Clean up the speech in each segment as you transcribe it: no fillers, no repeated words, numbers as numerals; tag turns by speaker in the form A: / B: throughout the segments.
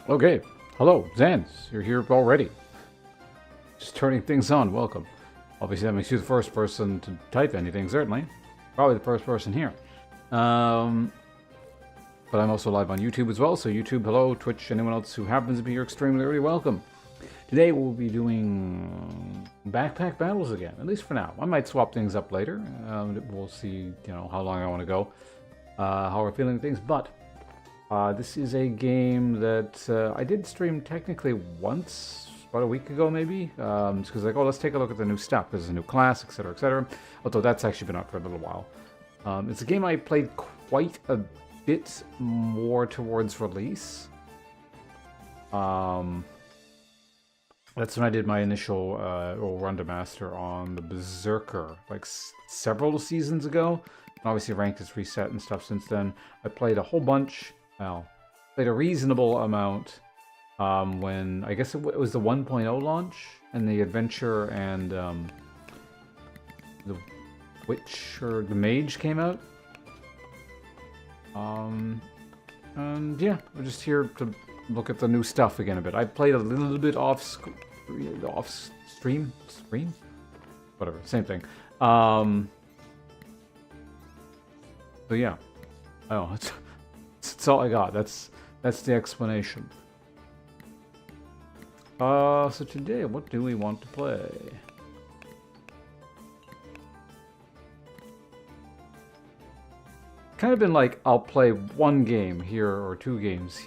A: Okay, hello, Zans. You're here already. Just turning things on. Welcome. Obviously, that makes you the first person to type anything, certainly. Probably the first person here. But I'm also live on YouTube as well, so YouTube, hello, Twitch, anyone else who happens to be here extremely early, welcome. Today we'll be doing backpack battles again, at least for now. I might swap things up later. We'll see, how long I want to go, how we're feeling things, but this is a game that I did stream technically once, about a week ago maybe. Just because like, oh, let's take a look at the new stuff. There's a new class, etc., etc. Although that's actually been out for a little while. It's a game I played quite a bit more towards release. That's when I did my initial Run to Master on the Berserker, like several seasons ago. And obviously ranked has reset and stuff since then. I played a whole bunch. Well, played a reasonable amount when, I guess it was the 1.0 launch, and the Adventure and the Witch or the Mage came out. And yeah, we're just here to look at the new stuff again a bit. I played a little bit off stream, whatever, same thing. So yeah, oh, that's all I got. That's the explanation. So today, what do we want to play? Kind of been like, I'll play one game here or two games,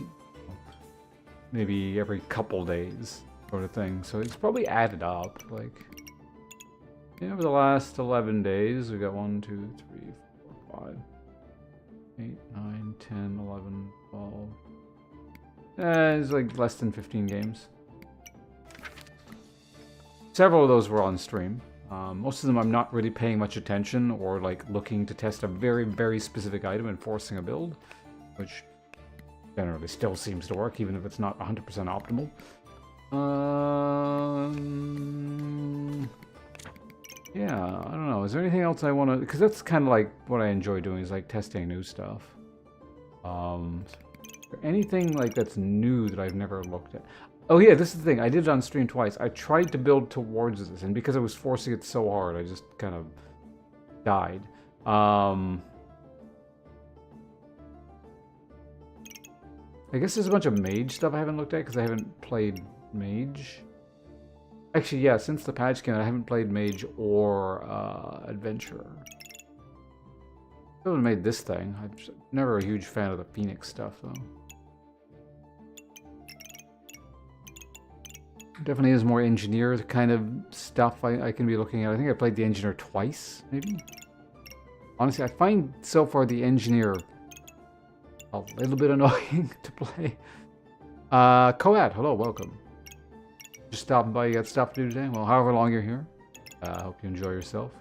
A: maybe every couple days, sort of thing. So it's probably added up. Like, over the last 11 days, we got 1, 2, 3, 4, 5, 8, 9, 10, 11, 12. It's like less than 15 games. Several of those were on stream. Most of them I'm not really paying much attention or like looking to test a very, very specific item and forcing a build, which generally still seems to work, even if it's not 100% optimal. Yeah, I don't know. Is there anything else I want to... Because that's kind of like what I enjoy doing, is like testing new stuff. Anything like that's new that I've never looked at? Oh yeah, this is the thing. I did it on stream twice. I tried to build towards this, and because I was forcing it so hard, I just kind of died. I guess there's a bunch of mage stuff I haven't looked at because I haven't played mage. Actually, yeah, since the patch came out, I haven't played mage or adventurer. I haven't made this thing. I'm never a huge fan of the Phoenix stuff, though. Definitely is more engineer kind of stuff I can be looking at. I think I played the engineer twice, maybe? Honestly, I find so far the engineer a little bit annoying to play. Coad, hello, welcome. Just stopping by, you got stuff to do today? Well, however long you're here. I hope you enjoy yourself.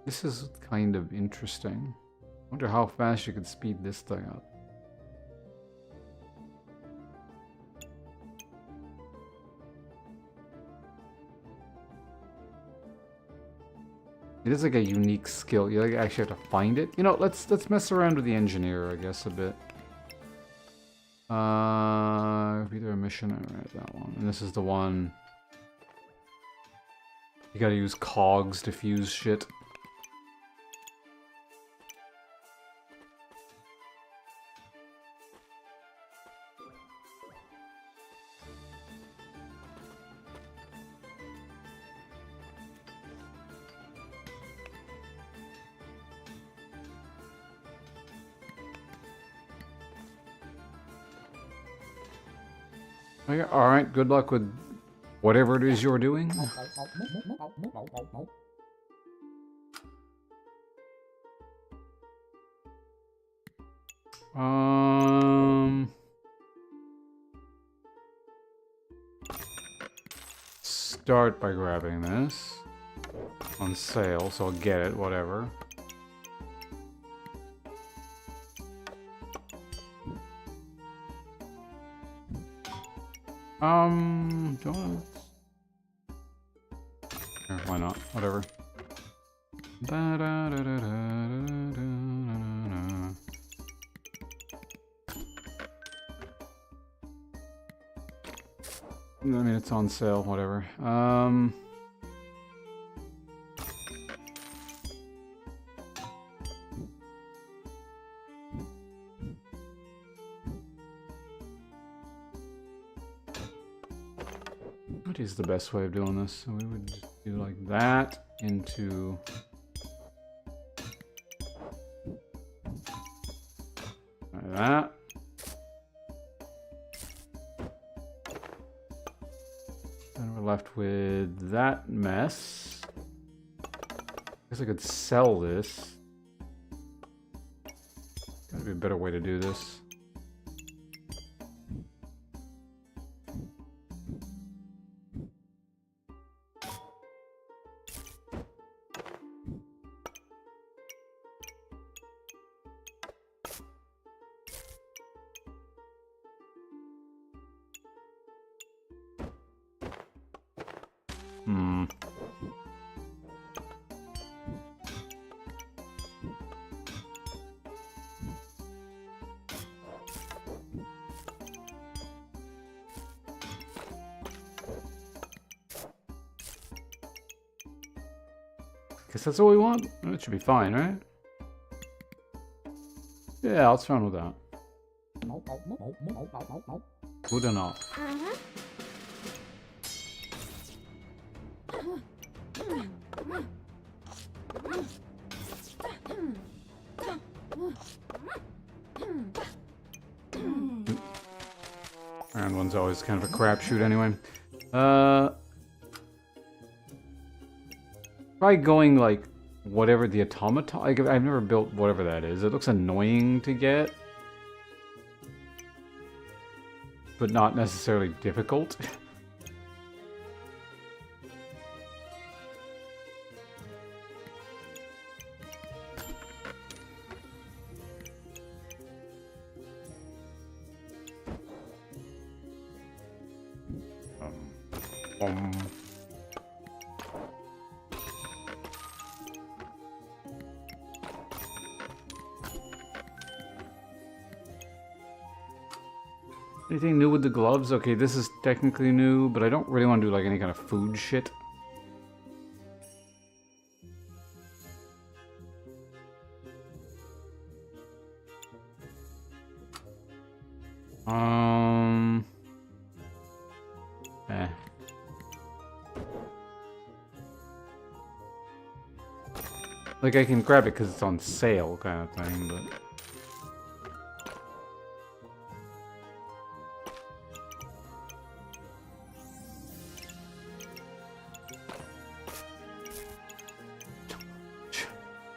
A: This is kind of interesting. I wonder how fast you could speed this thing up. It is like a unique skill. You like actually have to find it. Let's mess around with the engineer, I guess, a bit. Either a mission or that one. And this is the one. You gotta use cogs to fuse shit. Okay, alright, good luck with whatever it is you're doing. Start by grabbing this. On sale, so I'll get it, whatever. Do I wanna... Sure, why not? Whatever. I mean, it's on sale, whatever. What is the best way of doing this? So we would just do like that into... like that. And we're left with that mess. I guess I could sell this. Gotta be a better way to do this. Guess that's all we want. That should be fine, right? Yeah, let's run with that. Good enough. Round one's always kind of a crapshoot anyway. Probably going like whatever the automaton. Like, I've never built whatever that is. It looks annoying to get, but not necessarily difficult. Anything new with the gloves? Okay, this is technically new, but I don't really want to do like any kind of food shit. Like, I can grab it because it's on sale kind of thing, but...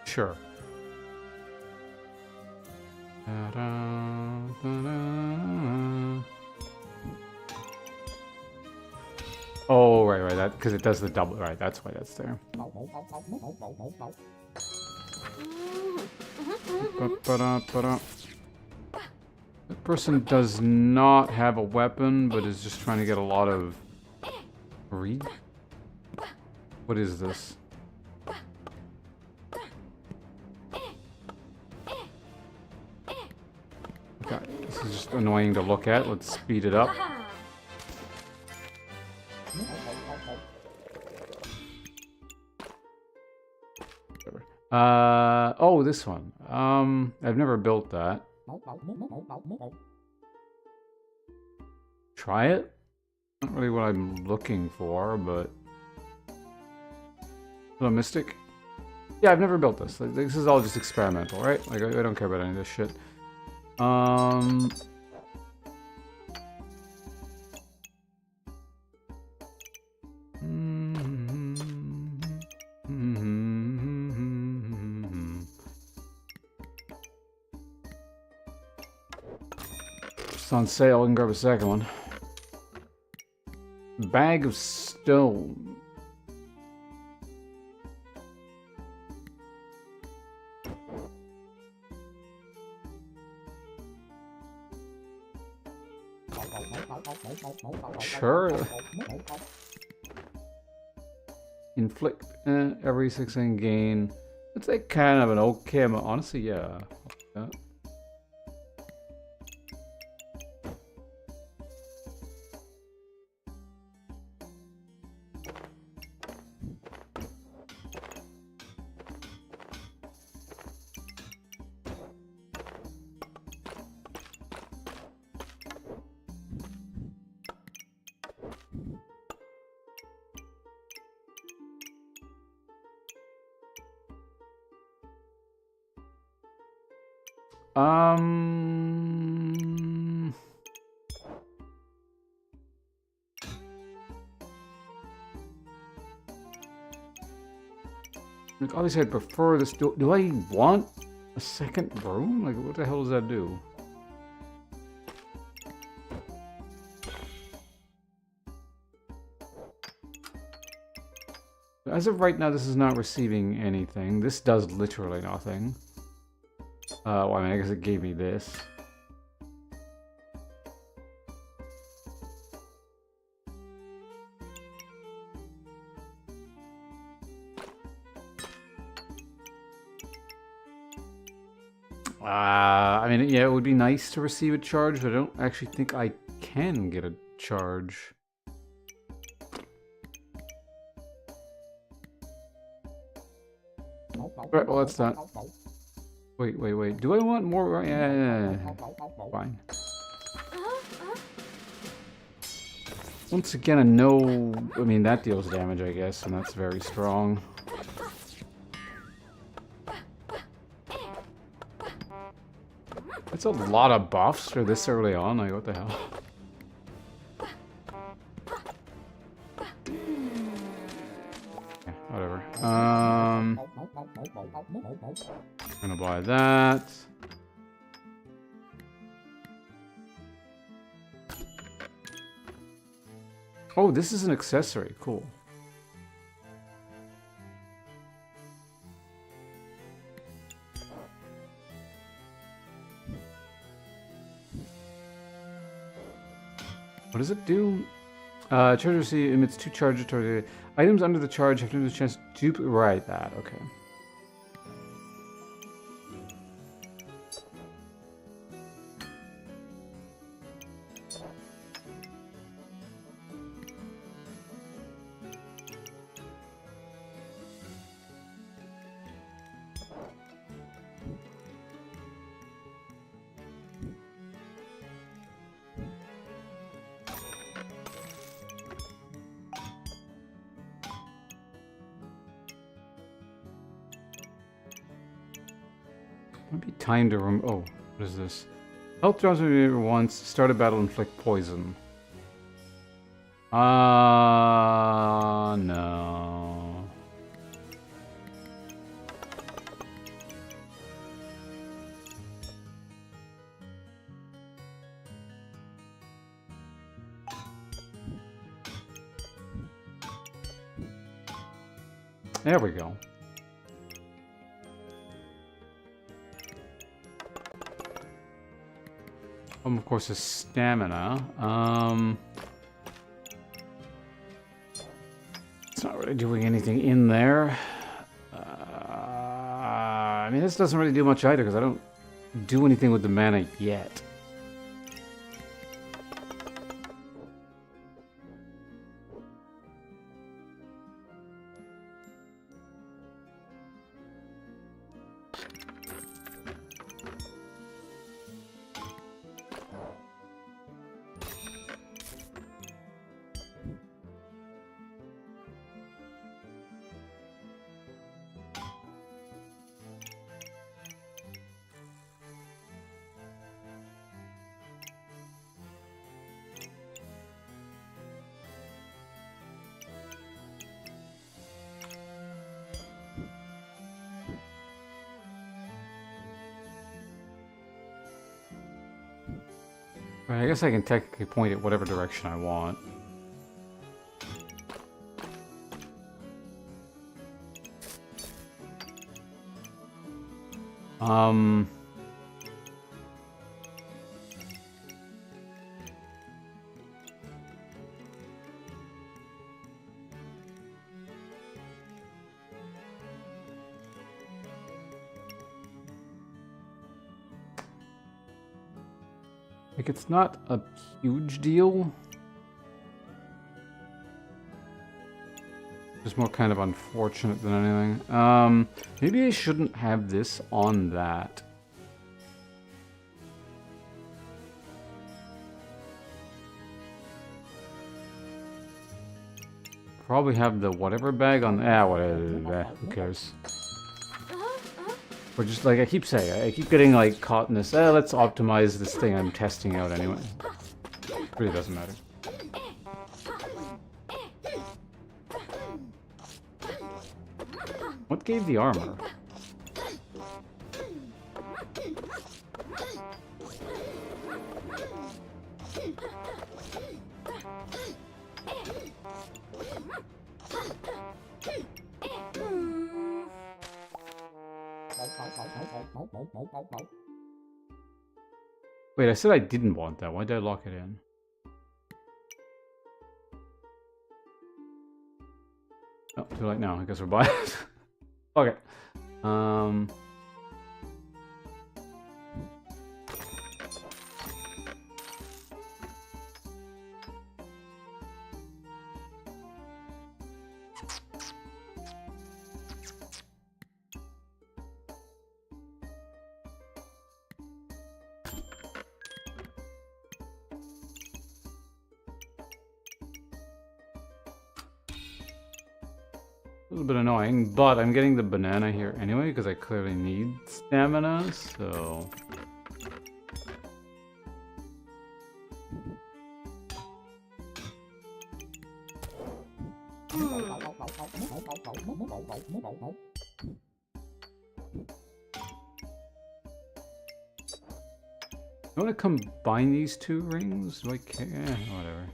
A: Sure. Oh, right, that, because it does the double, right, that's why that's there. That person does not have a weapon, but is just trying to get a lot of... Read? What is this? Okay, this is just annoying to look at. Let's speed it up. Oh, this one. I've never built that. Try it? Not really what I'm looking for, but... Hello, Mystic? Yeah, I've never built this. Like, this is all just experimental, right? Like, I don't care about any of this shit. It's on sale, I can grab a second one. Bag of stone. Sure. Inflict every 6 gain. It's like kind of an okay amount. Honestly, yeah. Like obviously I'd prefer this. Do I want a second room? Like what the hell does that do? As of right now, this is not receiving anything. This does literally nothing. Well, I mean, I guess it gave me this. I mean, yeah, it would be nice to receive a charge, but I don't actually think I can get a charge. Right, well, that's that. Wait. Do I want more? Yeah. Fine. Once again, I mean, that deals damage, I guess, and that's very strong. That's a lot of buffs for this early on. Like, what the hell? Yeah, whatever. I'm gonna buy that. Oh, this is an accessory. Cool. What does it do? Charge receipt emits 2 charges towards the items under the charge have a chance to dupe. Right, that. Okay. Might be time to oh, what is this? Health drops once. Start a battle, inflict poison. No. There we go. Of course, is stamina. It's not really doing anything in there. I mean, this doesn't really do much either because I don't do anything with the mana yet. I guess I can technically point it whatever direction I want. Like, it's not a huge deal. Just more kind of unfortunate than anything. Maybe I shouldn't have this on that. Probably have the whatever bag on. Whatever. Who cares? Or just like I keep saying, I keep getting like caught in this. Let's optimize this thing I'm testing out anyway. It really doesn't matter. What gave the armor? Wait, I said I didn't want that. Why did I lock it in? Oh, too late now. I guess we're buying it. Okay. A little bit annoying, but I'm getting the banana here anyway because I clearly need stamina, so... I want to combine these two rings? Do I care? Whatever.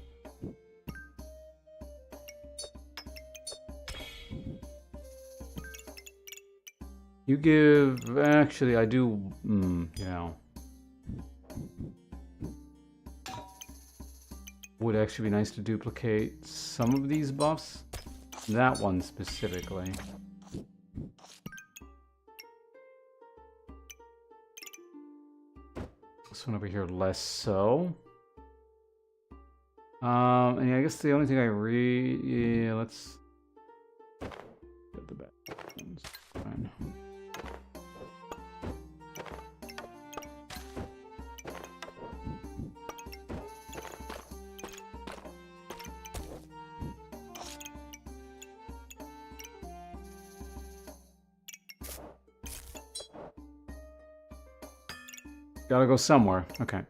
A: You give... Actually, I do... yeah. Would actually be nice to duplicate some of these buffs. That one specifically. This one over here less so. And yeah, I guess the only thing I yeah, let's get the back ones. Fine. Gotta go somewhere. Okay.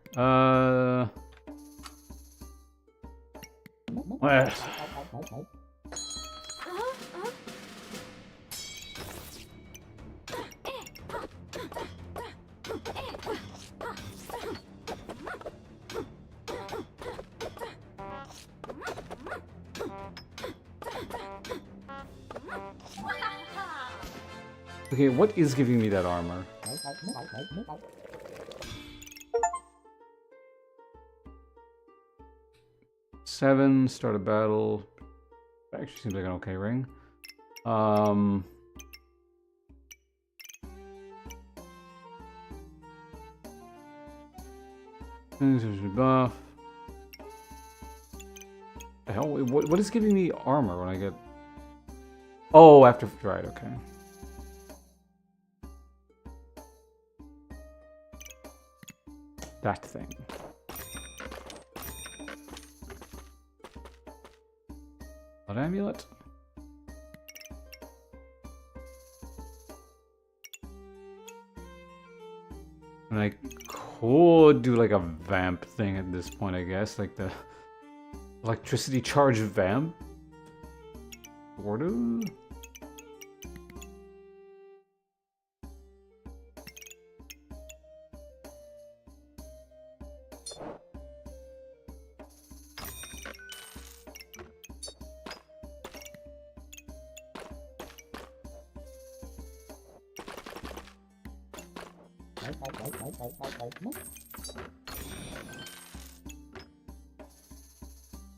A: Okay, what is giving me that armor? Seven, start a battle. Actually seems like an okay ring. Buff. The hell? What is giving me armor when I get... Oh, after... Right, okay. That thing. Blood amulet? And I could do like a vamp thing at this point, I guess. Like the electricity charge vamp. Ordo?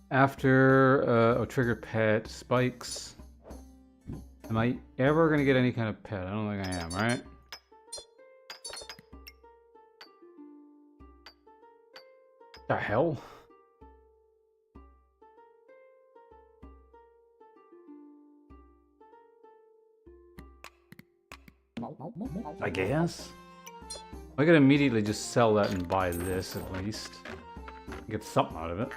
A: After trigger pet spikes. Am I ever gonna get any kind of pet? I don't think I am, right? The hell? I guess. I could immediately just sell that and buy this at least. Get something out of it.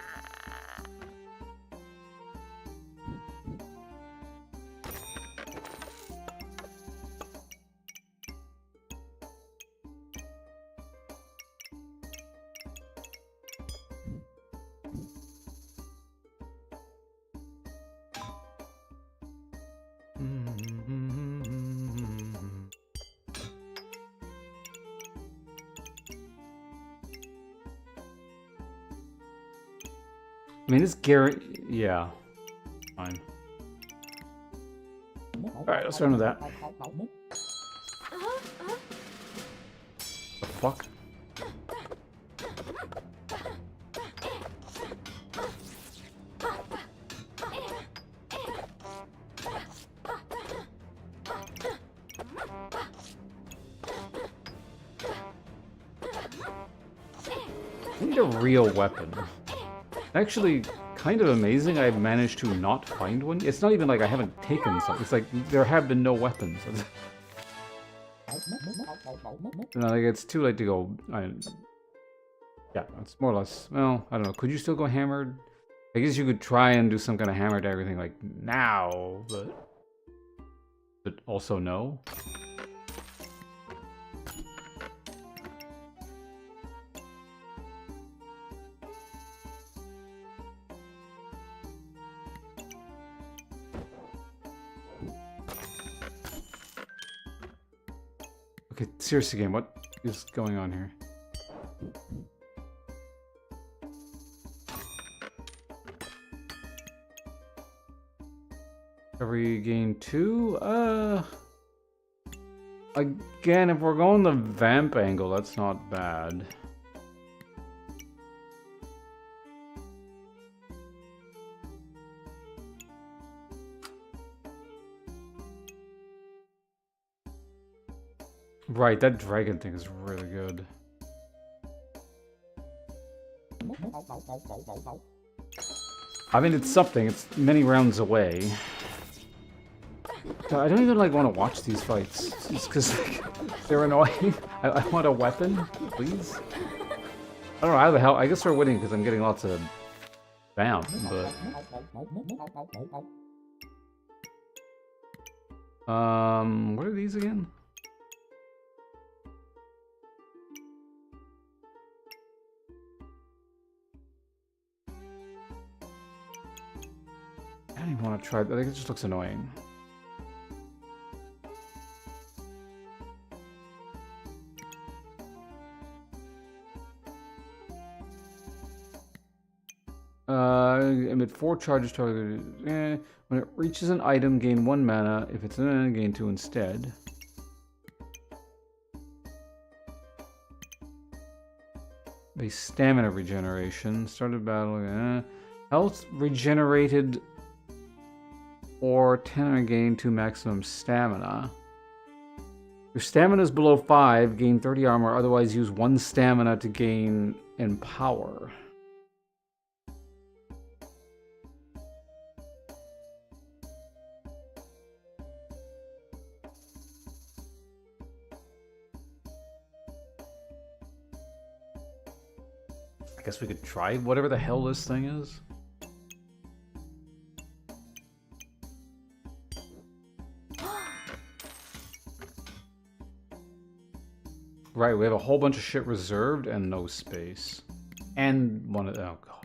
A: I mean, it's Garrett. Yeah. Fine. Alright, let's run with that. The fuck? I need a real weapon. Actually, kind of amazing I've managed to not find one. It's not even like I haven't taken some. It's like there have been no weapons. No, like it's too late to go. Yeah, it's more or less. Well, I don't know. Could you still go hammered? I guess you could try and do some kind of hammered everything like now, but also no. Okay, seriously game, what is going on here? Every gain 2? Again, if we're going the vamp angle, that's not bad. Right, that dragon thing is really good. I mean, it's something. It's many rounds away. I don't even like want to watch these fights. It's because like, they're annoying. I want a weapon, please. I don't know how the hell. I guess we're winning because I'm getting lots of vamp, but what are these again? I don't even want to try. I think it just looks annoying. Emit 4 charges targeted. When it reaches an item, gain 1 mana. If it's an enemy, gain 2 instead. Base stamina regeneration. Started battle. Health regenerated or 10 or gain 2 maximum stamina. If stamina is below 5, gain 30 armor. Otherwise, use 1 stamina to gain empower. I guess we could try whatever the hell this thing is. Right, we have a whole bunch of shit reserved and no space. And one of... oh, God.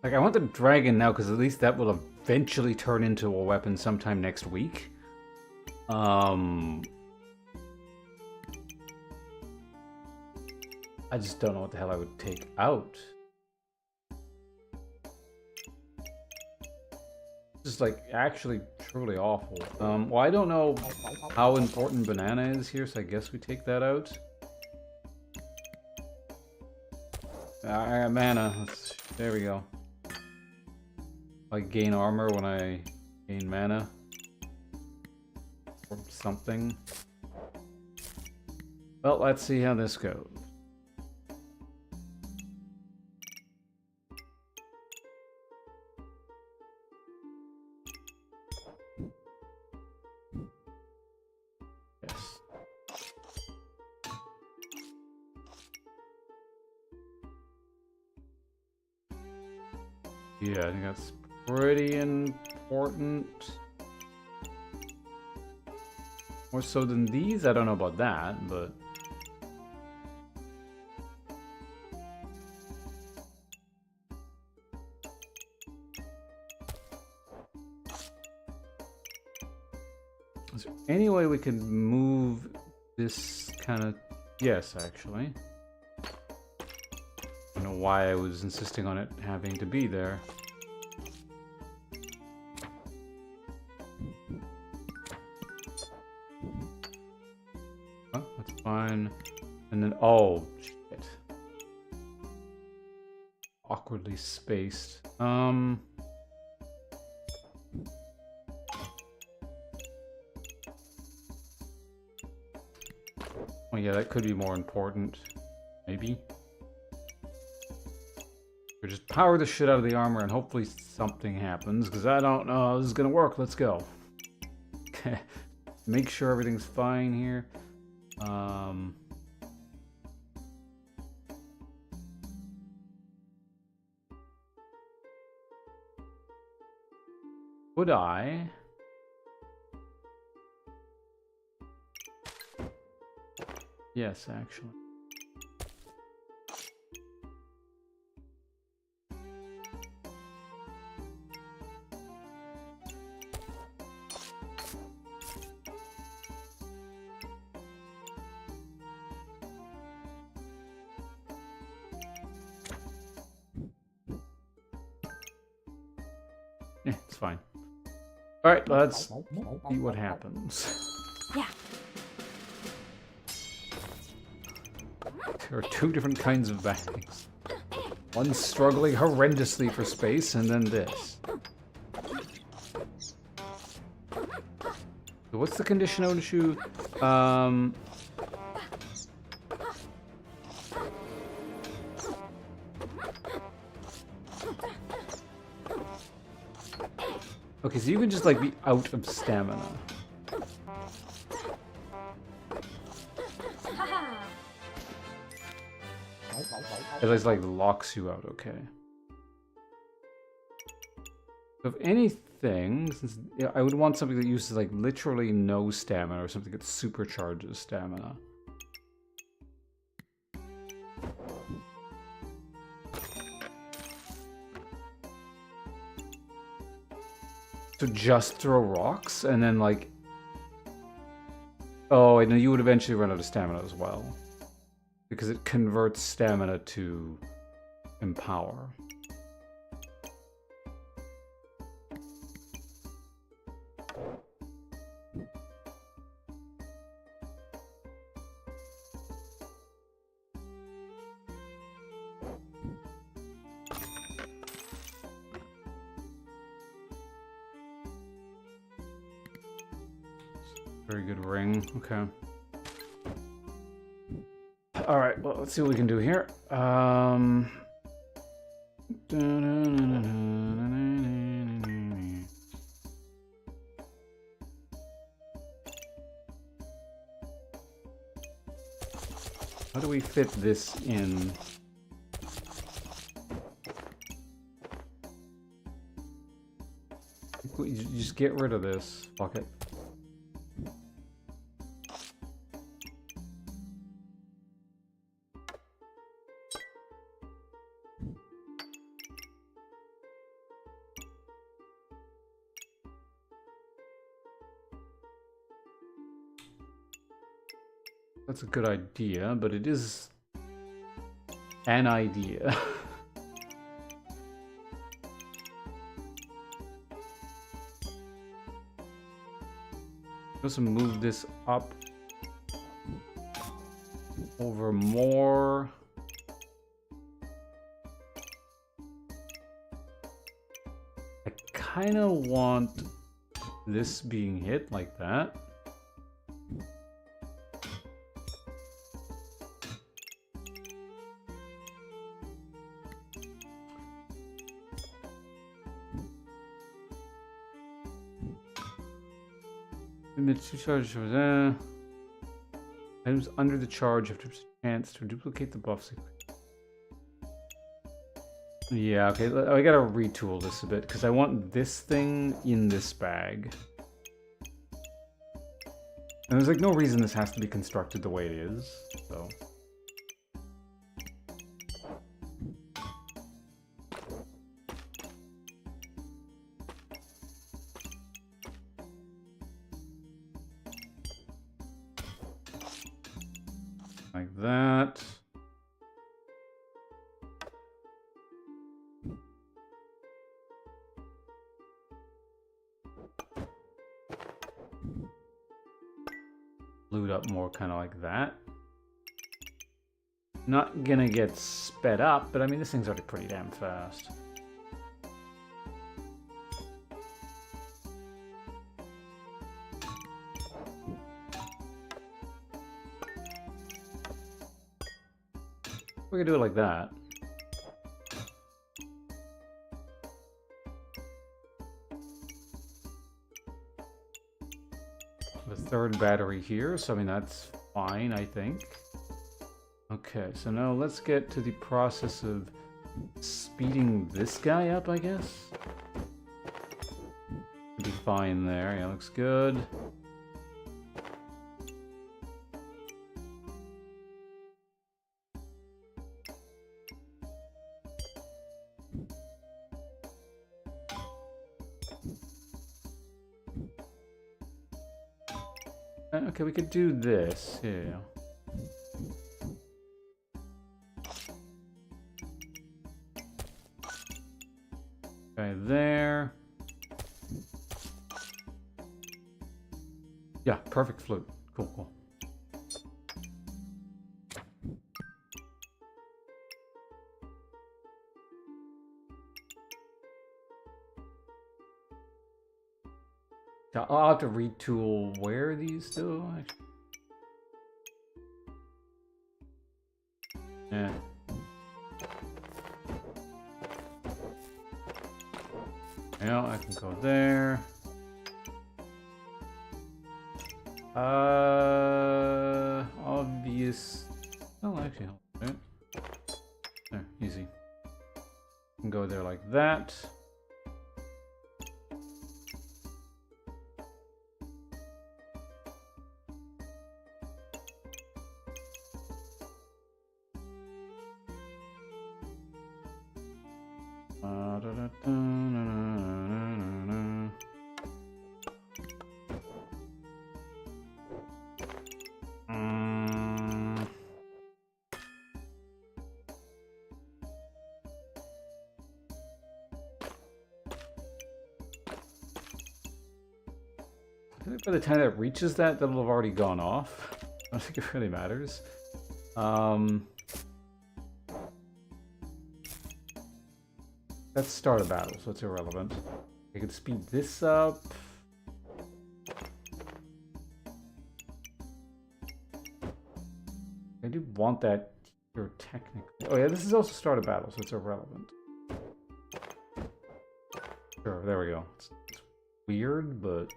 A: Like, I want the dragon now, because at least that will eventually turn into a weapon sometime next week. I just don't know what the hell I would take out. Just like actually truly awful. Well, I don't know how important banana is here, so I guess we take that out. I got mana. There we go. I gain armor when I gain mana. Or something. Well, let's see how this goes. Yes. Yeah, I think that's pretty important. More so than these? I don't know about that, but... Is there any way we could move this kind of... Yes, actually. I don't know why I was insisting on it having to be there. Oh, that's fine. And then... Oh, shit. Awkwardly spaced. Oh yeah, that could be more important. Maybe. Or just power the shit out of the armor and hopefully something happens, because I don't know how this is gonna work. Let's go. Okay. Make sure everything's fine here. Would I... Yes, actually. Yeah, it's fine. Alright, let's see what happens.
B: Yeah.
A: There are two different kinds of bags. One struggling horrendously for space, and then this. So what's the condition, Odishu? Okay, so you can just like be out of stamina. It just like locks you out, okay. So if anything, since, yeah, I would want something that uses like literally no stamina or something that supercharges stamina. So just throw rocks and then like... Oh, and then you would eventually run out of stamina as well. Because it converts stamina to empower. Very good ring, okay. Alright, well, let's see what we can do here. How do we fit this in? You just get rid of this. Fuck it. That's a good idea, but it is an idea. Just move this up over more. I kind of want this being hit like that. Limit to charge items under the charge have a chance to duplicate the buffs. Yeah, okay, I gotta retool this a bit because I want this thing in this bag. And there's like no reason this has to be constructed the way it is, so. Like that. Loot up more kind of like that. Not gonna get sped up, but I mean this thing's already pretty damn fast. We could do it like that. The third battery here, so I mean that's fine, I think. Okay, so now let's get to the process of speeding this guy up, I guess. Be fine there, yeah, looks good. Okay, we could do this, yeah. Okay, there. Yeah, perfect flute. Cool, cool. I'll have to retool where these do. Yeah. Yeah, I can go there. Obvious. Oh, actually, hold on. There, easy. Can go there like that. I think by the time that reaches that, that'll have already gone off. I don't think it really matters. That's start a battle, so it's irrelevant. I could speed this up. I do want that here technically. Oh yeah, this is also start a battle, so it's irrelevant. Sure, there we go. It's weird, but...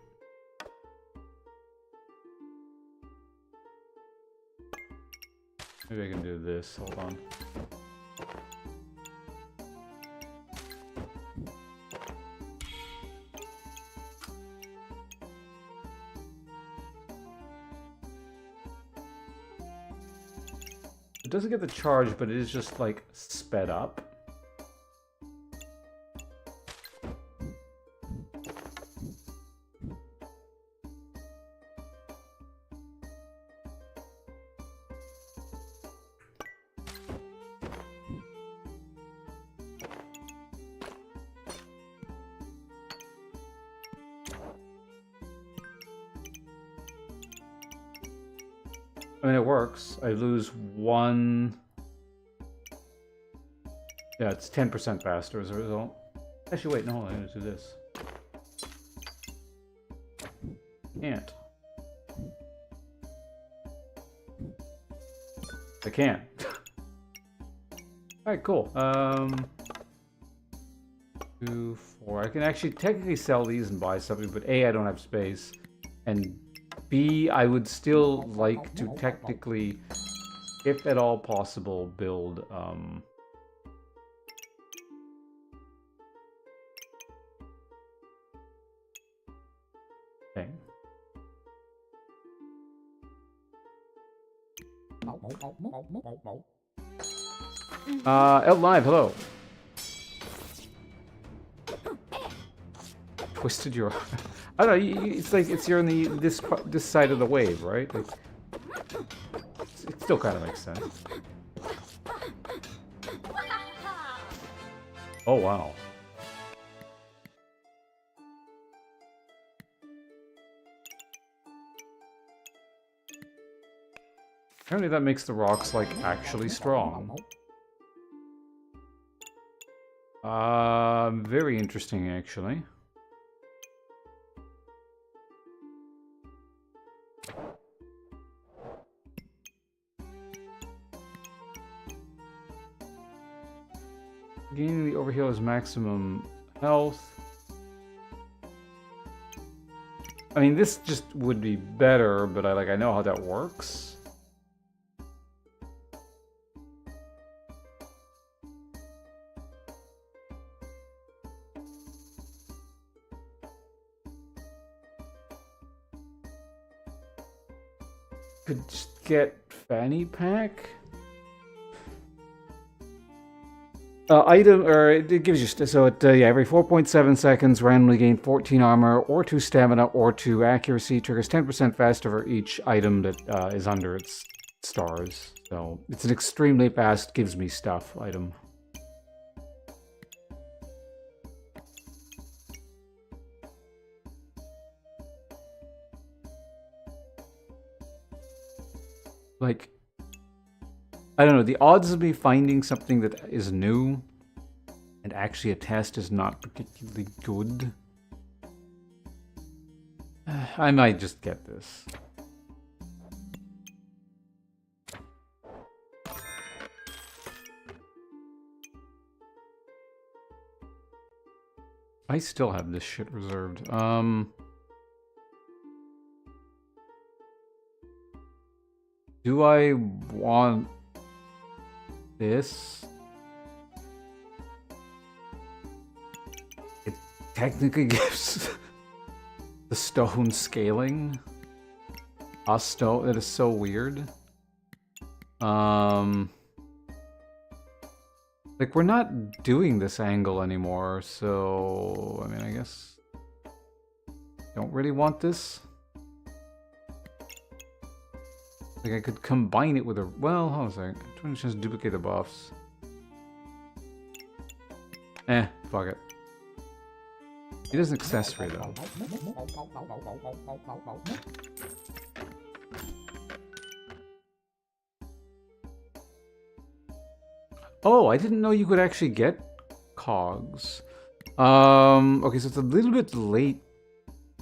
A: maybe I can do this. Hold on. It doesn't get the charge, but it is just like sped up. I mean, it works. I lose 1... Yeah, it's 10% faster as a result. Actually, wait, no, I'm gonna do this. Can't. I can. Alright, cool. 2, 4. I can actually technically sell these and buy something, but A, I don't have space. And B, I would still like to technically, if at all possible, build, thing. Elton Live, hello. Twisted your... I don't know, it's like you're on this side of the wave, right? Like, it still kind of makes sense. Oh, wow. Apparently that makes the rocks, like, actually strong. Very interesting, actually. Gaining the overheal is maximum health. I mean, this just would be better, but I know how that works. Could just get fanny pack. Item, or it gives you, so it, yeah, every 4.7 seconds, randomly gain 14 armor, or 2 stamina, or 2 accuracy, triggers 10% faster for each item that is under its stars. So, it's an extremely fast, gives me stuff item. Like, I don't know, the odds of me finding something that is new and actually a test is not particularly good. I might just get this. I still have this shit reserved. Do I want this? It technically gives the stone scaling. A stone, that is so weird. Like, we're not doing this angle anymore, so I mean, I guess don't really want this. Like, I could combine it with a... Well, hold on a second. 20 chance to duplicate the buffs. Fuck it. It is an accessory, though. Oh, I didn't know you could actually get cogs. Okay, so it's a little bit late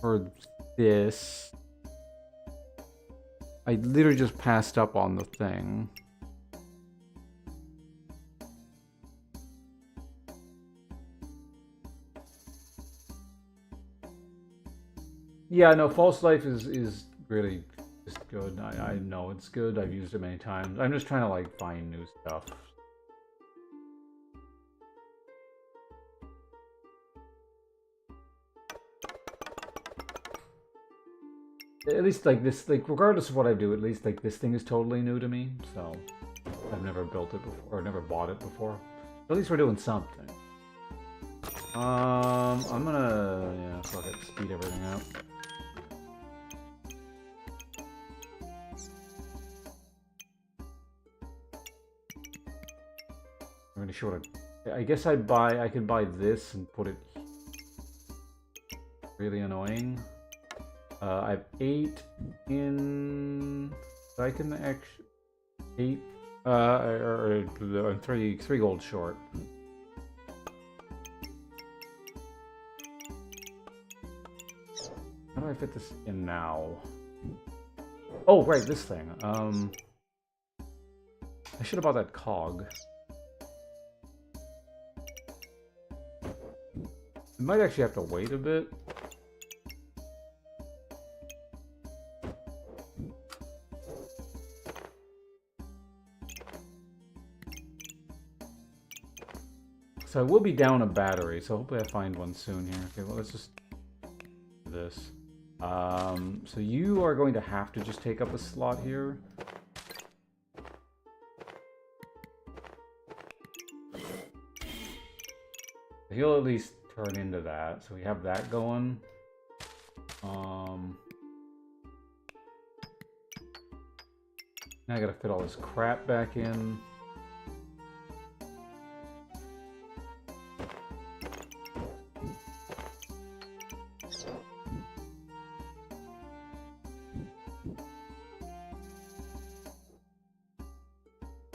A: for this. I literally just passed up on the thing. Yeah, no, False Life is really just good. I know it's good. I've used it many times. I'm just trying to, like, find new stuff. At least, like, this, like, regardless of what I do, at least, like, this thing is totally new to me, so I've never built it before, or never bought it before. At least we're doing something. I'm gonna, yeah, fuck it, speed everything up. I'm really sure I guess I could buy this and put it really annoying. I have 8 in I can actually 8 or three gold short. How do I fit this in now? Oh, right, this thing. I should have bought that cog. I might actually have to wait a bit. So I will be down a battery, so hopefully I find one soon here. Okay, well, let's just do this. So you are going to have to just take up a slot here. He'll at least turn into that, so we have that going. Now I gotta fit all this crap back in.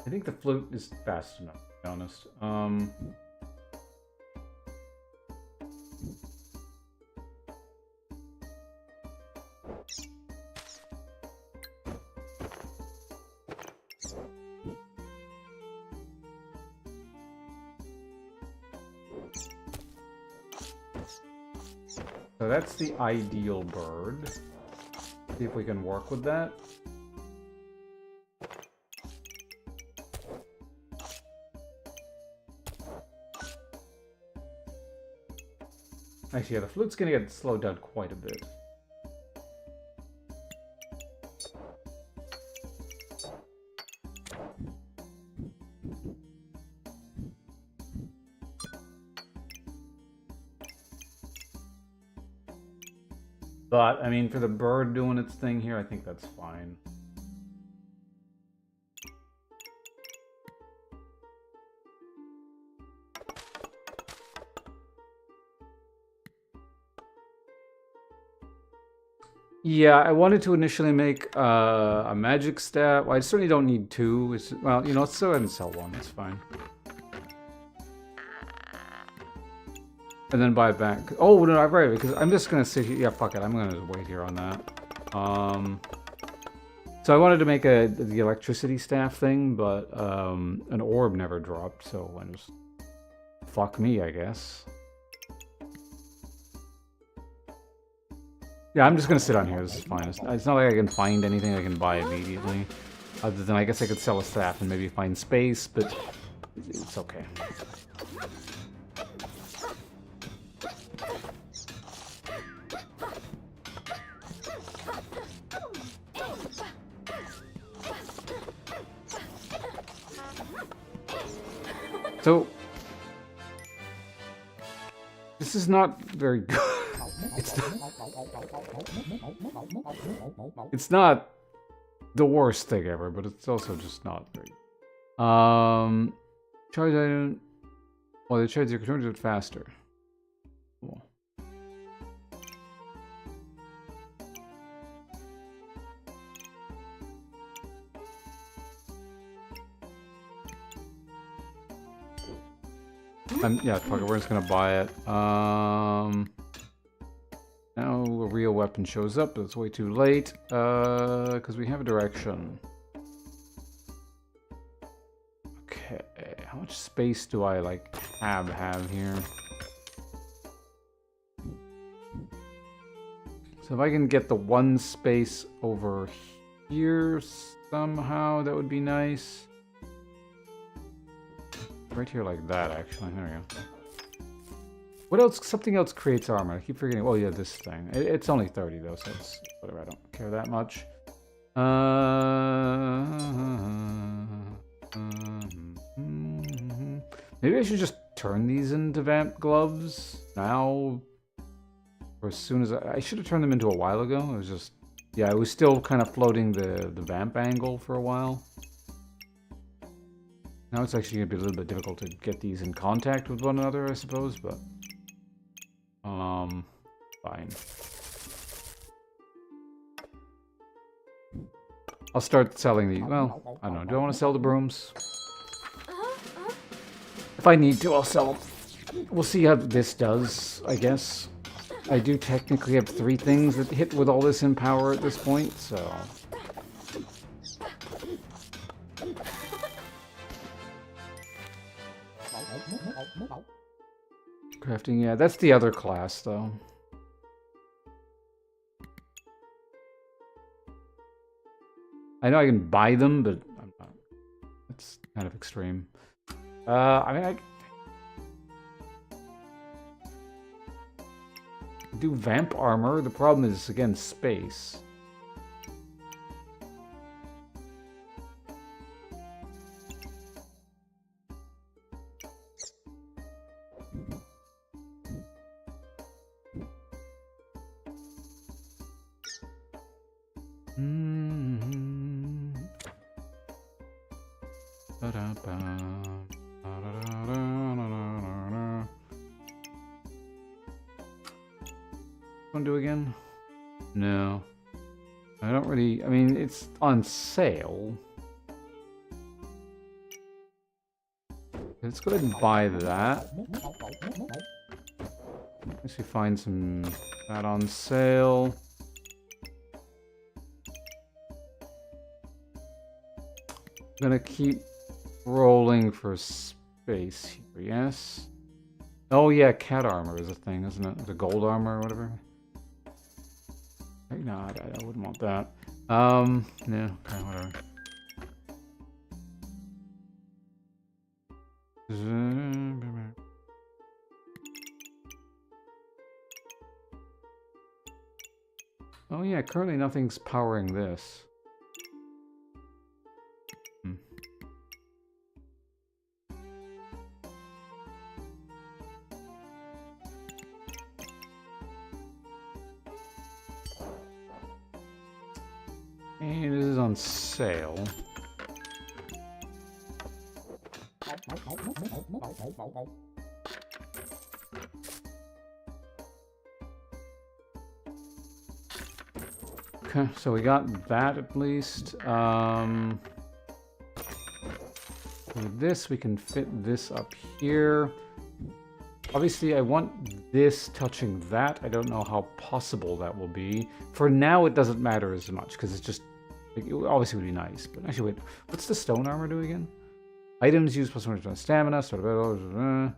A: I think the flute is fast enough, to be honest. So that's the ideal bird. See if we can work with that. Actually, yeah, the flute's gonna get slowed down quite a bit. But, I mean, for the bird doing its thing here, I think that's fine. Yeah, I wanted to initially make a magic staff. Well, I certainly don't need two. Well, you know, let's go ahead and sell one. It's fine. And then buy it back. Oh, no, right, because I'm just going to sit here. Yeah, fuck it. I'm going to wait here on that. So I wanted to make the electricity staff thing, but an orb never dropped, so I just... Fuck me, I guess. Yeah, I'm just going to sit on here. This is fine. It's not like I can find anything I can buy immediately. Other than I guess I could sell a staff and maybe find space, but it's okay. So, this is not very good. It's not the worst thing ever, but it's also just not very good. Charge item. Well, they charge your controller faster. Cool. Yeah, fuck it, we're just gonna buy it. Now a real weapon shows up, but it's way too late, because we have a direction. Okay, how much space do I, like, have here? So if I can get the one space over here somehow, that would be nice. Right here like that, actually. There we go. What else? Something else creates armor. I keep forgetting. Oh, yeah, this thing. It's only 30, though, so it's whatever. I don't care that much. Maybe I should just turn these into vamp gloves now. Or as soon as I should have turned them into a while ago. It was just... Yeah, I was still kind of floating the vamp angle for a while. Now it's actually going to be a little bit difficult to get these in contact with one another, I suppose, but... fine. I'll start selling these. Well, I don't know. Do I want to sell the brooms? If I need to, I'll sell them. We'll see how this does, I guess. I do technically have 3 things that hit with all this in power at this point, so... Crafting, yeah, that's the other class, though. I know I can buy them, but I'm not. It's kind of extreme. I mean, I do vamp armor. The problem is, again, space. Do again? No. I don't really... I mean, it's on sale. Let's go ahead and buy that. Let's see, find some... that on sale. I'm gonna keep rolling for space here, yes? Oh yeah, cat armor is a thing, isn't it? The gold armor or whatever. No, I wouldn't want that. Yeah, okay, whatever. Oh yeah, currently nothing's powering this. And this is on sale. Okay, so we got that at least. With this, we can fit this up here. Obviously, I want this touching that. I don't know how possible that will be. For now, it doesn't matter as much, because it's just... Like, it obviously would be nice. But actually, wait. What's the stone armor do again? Items used plus 100% stamina. Sort of...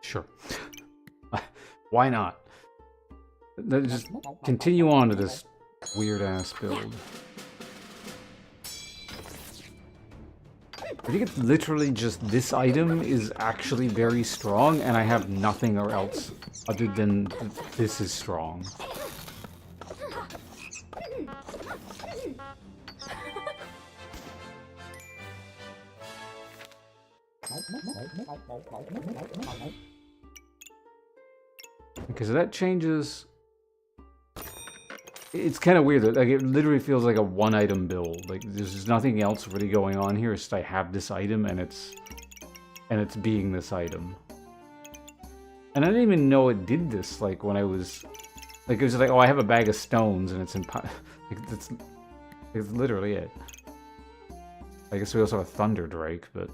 A: Sure. Why not? Let's just continue on to this weird-ass build. I think it's literally just this item is actually very strong, and I have nothing else other than this is strong. Because that changes... It's kind of weird that like it literally feels like a one-item build. Like there's just nothing else really going on here. It's just I have this item and it's being this item. And I didn't even know it did this. Like when I was like it was like, oh, I have a bag of stones and it's in like it's literally it. I guess we also have a Thunder Drake, but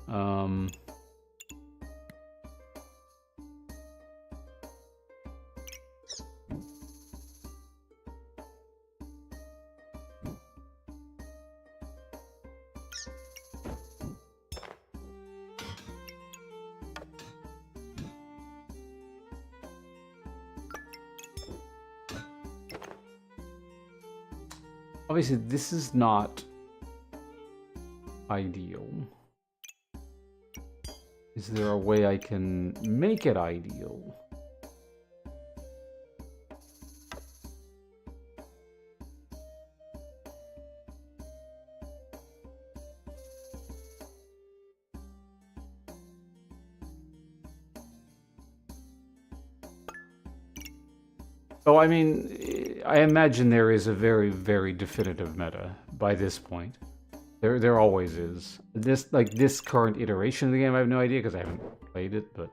A: obviously this is not ideal. Is there a way I can make it ideal? Oh, I mean, I imagine there is a very, very definitive meta by this point. There always is. This current iteration of the game, I have no idea because I haven't played it, but...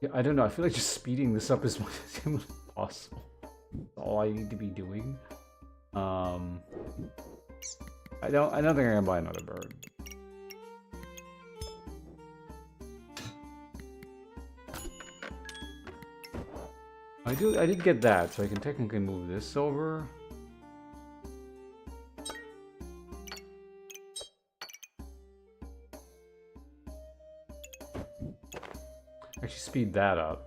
A: Yeah, I don't know. I feel like just speeding this up as much as humanly possible. That's all I need to be doing. I don't think I'm gonna buy another bird. I did get that, so I can technically move this over. Actually speed that up.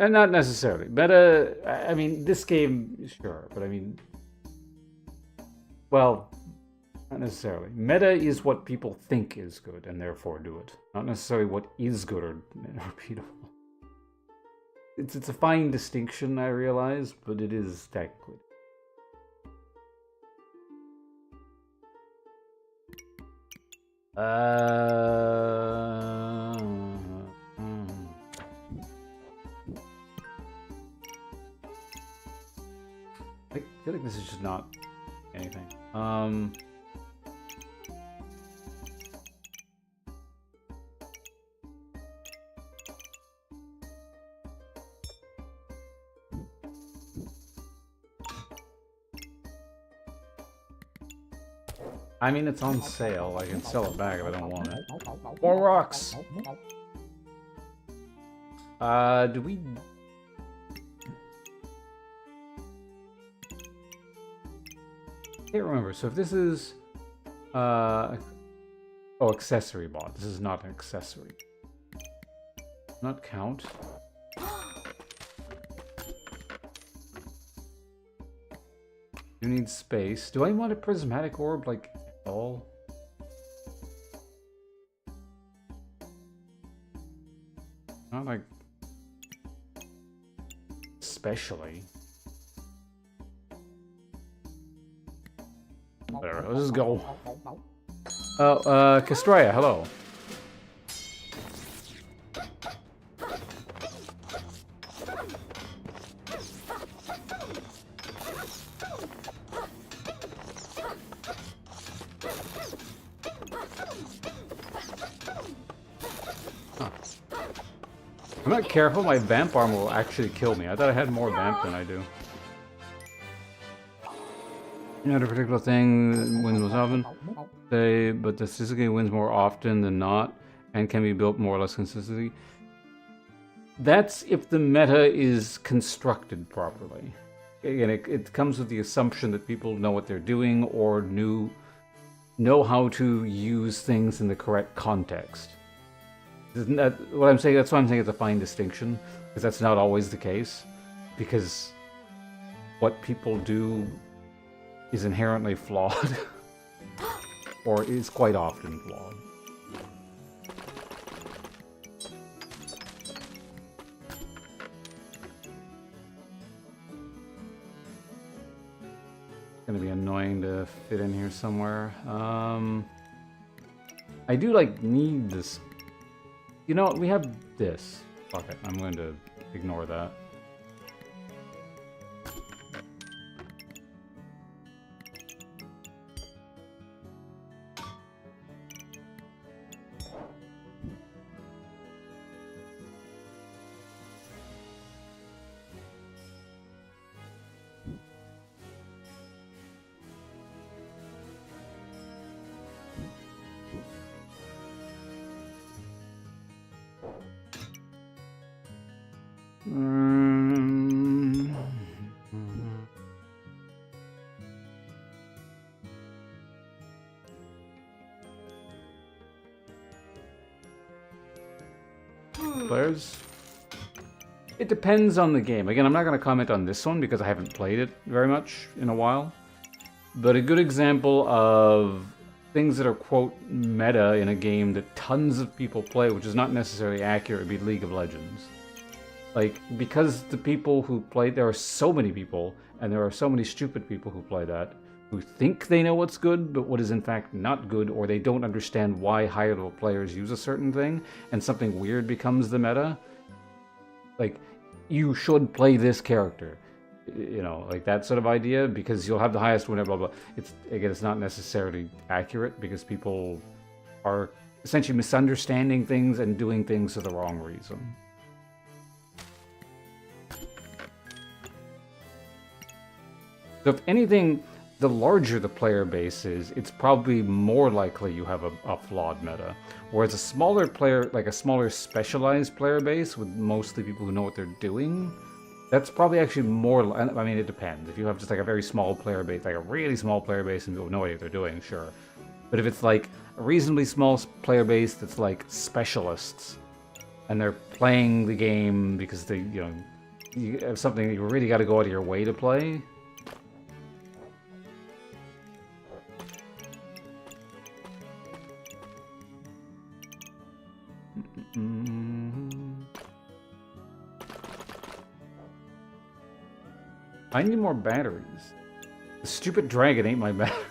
A: Not necessarily. Meta, I mean, this game, sure, but I mean, well, not necessarily. Meta is what people think is good and therefore do it. Not necessarily what is good or repeatable. It's a fine distinction, I realize, but it is technically. I feel like this is just not anything. I mean, it's on sale. I can sell it back if I don't want it. More rocks! Do we... I can't remember. So if this is... Oh, accessory bot. This is not an accessory. Not count. You need space. Do I want a prismatic orb, like, at all? Not like... especially. Whatever, let's just go. Oh, Castraya, hello. I'm not careful, my vamp armor will actually kill me. I thought I had more vamp than I do. Not a particular thing wins most often, but the Suzuki wins more often than not, and can be built more or less consistently. That's if the meta is constructed properly. Again, it comes with the assumption that people know what they're doing or know how to use things in the correct context. Isn't that what I'm saying? That's why I'm saying it's a fine distinction, because that's not always the case. Because what people do is inherently flawed, or is quite often flawed. It's gonna be annoying to fit in here somewhere. I do need this. You know, we have this. Fuck it, I'm going to ignore that. players. It depends on the game. Again, I'm not going to comment on this one because I haven't played it very much in a while. But a good example of things that are, quote, meta in a game that tons of people play, which is not necessarily accurate, would be League of Legends. Like, because the people who play, there are so many people, and there are so many stupid people who play that, who think they know what's good, but what is in fact not good, or they don't understand why higher level players use a certain thing, and something weird becomes the meta. Like, you should play this character. You know, like that sort of idea, because you'll have the highest winner, blah, blah. It's not necessarily accurate, because people are essentially misunderstanding things and doing things for the wrong reason. So if anything, the larger the player base is, it's probably more likely you have a flawed meta. Whereas a smaller player, like a smaller specialized player base with mostly people who know what they're doing, that's probably actually more, I mean, it depends. If you have just like a very small player base, like a really small player base and people know what they're doing, sure. But if it's like a reasonably small player base that's like specialists, and they're playing the game because they, you have something you really got to go out of your way to play. I need more batteries. The stupid dragon ate my battery.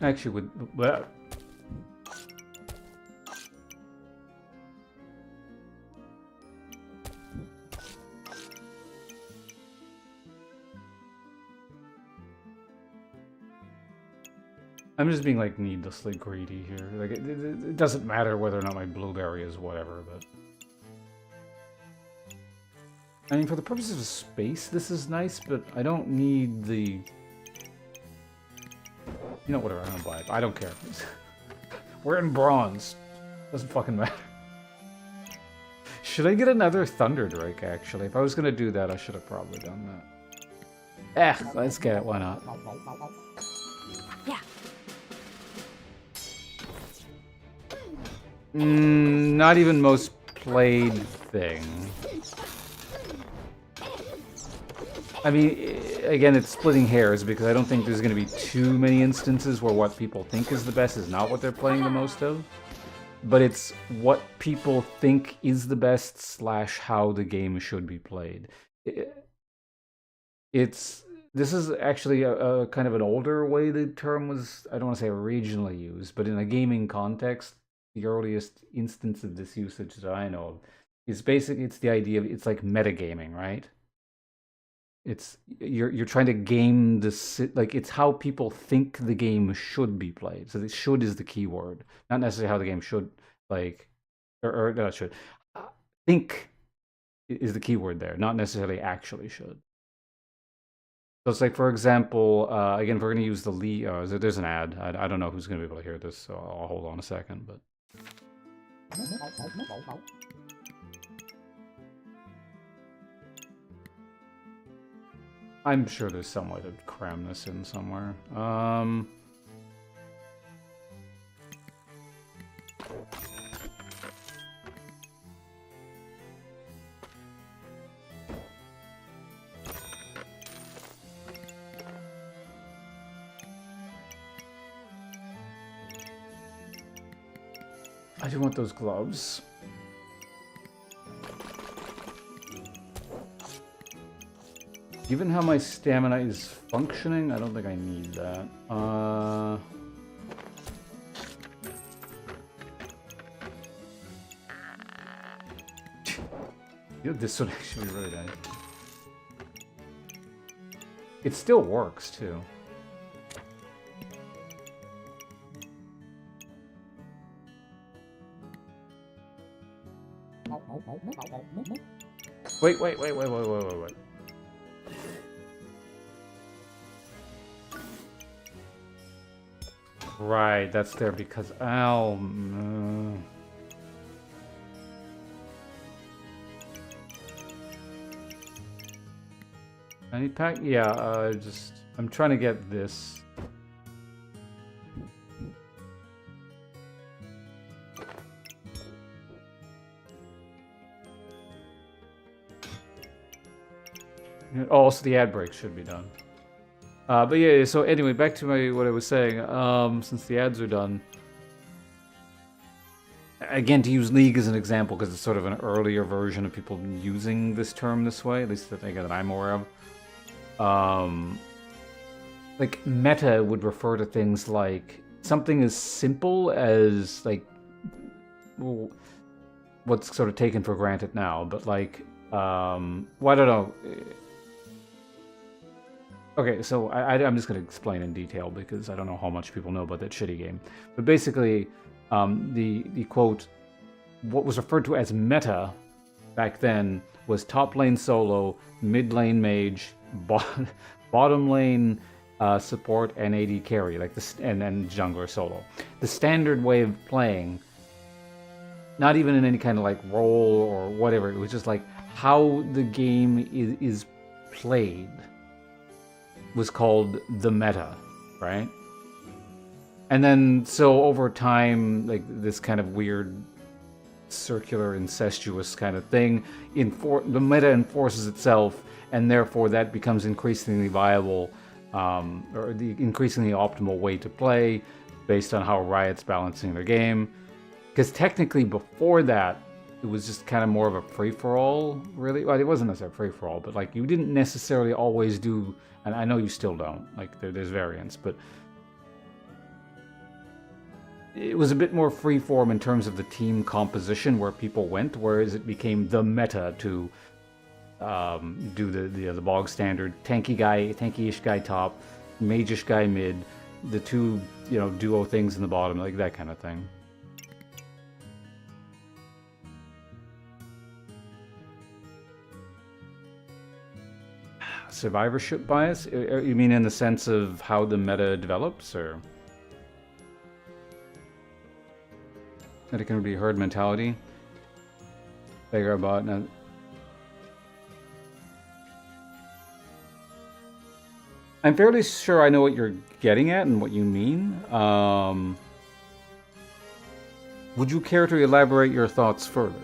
A: Actually, with well, I'm just being like needlessly greedy here. Like it doesn't matter whether or not my blueberry is whatever, but I mean, for the purposes of space, this is nice, but I don't need the. You know, whatever, I'm gonna buy it. I don't care. We're in bronze. Doesn't fucking matter. Should I get another Thunder Drake, actually? If I was gonna do that, I should have probably done that. Let's get it, why not?
B: Yeah.
A: Not even most played thing. I mean, again, it's splitting hairs because I don't think there's going to be too many instances where what people think is the best is not what they're playing the most of. But it's what people think is the best / how the game should be played. This is actually a kind of an older way the term was, I don't want to say originally used, but in a gaming context, the earliest instance of this usage that I know of is basically, it's the idea of, it's like metagaming, right? It's you're trying to game like it's how people think the game should be played. So the should is the key word, not necessarily how the game should like, or not should. Think is the key word there, not necessarily actually should. So it's like, for example, again, if we're going to use the there's an ad. I don't know who's going to be able to hear this, so I'll hold on a second, but. I'm sure there's some way to cram this in somewhere. I do want those gloves. Given how my stamina is functioning, I don't think I need that. Yeah, this would actually be really nice. It still works too. Wait. Right, that's there because any pack? Yeah, I'm trying to get this. Oh, also the ad break should be done. But yeah, so anyway, back to what I was saying. Since the ads are done, again, to use League as an example, because it's sort of an earlier version of people using this term this way, at least that I'm aware of. Like meta would refer to things like something as simple as like what's sort of taken for granted now, but like well, I don't know. Okay, so I'm just going to explain in detail because I don't know how much people know about that shitty game. But basically, the quote, what was referred to as meta back then was top lane solo, mid lane mage, bottom lane support, and AD carry, like this, and jungler solo. The standard way of playing, not even in any kind of like role or whatever. It was just like how the game is played. Was called the meta, right? And then so over time, like this kind of weird circular incestuous kind of thing, the meta enforces itself, and therefore that becomes increasingly viable, or the increasingly optimal way to play based on how Riot's balancing their game. Because technically before that, it was just kind of more of a free-for-all, really. Well, it wasn't necessarily free-for-all, but like you didn't necessarily always do, and I know you still don't, like there's variants, but it was a bit more free-form in terms of the team composition where people went, whereas it became the meta to do the bog standard tanky-ish guy top, mage-ish guy mid, the two duo things in the bottom, like that kind of thing. Survivorship bias? You mean in the sense of how the meta develops, or that it can be herd mentality? Figure about now. I'm fairly sure I know what you're getting at and what you mean. Would you care to elaborate your thoughts further?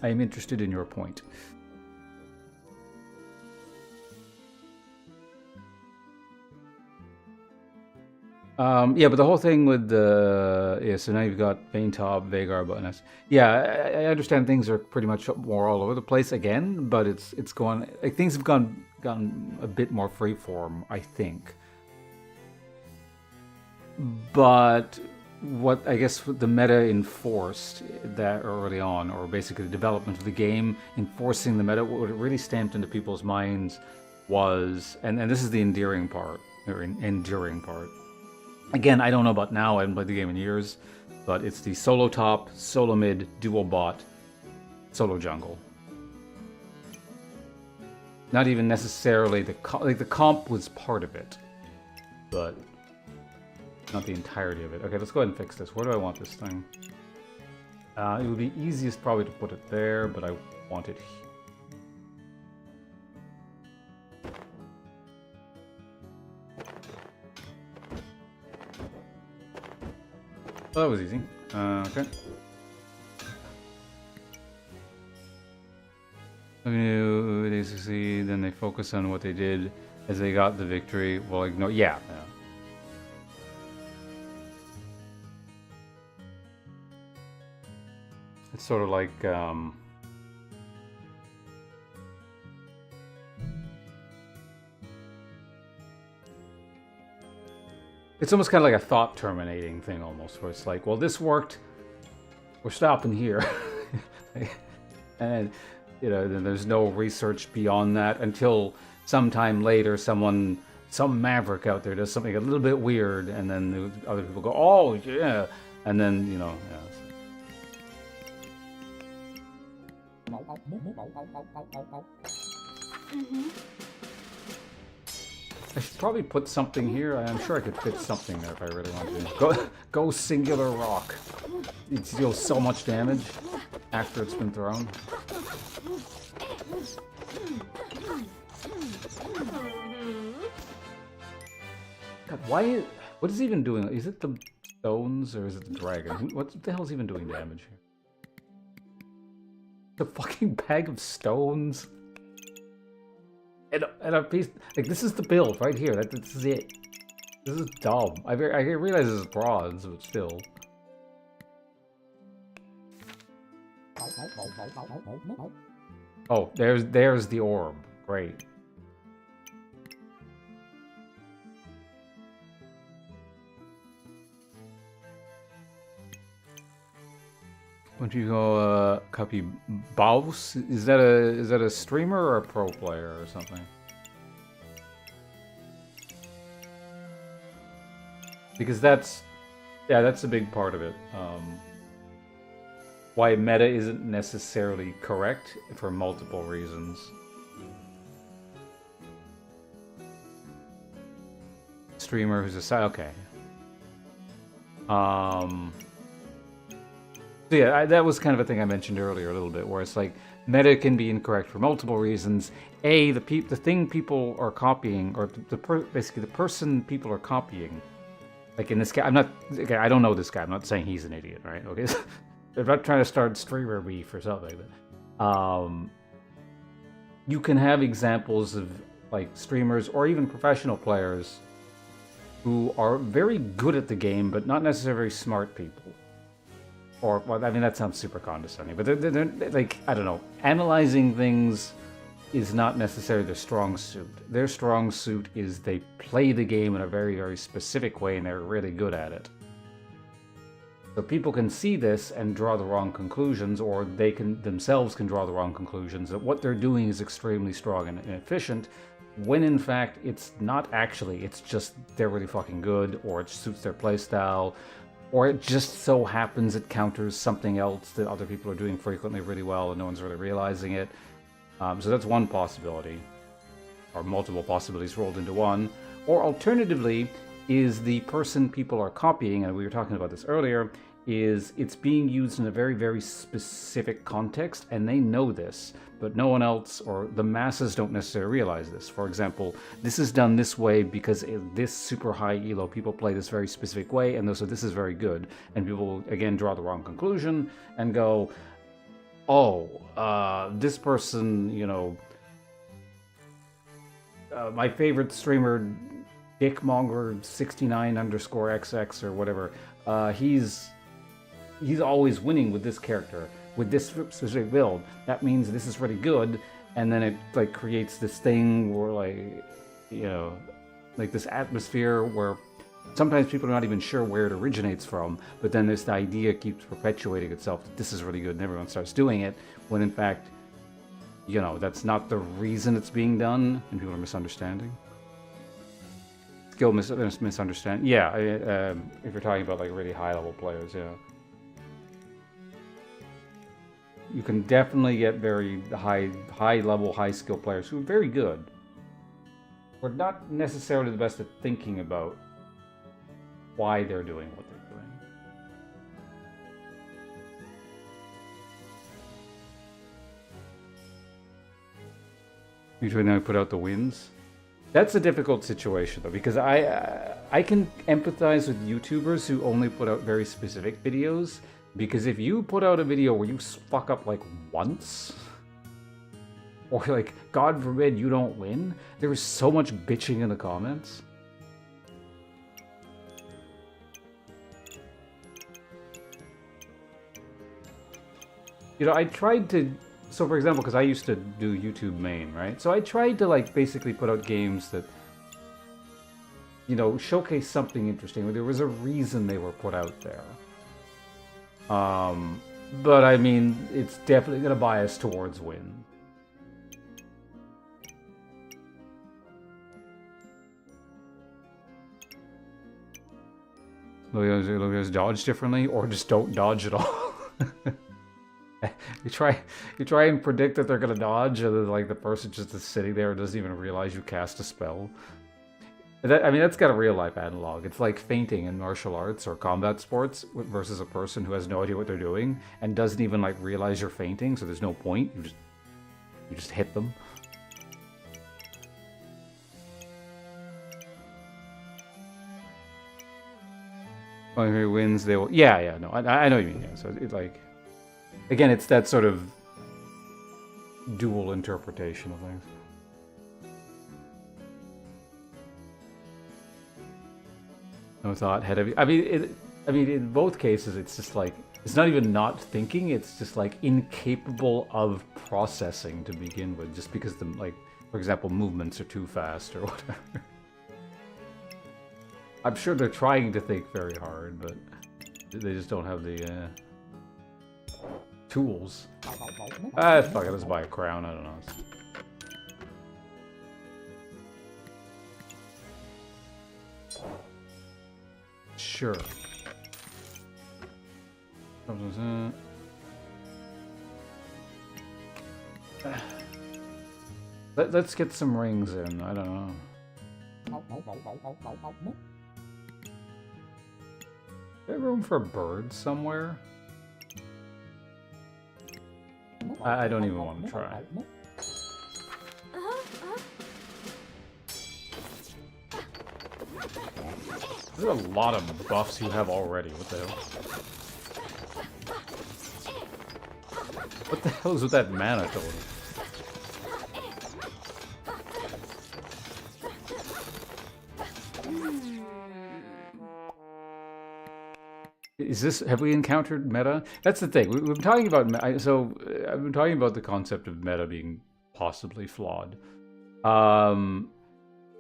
A: I am interested in your point. Yeah, but the whole thing with the so now you've got Vayne top, Veigar, Botnas. Yeah, I understand things are pretty much more all over the place again, but it's gone. Like things have gone a bit more freeform, I think. But what I guess the meta enforced that early on, or basically the development of the game enforcing the meta, what it really stamped into people's minds was, and this is the endearing part, or enduring part. Again, I don't know about now, I haven't played the game in years, but it's the solo top, solo mid, dual bot, solo jungle. Not even necessarily the comp was part of it, but not the entirety of it. Okay, let's go ahead and fix this. Where do I want this thing? It would be easiest probably to put it there, but I want it here. Oh, that was easy. Okay. They succeed, then they focus on what they did as they got the victory. Well, ignore. Yeah. It's sort of like. It's almost kind of like a thought terminating thing almost, where it's like, well, this worked, we're stopping here. And, you know, then there's no research beyond that until sometime later some maverick out there does something a little bit weird, and then the other people go, oh, yeah, and then, you know, yeah. I should probably put something here. I'm sure I could fit something there if I really wanted to. Go singular rock. It deals so much damage after it's been thrown. God, why? What is he even doing? Is it the stones or is it the dragon? What the hell is even doing damage here? The fucking bag of stones. And a piece, like, this is the build right here. This is it. This is dumb. I realize this is bronze, but still. Oh, there's the orb. Great. Would you go copy Baus? Is that a streamer or a pro player or something? Because that's a big part of it. Why meta isn't necessarily correct for multiple reasons. Streamer who's a side, okay. So yeah, that was kind of a thing I mentioned earlier a little bit, where it's like meta can be incorrect for multiple reasons. A, the thing people are copying, or basically the person people are copying. Like in this guy, I don't know this guy. I'm not saying he's an idiot, right? Okay, I'm not trying to start streamer beef or something. But you can have examples of like streamers or even professional players who are very good at the game, but not necessarily very smart people. Or, well, I mean, that sounds super condescending, but they're like, I don't know, analyzing things is not necessarily their strong suit. Their strong suit is they play the game in a very, very specific way, and they're really good at it. So people can see this and draw the wrong conclusions, or they themselves can draw the wrong conclusions that what they're doing is extremely strong and efficient, when in fact it's not actually. It's just they're really fucking good, or it suits their playstyle. Or it just so happens it counters something else that other people are doing frequently really well and no one's really realizing it. So that's one possibility. Or multiple possibilities rolled into one. Or alternatively, is the person people are copying, and we were talking about this earlier, is it's being used in a very, very specific context, and they know this, but no one else or the masses don't necessarily realize this. For example, this is done this way because this super high elo people play this very specific way, and so this is very good. And people, again, draw the wrong conclusion and go, oh, this person, you know, my favorite streamer, Dickmonger69_XX or whatever, he's always winning with this character, with this specific build. That means this is really good, and then it like creates this thing where, like, you know, like this atmosphere where sometimes people are not even sure where it originates from, but then this idea keeps perpetuating itself that this is really good and everyone starts doing it, when in fact, you know, that's not the reason it's being done, and people are misunderstanding. Skill misunderstanding. Yeah, if you're talking about like really high level players, yeah. You can definitely get very high level, high skill players who are very good. We're not necessarily the best at thinking about why they're doing what they're doing. Usually now we put out the wins. That's a difficult situation though, because I can empathize with YouTubers who only put out very specific videos. Because if you put out a video where you fuck up like once, or like, God forbid, you don't win, there is so much bitching in the comments. You know, I tried to, so for example, because I used to do YouTube main, right? So I tried to like basically put out games that, you know, showcase something interesting. There was a reason they were put out there. But I mean, it's definitely going to bias towards win. Look at us dodge differently, or just don't dodge at all. You try and predict that they're gonna dodge, and then like the person just is sitting there and doesn't even realize you cast a spell. I mean, that's got a real life analog. It's like feinting in martial arts or combat sports versus a person who has no idea what they're doing and doesn't even like realize you're feinting, so there's no point. You just hit them. Who wins, they will. Yeah, no, I know what you mean. Yeah, so it's like, again, it's that sort of dual interpretation of things. No thought, head of. I mean, in both cases, it's just like it's not even not thinking. It's just like incapable of processing to begin with, just because the like, for example, movements are too fast or whatever. I'm sure they're trying to think very hard, but they just don't have the tools. Ah, fuck it, let's buy a crown, I don't know. Sure. Let's get some rings in, I don't know. Is there room for birds somewhere? I don't even want to try. There's a lot of buffs you have already. What the hell? What the hell is with that mana total? Is this, have we encountered meta? That's the thing. We've been talking about, I've been talking about the concept of meta being possibly flawed.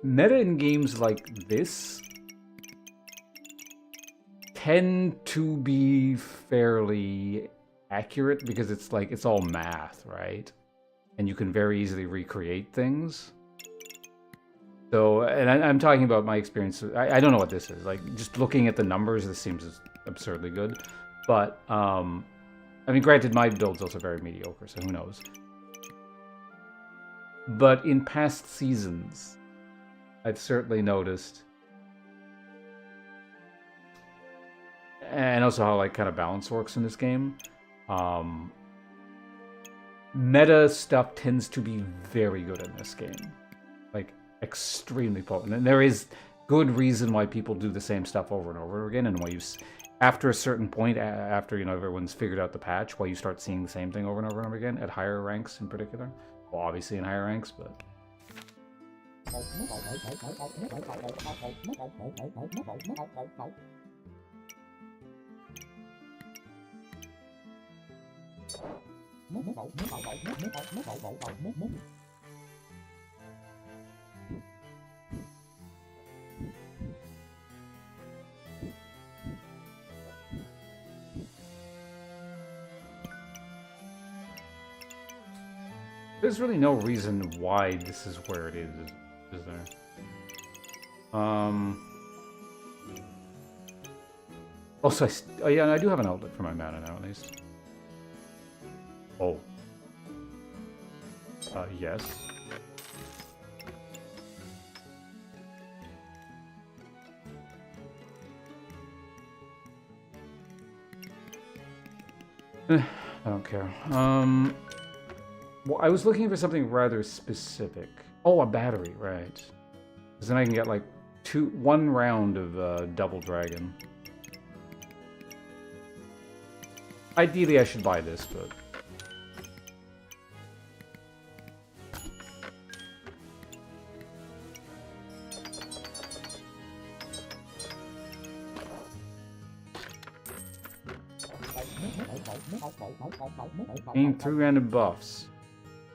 A: Meta in games like this tend to be fairly accurate because it's like, it's all math, right? And you can very easily recreate things. So, and I'm talking about my experience. I don't know what this is. Like, just looking at the numbers, this seems absurdly good. But, I mean, granted, my build's also very mediocre, so who knows. But in past seasons, I've certainly noticed, and also how, like, kind of balance works in this game. Meta stuff tends to be very good in this game. Like, extremely potent. And there is good reason why people do the same stuff over and over again, and why you, after a certain point, after, you know, everyone's figured out the patch, why you start seeing the same thing over and over and over again, at higher ranks in particular. Well, obviously in higher ranks, but... There's really no reason why this is where it is there? Also, oh yeah, I do have an outlet for my mana now, at least. Oh. Yes. I don't care. Well, I was looking for something rather specific. Oh, a battery, right. Because then I can get like one round of double dragon. Ideally, I should buy this, but... Gain 3 random buffs.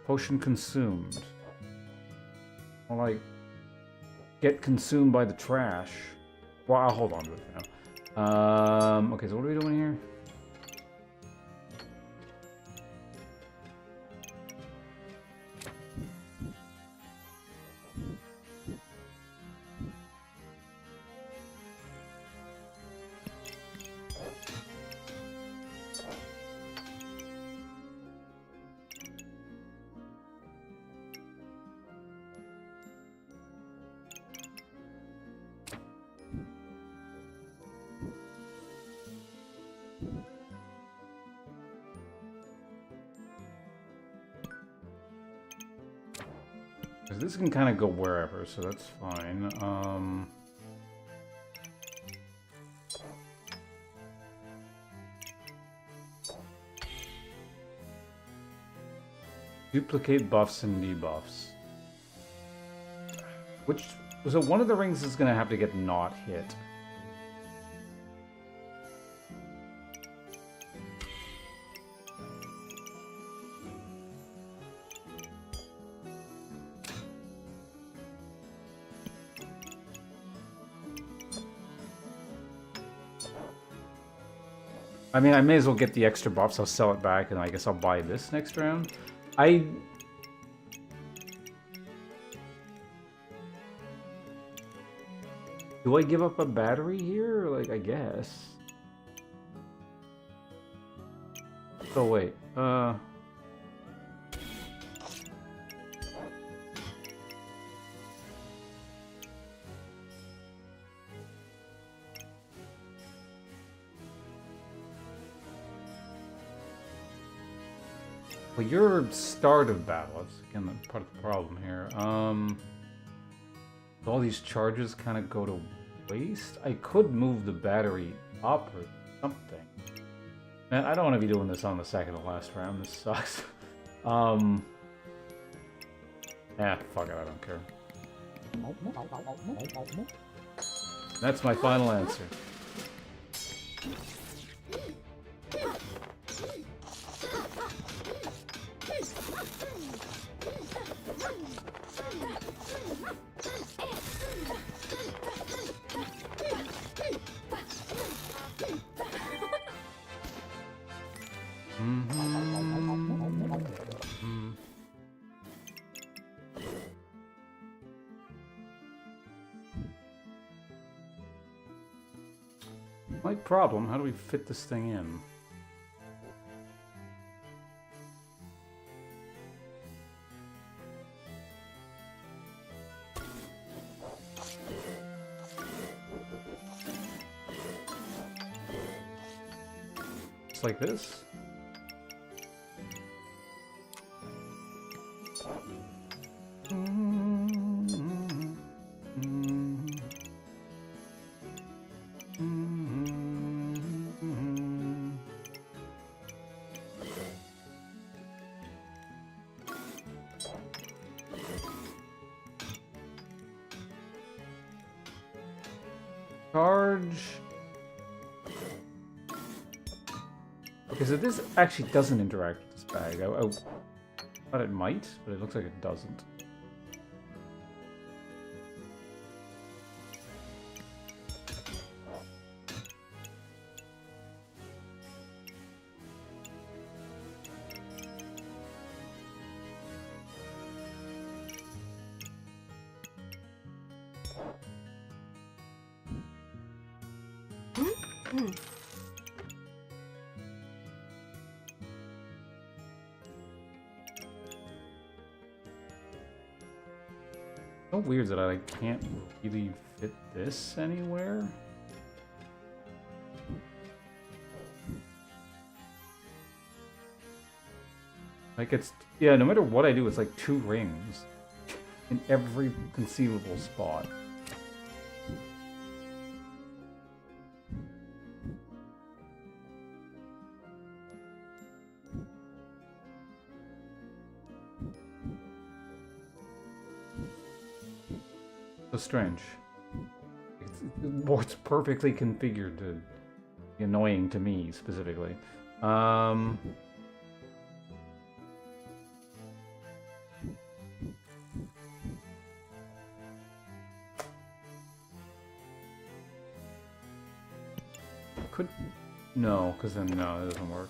A: Potion consumed. Well, like... get consumed by the trash. Well, I'll hold on to it for now. Okay, so what are we doing here? This can kind of go wherever, so that's fine. Duplicate buffs and debuffs. So one of the rings is going to have to get not hit. I mean, I may as well get the extra buffs. I'll sell it back, and I guess I'll buy this next round. Do I give up a battery here? Like, I guess. Oh, wait. Well, your start of battle. That's, again, part of the problem here. All these charges kind of go to waste. I could move the battery up or something. Man, I don't want to be doing this on the second to last round. This sucks. Fuck it, I don't care. That's my final answer. My problem, how do we fit this thing in? Just like this? Charge. Okay, so this actually doesn't interact with this bag. I thought it might, but it looks like it doesn't. So weird that I like, can't really fit this anywhere. Like it's, yeah, no matter what I do, it's like 2 rings in every conceivable spot. So strange. It's perfectly configured to be annoying to me specifically. could... No, because then no, it doesn't work.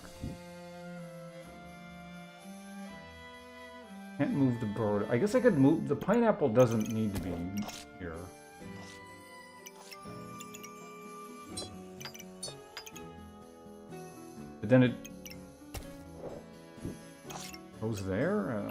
A: Can't move the bird. I guess I could move... The pineapple doesn't need to be here. But then it... goes there?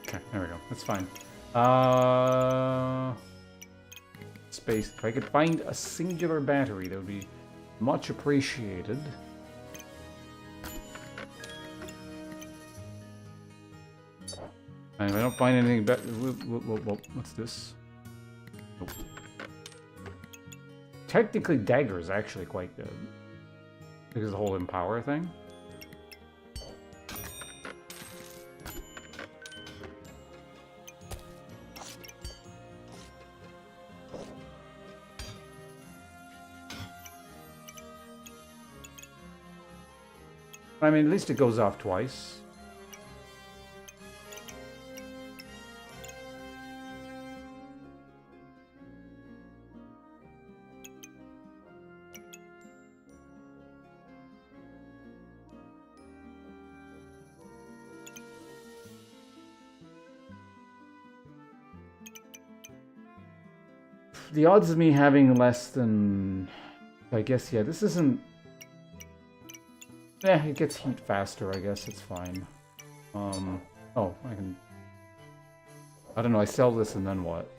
A: Okay, there we go. That's fine. Space. If I could find a singular battery, that would be much appreciated. And if I don't find anything better... What's this? Nope. Technically, dagger is actually quite good. Because of the whole empower thing. I mean, at least it goes off twice. The odds of me having less than... I guess, yeah, this isn't... it gets heat faster, I guess, it's fine. Oh, I can... I don't know, I sell this and then what?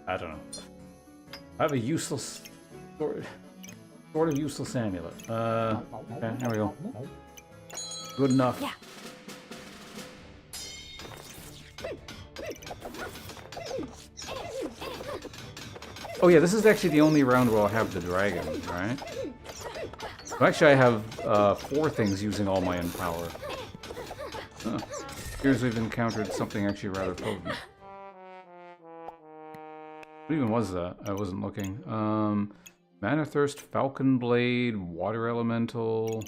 A: I don't know. I have a useless... Sort of useless amulet. Okay, there we go. Good enough.
B: Yeah.
A: Oh yeah, this is actually the only round where I'll have the dragon, right? Well, actually, I have 4 things using all my empower. Huh. Here's we've encountered something actually rather potent. What even was that? I wasn't looking. Mana Thirst, Falcon Blade, Water Elemental.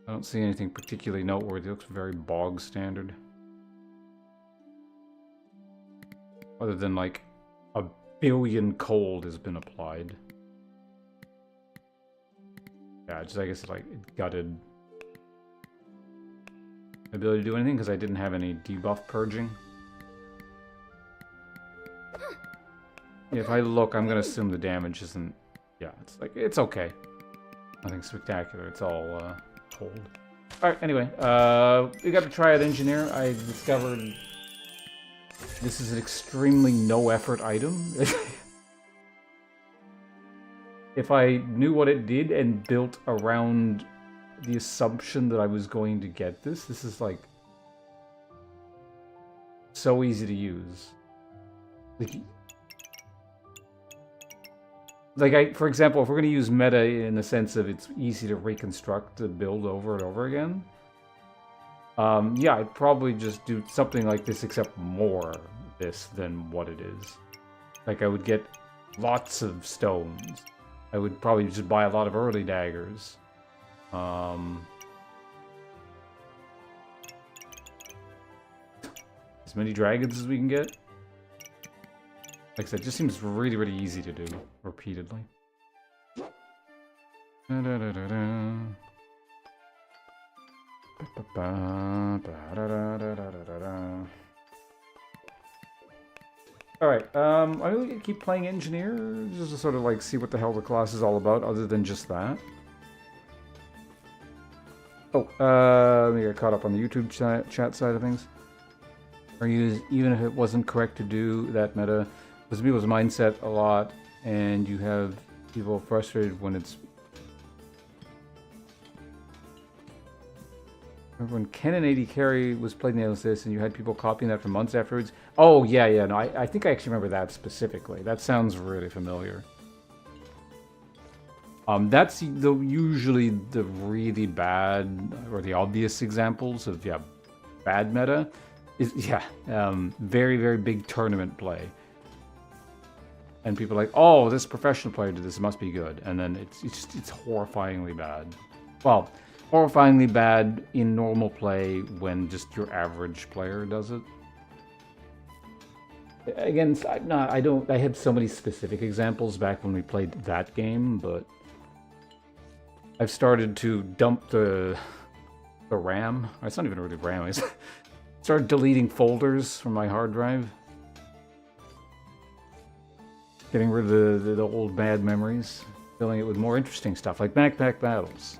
A: I don't see anything particularly noteworthy. It looks very bog standard. Other than like a billion cold has been applied. Yeah, just I guess like it gutted my ability to do anything because I didn't have any debuff purging. If I look, I'm gonna assume the damage isn't... Yeah, it's like, it's okay. Nothing spectacular, it's all cold. Alright, anyway, we got to try out Engineer. I discovered this is an extremely no-effort item. If I knew what it did and built around the assumption that I was going to get this is like so easy to use. Like, for example, if we're going to use meta in the sense of it's easy to reconstruct the build over and over again, yeah, I'd probably just do something like this, except more this than what it is. Like, I would get lots of stones. I would probably just buy a lot of early daggers. As many dragons as we can get. Like I said, it just seems really, really easy to do repeatedly. Alright, I'm gonna keep playing Engineer, just to sort of like see what the hell the class is all about, other than just that. Oh, let me get caught up on the YouTube chat side of things. Even if it wasn't correct to do that meta, was people's mindset a lot, and you have people frustrated when it's Remember when Ken and AD Carry was played in the LSS and you had people copying that for months afterwards? Oh, yeah, no, I think I actually remember that specifically. That sounds really familiar. That's usually the really bad or the obvious examples of, yeah, bad meta. Very, very big tournament play. And people are like, oh, this professional player did this, it must be good. And then it's horrifyingly bad. Well, horrifyingly bad in normal play when just your average player does it. Again, I had so many specific examples back when we played that game, but I've started to dump the RAM. It's not even really RAM. I started deleting folders from my hard drive. Getting rid of the old bad memories. Filling it with more interesting stuff, like Backpack Battles.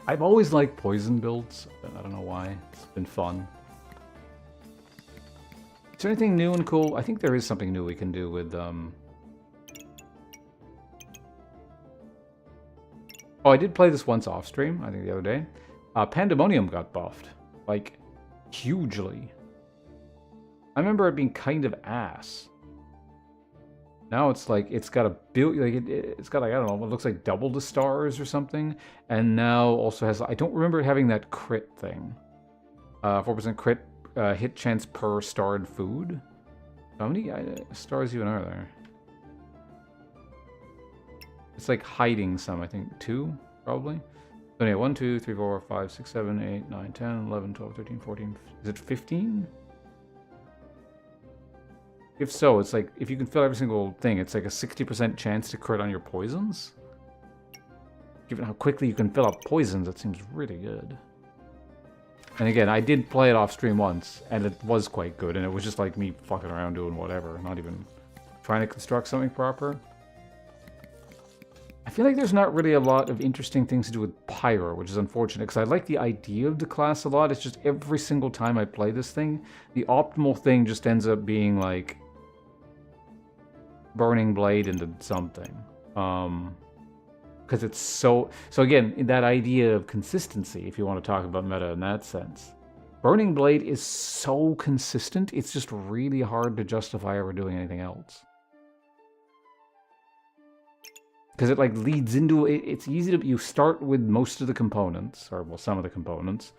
A: I've always liked poison builds. I don't know why. It's been fun. Is there anything new and cool? I think there is something new we can do with... Oh, I did play this once off stream, I think the other day. Pandemonium got buffed. Like, hugely. I remember it being kind of ass. Now it's like, it's got a build, like, it's got like, I don't know, it looks like double the stars or something. And now also has, I don't remember it having that crit thing. 4% crit hit chance per starred food. How many stars even are there? It's like hiding some, I think. 2, probably. So anyway, 1, 2, 3, 4, 5, 6, 7, 8, 9, 10, 11, 12, 13, 14. Is it 15? If so, it's like, if you can fill every single thing, it's like a 60% chance to crit on your poisons. Given how quickly you can fill up poisons, that seems really good. And again, I did play it off stream once, and it was quite good, and it was just like me fucking around doing whatever, not even trying to construct something proper. I feel like there's not really a lot of interesting things to do with Pyro, which is unfortunate, because I like the idea of the class a lot. It's just every single time I play this thing, the optimal thing just ends up being like Burning Blade into something. Because it's so again, that idea of consistency, if you want to talk about meta in that sense. Burning Blade is so consistent, it's just really hard to justify ever doing anything else. Because it like leads into it. It's easy to, you start with most of the components, or well, some of the components.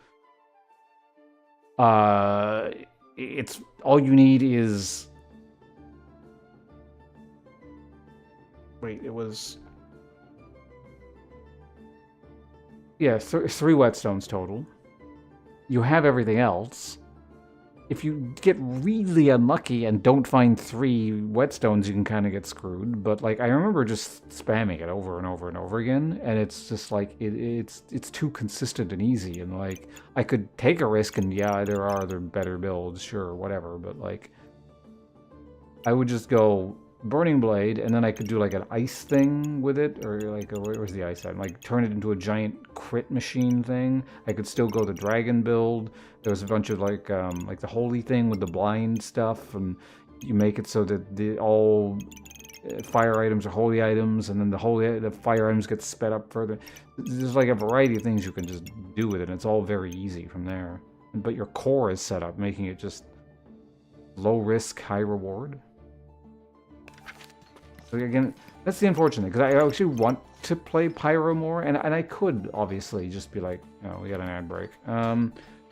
A: It's all you need is, wait, it was, yeah, 3 whetstones total. You have everything else. If you get really unlucky and don't find 3 whetstones, you can kind of get screwed. But like, I remember just spamming it over and over and over again, and it's just like it's too consistent and easy. And like, I could take a risk, and yeah, there are other better builds, sure, whatever. But like, I would just go Burning Blade, and then I could do like an ice thing with it, or like, where's the ice at? Like, turn it into a giant crit machine thing. I could still go the dragon build. There was a bunch of like the holy thing with the blind stuff, and you make it so that all fire items are holy items, and then the fire items get sped up further. There's like a variety of things you can just do with it, and it's all very easy from there. But your core is set up, making it just low risk, high reward. So again, that's the unfortunate, because I actually want to play Pyro more, and I could obviously just be like, oh, we got an ad break.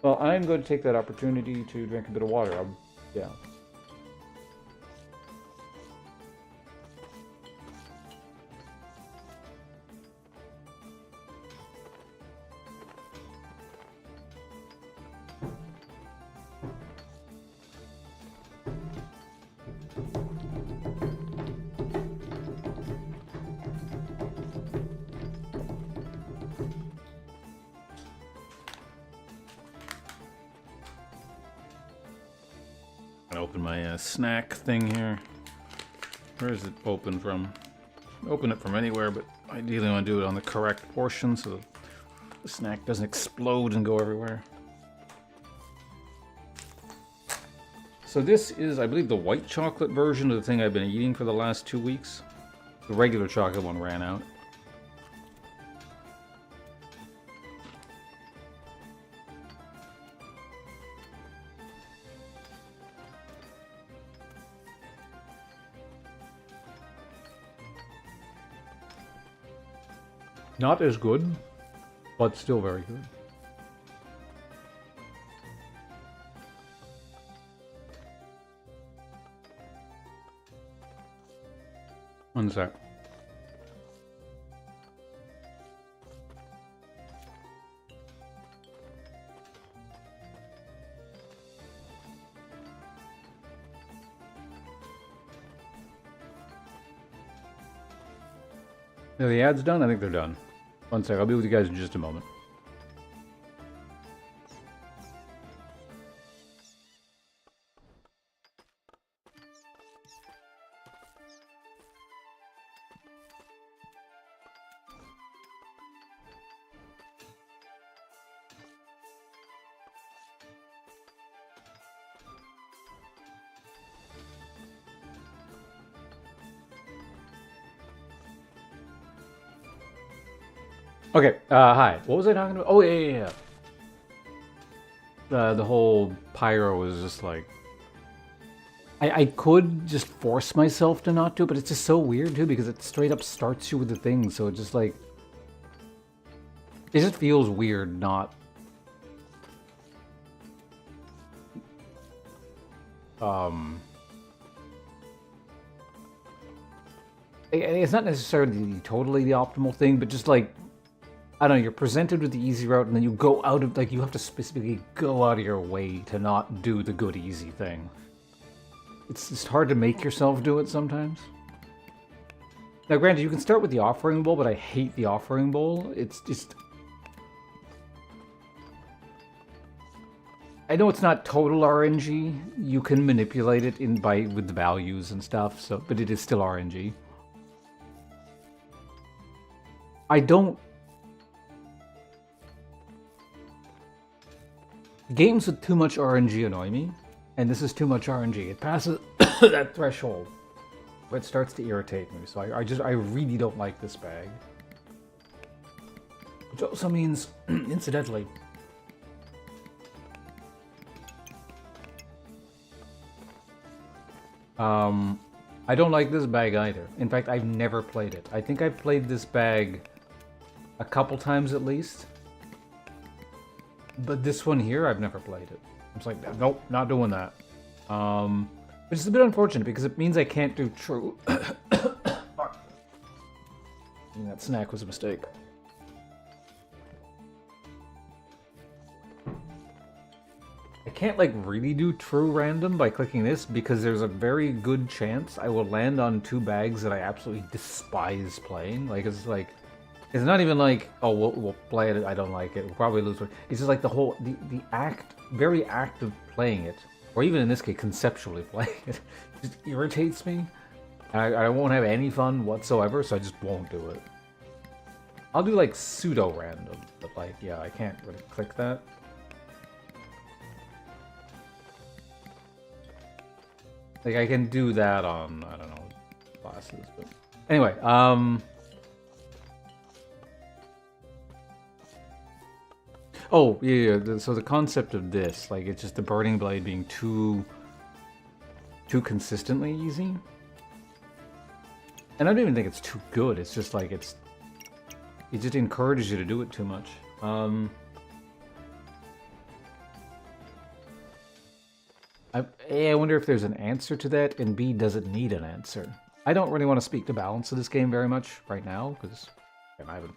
A: Well, I'm going to take that opportunity to drink a bit of water. Yeah. Open my snack thing here. Where is it open from? Open it from anywhere, but ideally I want to do it on the correct portion so the snack doesn't explode and go everywhere. So this is, I believe, the white chocolate version of the thing I've been eating for the last 2 weeks. The regular chocolate one ran out. Not as good, but still very good. One sec. Are the ads done? I think they're done. One sec, I'll be with you guys in just a moment. Okay, hi. What was I talking about? Oh, yeah. The whole pyro was just like... I could just force myself to not do it, but it's just so weird, too, because it straight up starts you with the thing, so it just, like... It just feels weird not... It's not necessarily totally the optimal thing, but just, like... I don't know, you're presented with the easy route, and then you go out of, like, you have to specifically go out of your way to not do the good easy thing. It's just hard to make yourself do it sometimes. Now, granted, you can start with the offering bowl, but I hate the offering bowl. It's just... I know it's not total RNG. You can manipulate it with the values and stuff, so but it is still RNG. I don't... Games with too much RNG annoy me, and this is too much RNG. It passes that threshold, but it starts to irritate me, so I really don't like this bag. Which also means, incidentally, I don't like this bag either. In fact, I've never played it. I think I've played this bag a couple times at least. But this one here, I've never played it. I'm just like, nope, not doing that. Which is a bit unfortunate because it means I can't do true. That snack was a mistake. I can't like really do true random by clicking this because there's a very good chance I will land on two bags that I absolutely despise playing. It's not even like, oh, we'll play it, I don't like it, we'll probably lose. It's just like the very act of playing it, or even in this case, conceptually playing it, just irritates me. I won't have any fun whatsoever, so I just won't do it. I'll do like pseudo-random, but like, yeah, I can't really click that. Like, I can do that on, I don't know, classes, but... Anyway, Oh, yeah, so the concept of this, like, it's just the Burning Blade being too consistently easy. And I don't even think it's too good, it's just like, it just encourages you to do it too much. A, I wonder if there's an answer to that, and B, does it need an answer? I don't really want to speak to balance of this game very much right now, because I haven't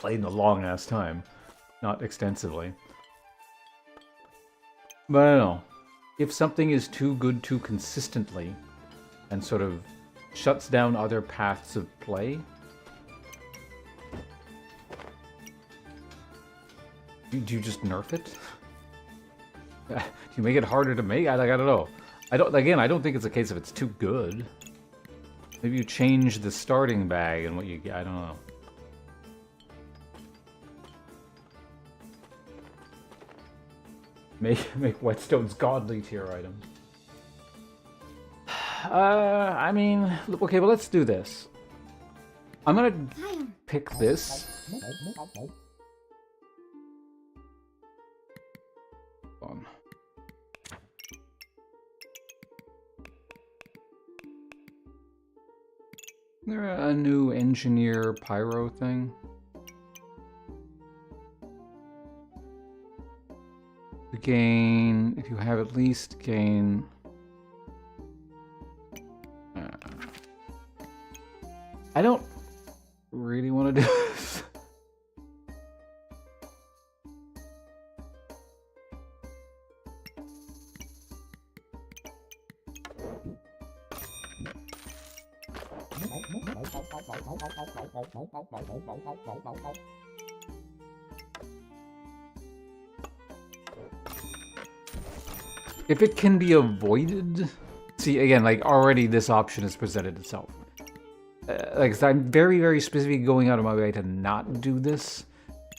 A: played in a long-ass time. Not extensively. But I don't know. If something is too good too consistently, and sort of shuts down other paths of play, do you just nerf it? Do you make it harder to make? I don't know. I don't think it's a case of it's too good. Maybe you change the starting bag and what you get. I don't know. Make whetstones godly tier items. I mean, okay, well, let's do this. I'm gonna pick this. Hold on. there a new engineer pyro thing? To gain, if you have at least gain. I don't really want to do this. If it can be avoided, see again, like already this option has presented itself. Like I said, I'm very, very specifically going out of my way to not do this.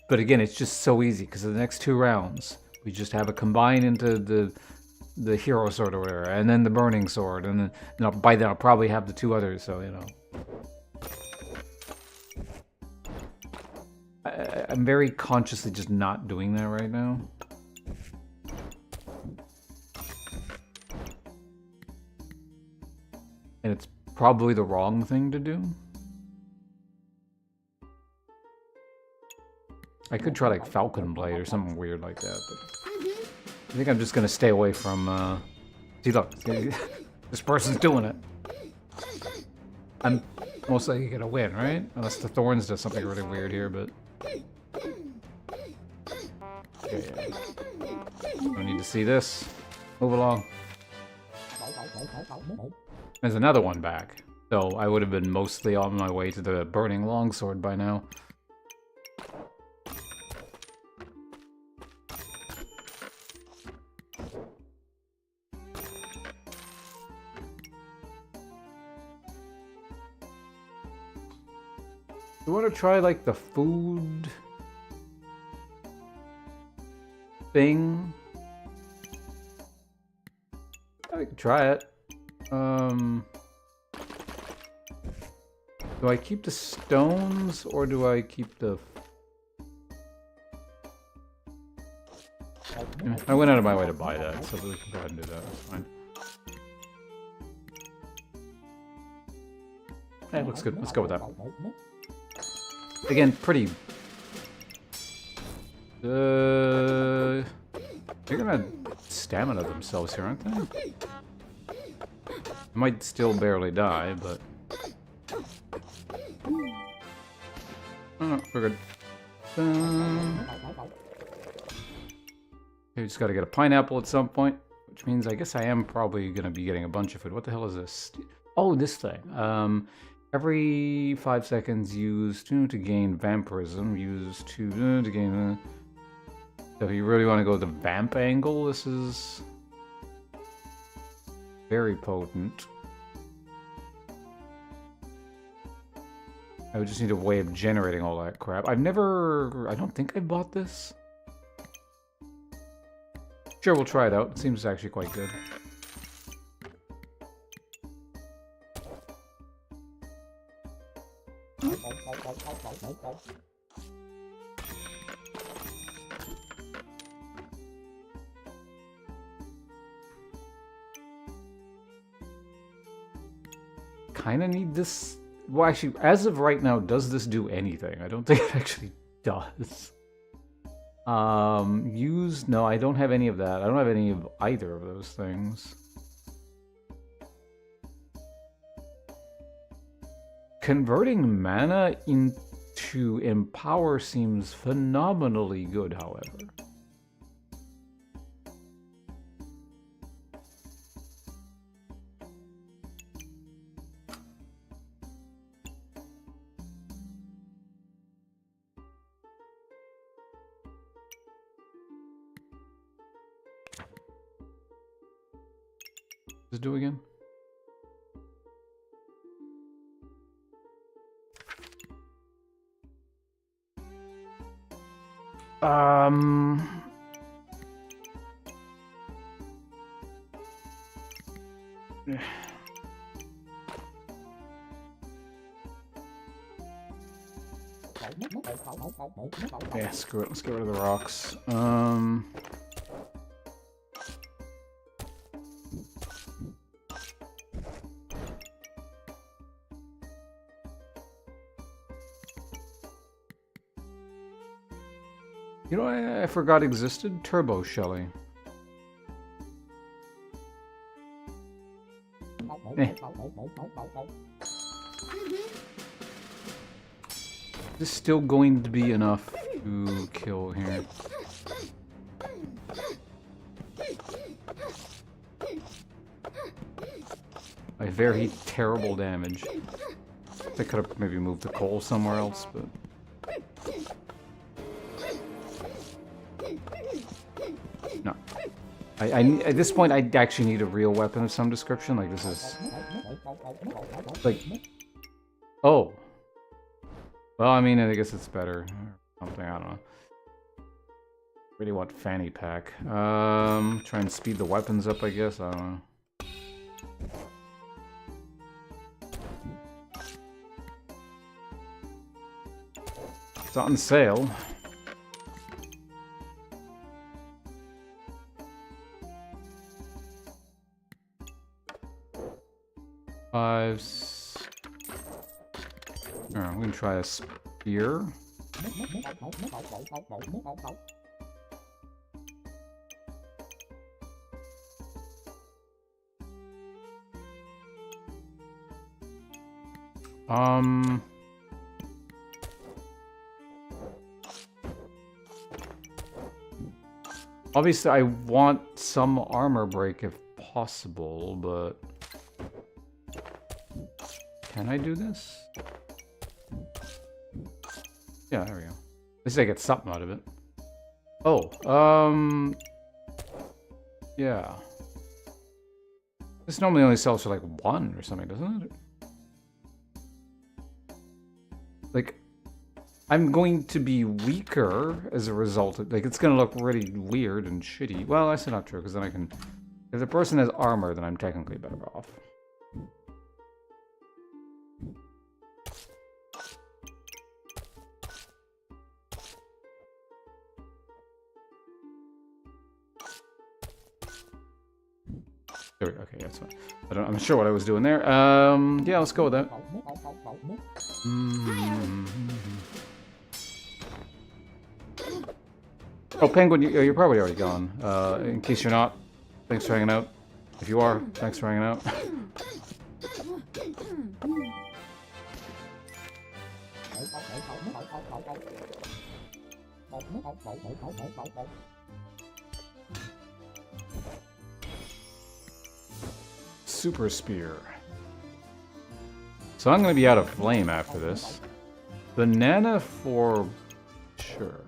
A: But again, it's just so easy because the next 2 rounds, we just have a combine into the hero sword or whatever, and then the burning sword, and then by then I'll probably have the 2 others. So you know, I'm very consciously just not doing that right now. And it's probably the wrong thing to do. I could try like Falcon Blade or something weird like that, but I think I'm just gonna stay away from, see look, this person's doing it. I'm most likely gonna win, right? Unless the Thorns does something really weird here, but... Okay, don't need to see this. Move along. There's another one back. So I would have been mostly on my way to the burning longsword by now. You want to try like the food thing? I can try it. Do I keep the stones or do I keep the... I went out of my way to buy that, so we can go ahead and do that. That's fine. Hey, looks good. Let's go with that. Again, pretty... they're gonna stamina themselves here, aren't they? Might still barely die, but... Oh, no, we're good. Okay, we just gotta get a pineapple at some point, which means I guess I am probably gonna be getting a bunch of food. What the hell is this? Oh, this thing. Every 5 seconds, use 2 to gain vampirism. Use 2 to gain... So if you really want to go the vamp angle, this is... very potent. I would just need a way of generating all that crap. I've never... I don't think I bought this. Sure, we'll try it out. It seems actually quite good. Kinda need this... Well, actually, as of right now, does this do anything? I don't think it actually does. Use... No, I don't have any of that. I don't have any of either of those things. Converting mana into Empower seems phenomenally good, however. Let's do it again. Yeah, screw it. Let's get rid of the rocks. You know, I forgot existed? Turbo Shelly. Eh. Is this still going to be enough to kill here? By very terrible damage. I could have maybe moved the coal somewhere else, but... No. At this point, I actually need a real weapon of some description. Like, this is... Like... Oh. Well, I mean, I guess it's better. Or something, I don't know. Really want fanny pack. Try and speed the weapons up, I guess. I don't know. It's on sale. Five. Alright, we can try a spear. Obviously, I want some armor break if possible, but... Can I do this? Yeah, there we go. At least I get something out of it. Oh, yeah. This normally only sells for like 1 or something, doesn't it? Like, I'm going to be weaker as a result of, like, it's gonna look really weird and shitty. Well, that's not true, because then I can... If the person has armor, then I'm technically better off. There we go. Okay, that's fine. I'm not sure what I was doing there. Yeah, let's go with that. Oh, Penguin, you're probably already gone. In case you're not, thanks for hanging out. If you are, thanks for hanging out. Super Spear. So I'm going to be out of flame after this. Banana for sure.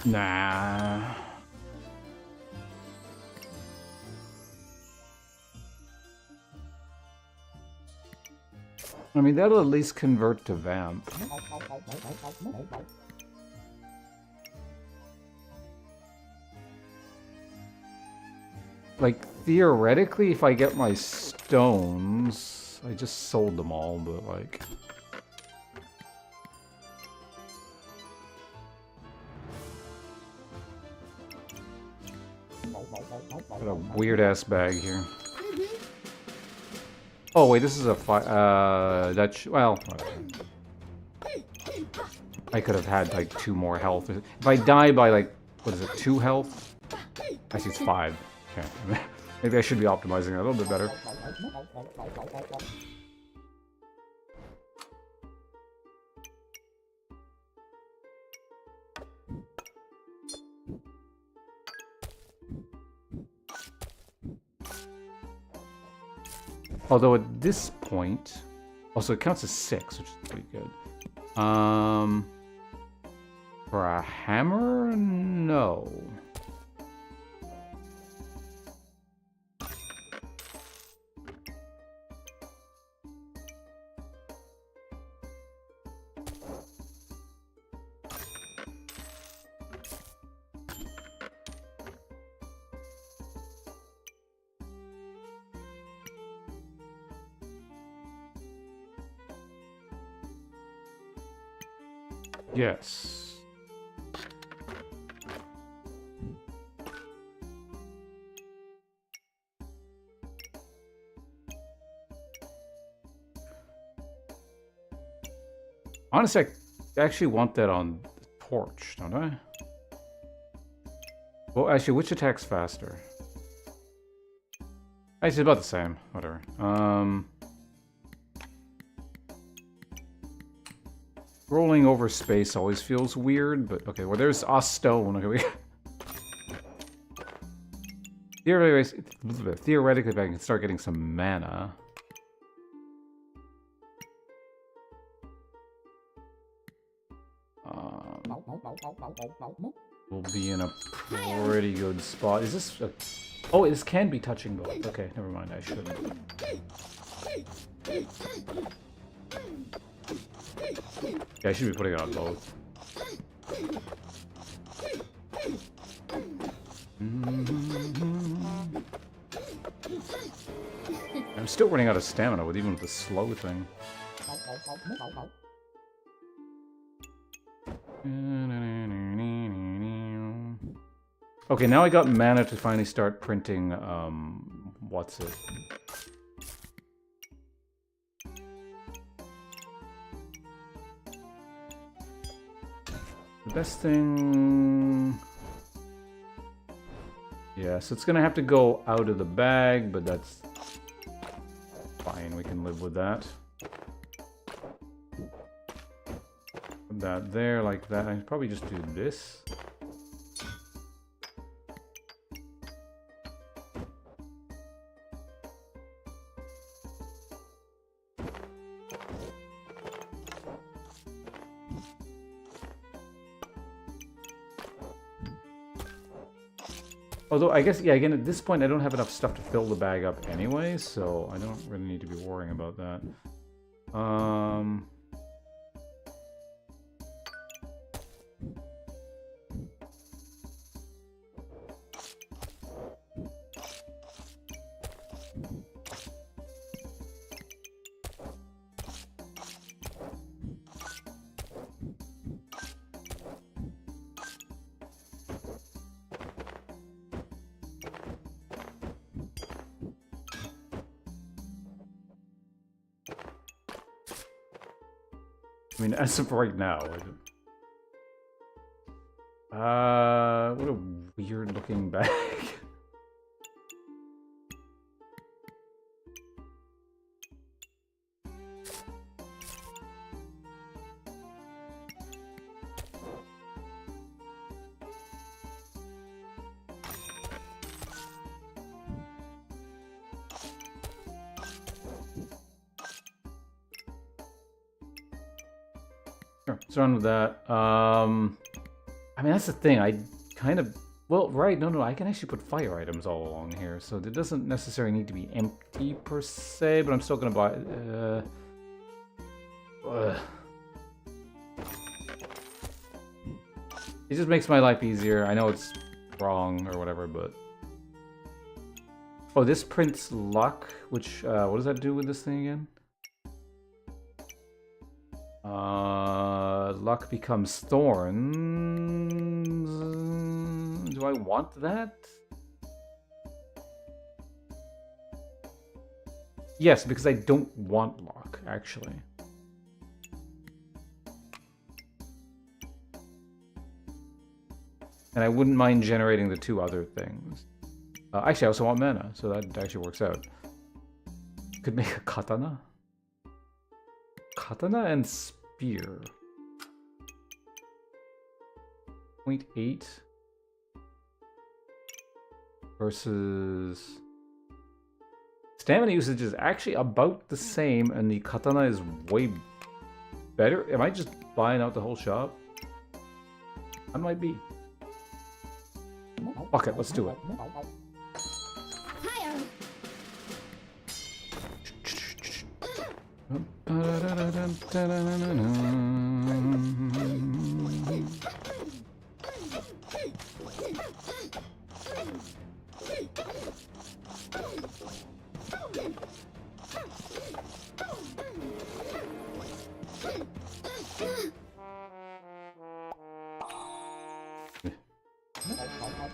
A: Nah. I mean, that'll at least convert to Vamp. Like, theoretically, if I get my stones... I just sold them all, but like... Got a weird-ass bag here. Oh, wait, this is a Dutch... Well... I could have had, like, 2 more health. If I die by, like, what is it, 2 health? Actually, it's 5. Okay. Maybe I should be optimizing it a little bit better. Although at this point, also it counts as 6, which is pretty good. For a hammer, no. Yes. Honestly, I actually want that on the torch, don't I? Well, actually, which attacks faster? Actually, about the same. Whatever. Rolling over space always feels weird, but okay. Well, there's a stone. Okay, theoretically, if I can start getting some mana. We'll be in a pretty good spot. Is this a... Oh, this can be touching both. Okay, never mind. I shouldn't. Yeah, I should be putting it on both. I'm still running out of stamina with even with the slow thing. Okay, now I got mana to finally start printing, what's it? The best thing... Yeah, so it's gonna have to go out of the bag, but that's fine, we can live with that. Put that there, like that. I can probably just do this. Although, I guess, yeah, again, at this point, I don't have enough stuff to fill the bag up anyway, so I don't really need to be worrying about that. I mean, as of right now, what a weird looking bag. Sure, let's run with that. I mean, that's the thing. I kind of... Well, right. No, I can actually put fire items all along here. So it doesn't necessarily need to be empty per se, but I'm still going to buy... It just makes my life easier. I know it's wrong or whatever, but... Oh, this prints luck, which... what does that do with this thing again? Luck becomes thorns. Do I want that? Yes, because I don't want luck, actually. And I wouldn't mind generating the two other things. Actually, I also want mana, so that actually works out. Could make a katana. Katana and spear. 0.8 versus stamina usage is actually about the same, and the katana is way better. Am I just buying out the whole shop? I might be. Fuck it, let's do it.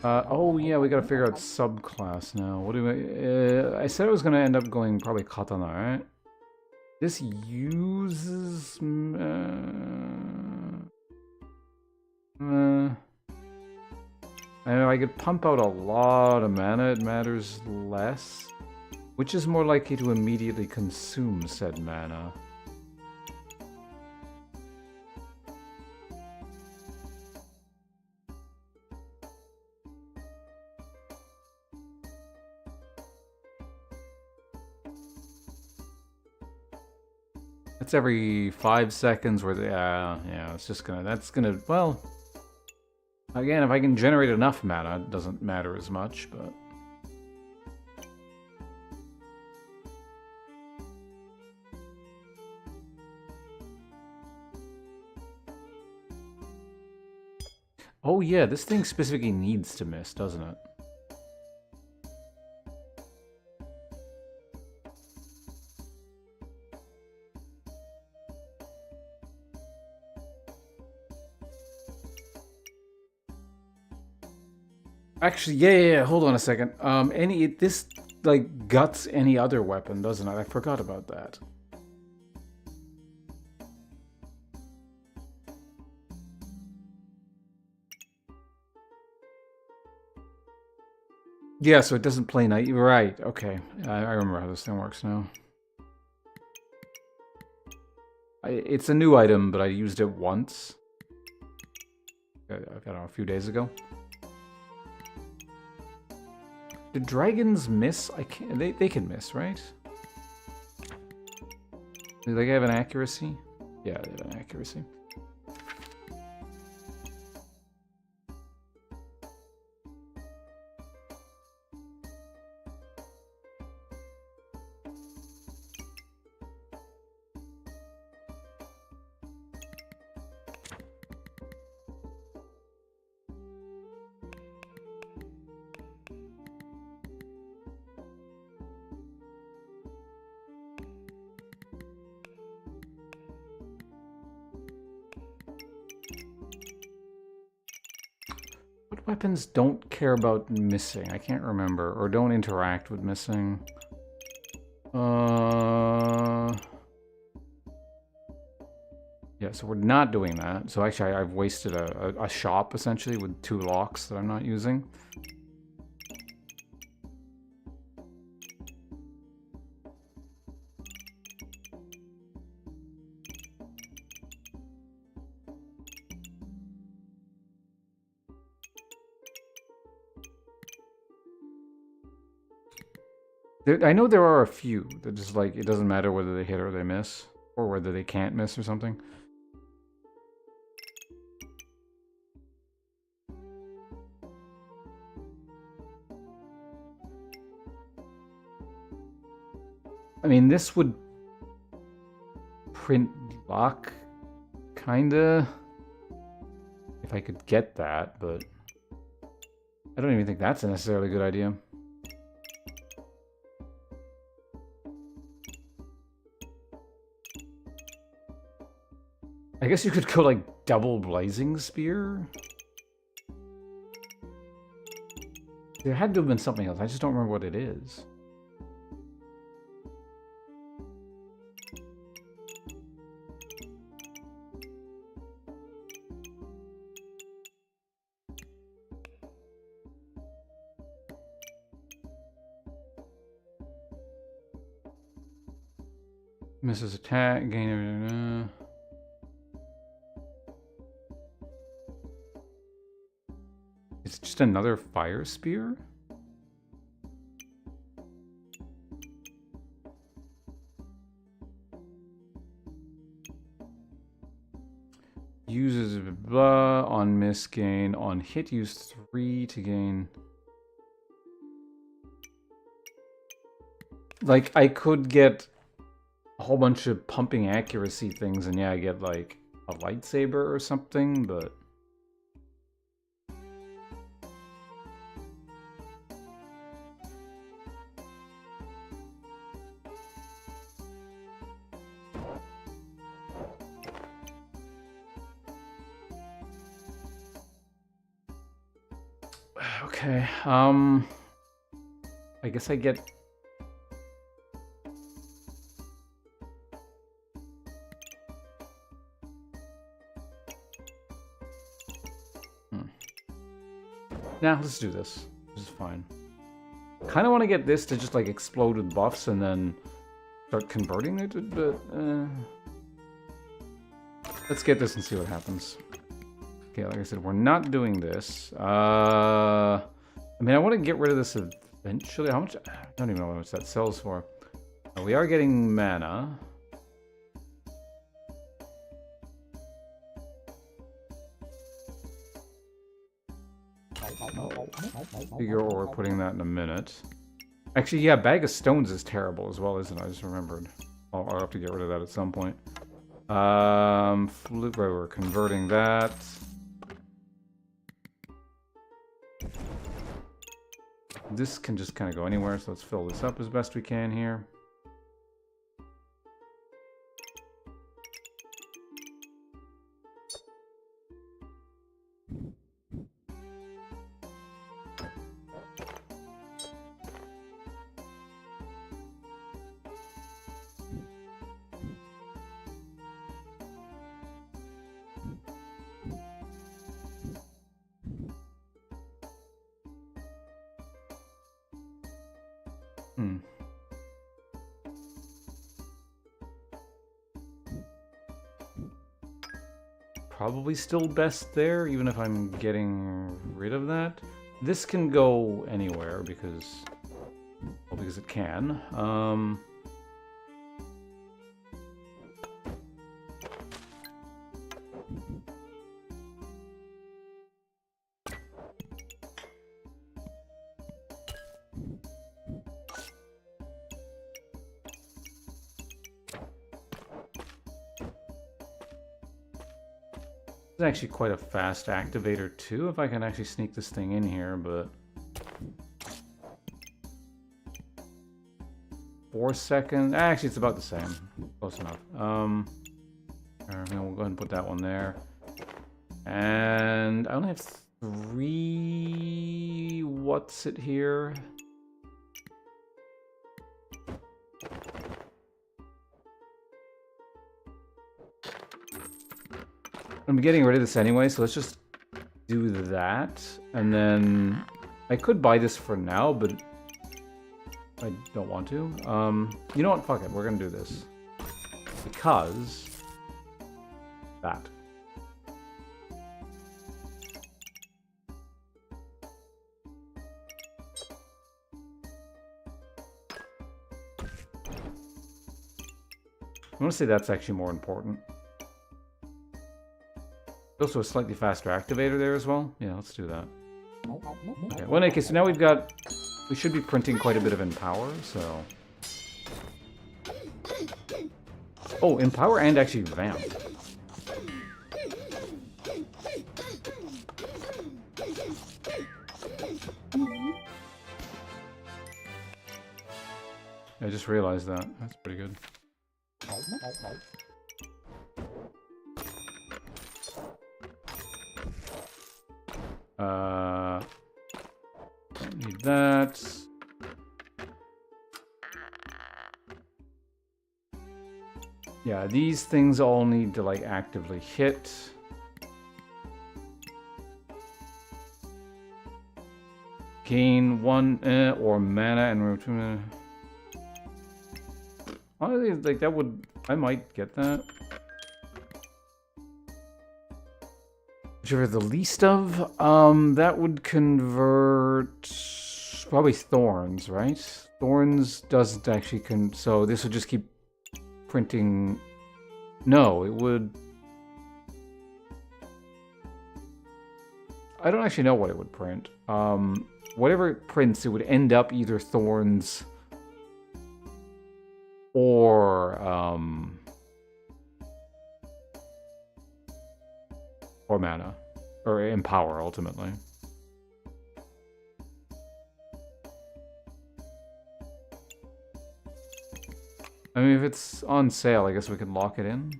A: Oh yeah, we gotta figure out subclass now. What do I said I was gonna end up going probably katana, right? This uses... I could pump out a lot of mana, it matters less. Which is more likely to immediately consume said mana? That's every 5 seconds where yeah, it's just gonna, that's gonna, well, again, if I can generate enough mana, it doesn't matter as much, but... Oh yeah, this thing specifically needs to miss, doesn't it? Actually, yeah, hold on a second. This, like, guts any other weapon, doesn't it? I forgot about that. Yeah, so it doesn't play night. Right, okay. I remember how this thing works now. It's a new item, but I used it once. I don't know, a few days ago. Do dragons miss? I can't. They can miss, right? Do they have an accuracy? Yeah, they have an accuracy. Weapons don't care about missing. I can't remember. Or don't interact with missing. Yeah, so we're not doing that. So actually, I've wasted a shop, essentially, with 2 locks that I'm not using. I know there are a few that just like, it doesn't matter whether they hit or they miss, or whether they can't miss or something. I mean, this would print luck, kinda, if I could get that, but I don't even think that's a necessarily good idea. I guess you could go like double blazing spear. There had to have been something else. I just don't remember what it is. Misses attack, gain everything. It's just another fire spear? Uses blah on miss gain. On hit use 3 to gain. Like, I could get a whole bunch of pumping accuracy things and yeah, I get like a lightsaber or something, but... Okay, I guess I get... Nah, let's do this. This is fine. Kind of want to get this to just, like, explode with buffs and then start converting it, but... Let's get this and see what happens. Okay, like I said, we're not doing this. I mean, I want to get rid of this eventually. How much? I don't even know how much that sells for. We are getting mana. Figure where we're putting that in a minute. Actually, yeah, Bag of Stones is terrible as well, isn't it? I just remembered. I'll have to get rid of that at some point. Flute, right, we're converting that. This can just kind of go anywhere, so let's fill this up as best we can here. Probably still best there, even if I'm getting rid of that. This can go anywhere because, well, because it can. It's actually quite a fast activator too, if I can actually sneak this thing in here, but... 4 seconds... Actually, it's about the same. Close enough. We'll go ahead and put that one there. And I only have 3... What's it here? I'm getting rid of this anyway, so let's just do that. And then I could buy this for now, but I don't want to. You know what? Fuck it. We're going to do this. Because that. I want to say that's actually more important. Also a slightly faster activator there as well. Yeah, let's do that. Okay, well, in any case, so now we should be printing quite a bit of Empower, so... Oh, Empower and actually Vamp. I just realized that. That's pretty good. Don't need that. Yeah, these things all need to, like, actively hit. Gain 1 or mana and remove 2 mana. Honestly, like, that would... I might get that. Whichever the least of, that would convert probably Thorns, right? Thorns doesn't actually so this would just keep printing. No, it would. I don't actually know what it would print. Whatever it prints, it would end up either Thorns or mana, or Empower, ultimately. I mean, if it's on sale, I guess we can lock it in.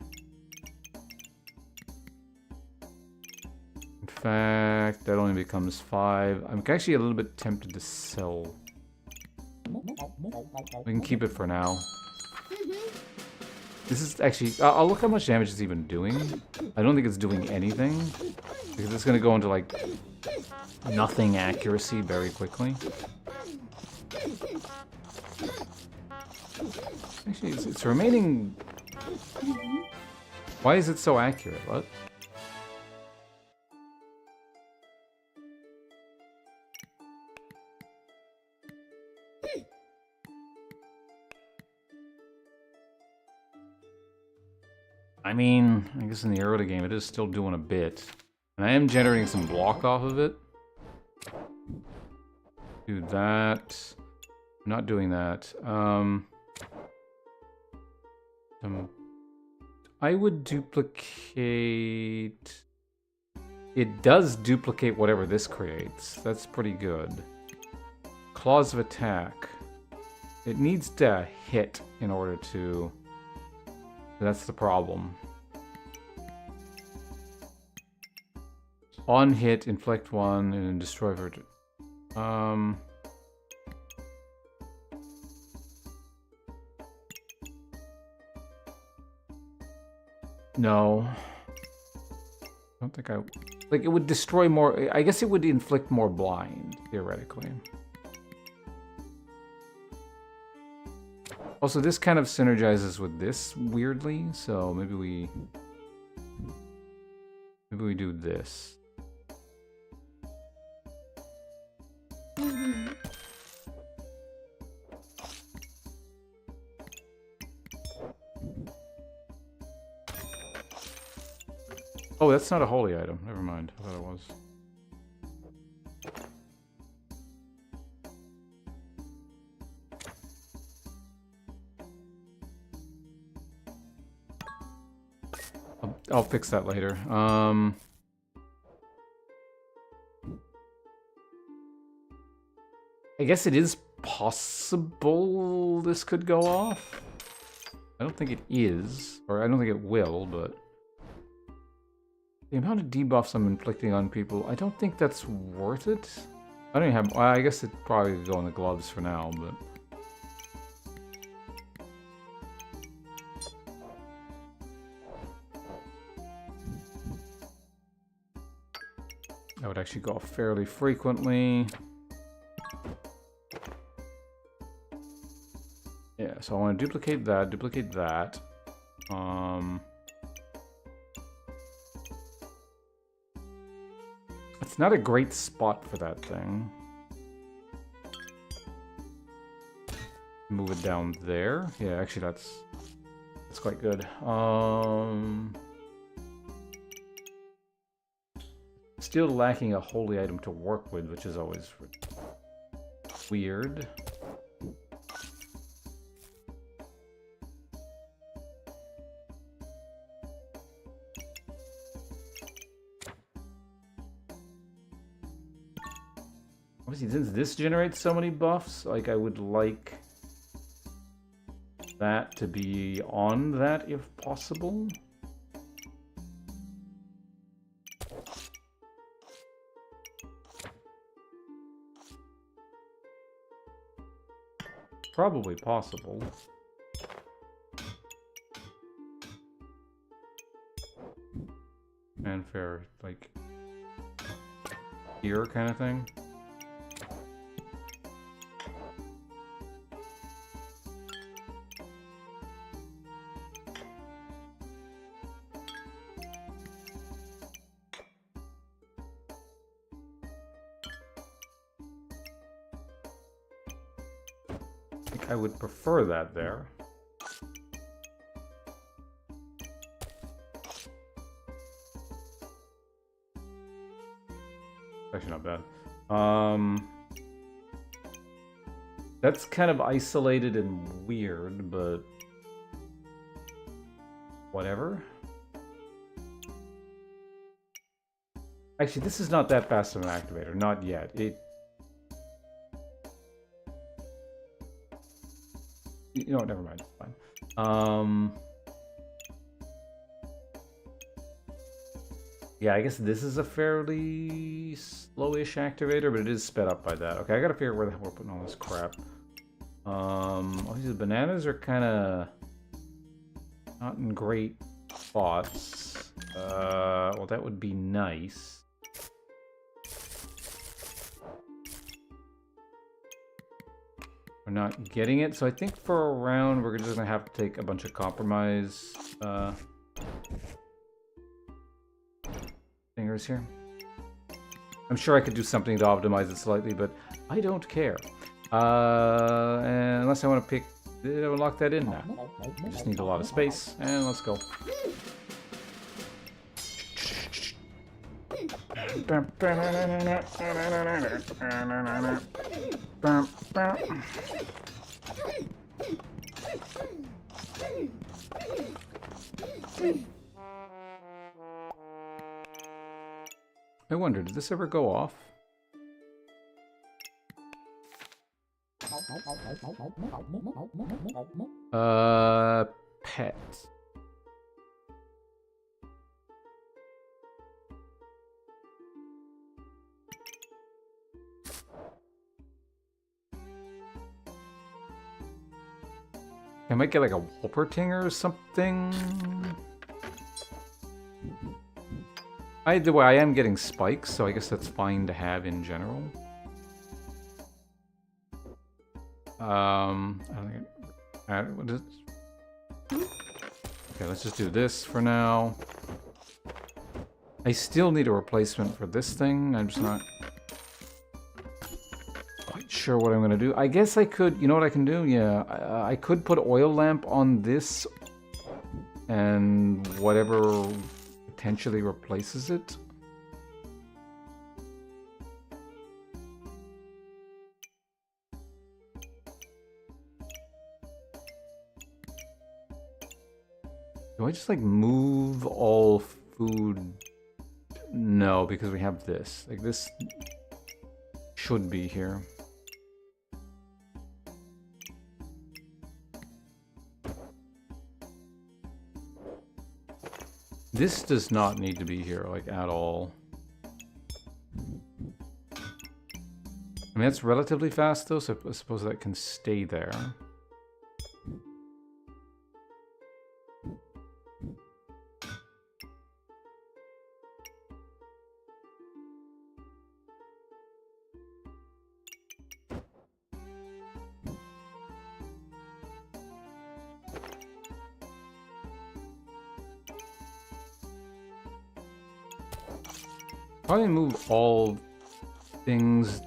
A: artifact. That only becomes 5. I'm actually a little bit tempted to sell. We can keep it for now. This is actually... I'll look how much damage it's even doing. I don't think it's doing anything. Because it's going to go into, like, nothing accuracy very quickly. Actually, it's remaining... Why is it so accurate? What? I mean, I guess in the early game it is still doing a bit. And I am generating some block off of it. Do that. I'm not doing that. I would duplicate... It does duplicate whatever this creates. That's pretty good. Claws of attack. It needs to hit in order to... That's the problem. On hit, inflict 1, and then destroy for... No. I don't think I... Like, it would destroy more... I guess it would inflict more blind, theoretically. Also, this kind of synergizes with this, weirdly, so maybe we... Maybe we do this. Oh, that's not a holy item. Never mind. I thought it was. I'll fix that later. I guess it is possible this could go off. I don't think it is, or I don't think it will, but... The amount of debuffs I'm inflicting on people, I don't think that's worth it. I don't even have... Well, I guess it probably could go in the gloves for now, but... That would actually go off fairly frequently. Yeah, so I want to duplicate that, duplicate that. It's not a great spot for that thing. Move it down there. Yeah, actually that's quite good. Still lacking a holy item to work with, which is always weird. Obviously, since this generates so many buffs, like I would like that to be on that if possible. Probably possible. Fanfare, like here kind of thing. I would prefer that there. Actually not bad. That's kind of isolated and weird, but whatever. Actually, this is not that fast of an activator. Not yet. You know what, never mind, it's fine. Yeah, I guess this is a fairly slowish activator, but it is sped up by that. Okay, I gotta figure out where the hell we're putting all this crap. All these bananas are kind of not in great spots. Well, that would be nice. We're not getting it, so I think for a round we're just gonna have to take a bunch of compromise fingers here. I'm sure I could do something to optimize it slightly, but I don't care. And unless I want to pick, did I lock that in now? I just need a lot of space, and let's go. I wonder, did this ever go off? Pets. I might get like a Wolpertinger or something. Either way, I am getting spikes, so I guess that's fine to have in general. I don't think what is it? Okay, let's just do this for now. I still need a replacement for this thing. I'm just not quite sure what I'm going to do. I guess I could, you know what I can do? Yeah, I could put oil lamp on this and whatever potentially replaces it. Do I just like move all food? No, because we have this. Like this should be here. This does not need to be here, like, at all. I mean, that's relatively fast, though, so I suppose that can stay there. Probably move all things.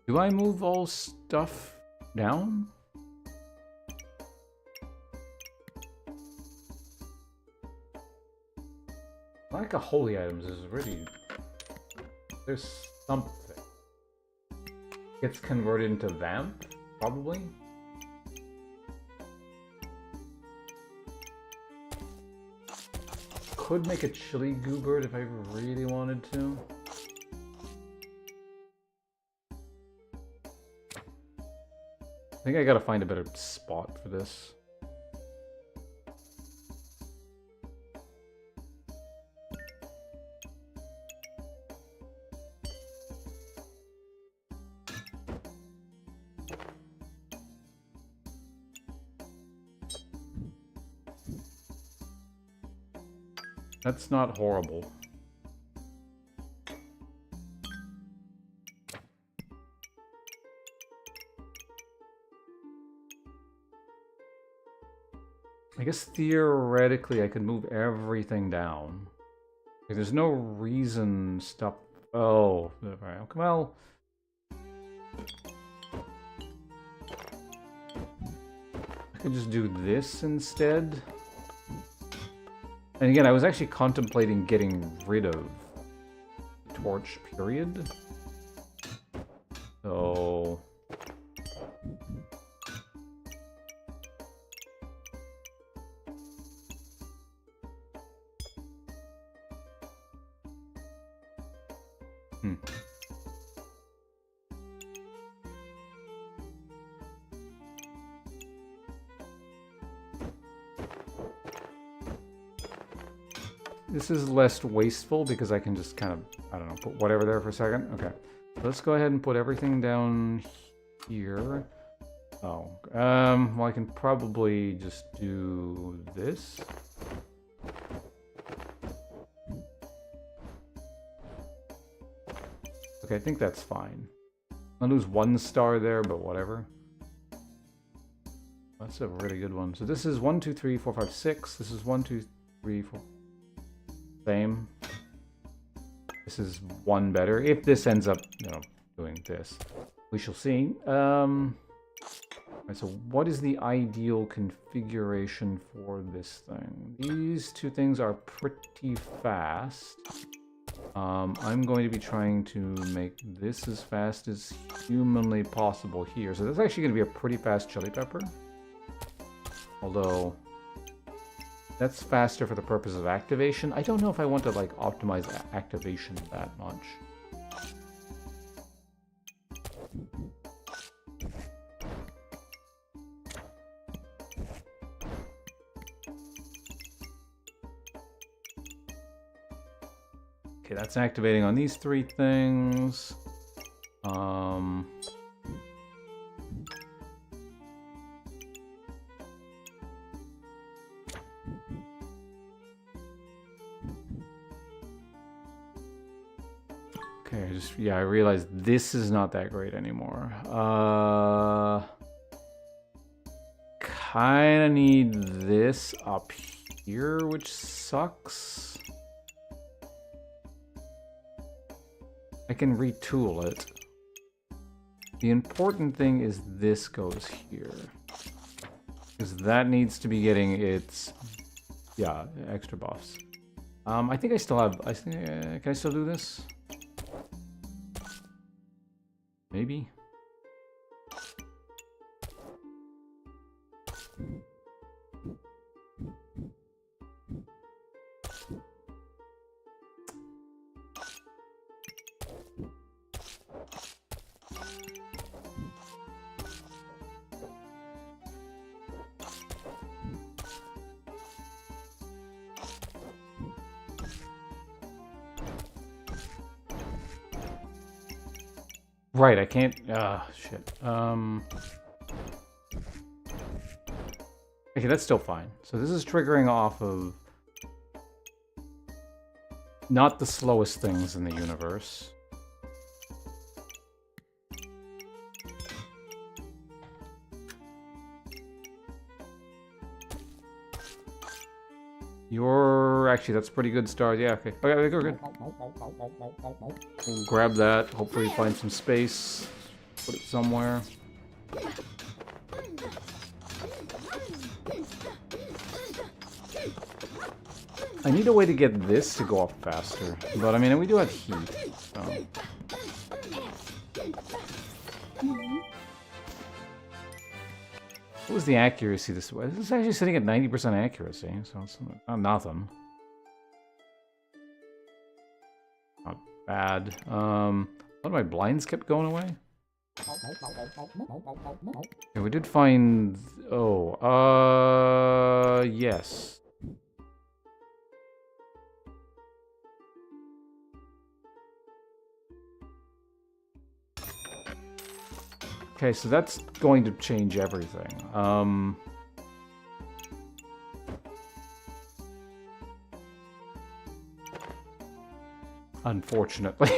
A: Do I move all stuff down? Like a holy items is really. There's something. Gets converted into vamp, probably. Could make a chili goobert if I really wanted to. I think I gotta find a better spot for this. That's not horrible. I guess theoretically I could move everything down. Like, there's no reason stop. Oh, alright. Well, I could just do this instead. And again, I was actually contemplating getting rid of the torch, period. So... this is less wasteful because I can just kind of, I don't know, put whatever there for a second. Okay, let's go ahead and put everything down here. Oh, well, I can probably just do this. Okay, I think that's fine. I'll lose 1 star there, but whatever. That's a really good one. So this is 1, 2, 3, 4, 5, 6. This is 1, 2, 3, 4. Same. This is 1 better. If this ends up, you know, doing this, we shall see. Right, so what is the ideal configuration for this thing? These 2 things are pretty fast. I'm going to be trying to make this as fast as humanly possible here. So that's actually going to be a pretty fast chili pepper. Although, that's faster for the purpose of activation. I don't know if I want to, like, optimize activation that much. Okay, that's activating on these 3 things. Okay, I realized this is not that great anymore. Kinda need this up here, which sucks. I can retool it. The important thing is this goes here. Because that needs to be getting its, yeah, extra buffs. I think I still have, can I still do this? Maybe? Right, I can't... shit. Okay, that's still fine. So this is triggering off of... not the slowest things in the universe. You're... actually, that's pretty good stars. Yeah, okay. Okay, we're good. We'll grab that. Hopefully find some space. Put it somewhere. I need a way to get this to go up faster. But, I mean, we do have heat, so... What was the accuracy this way? This is actually sitting at 90% accuracy, so it's not nothing. Not bad. One of my blinds kept going away. Yeah, we did find... oh, yes. Okay, so that's going to change everything. Unfortunately.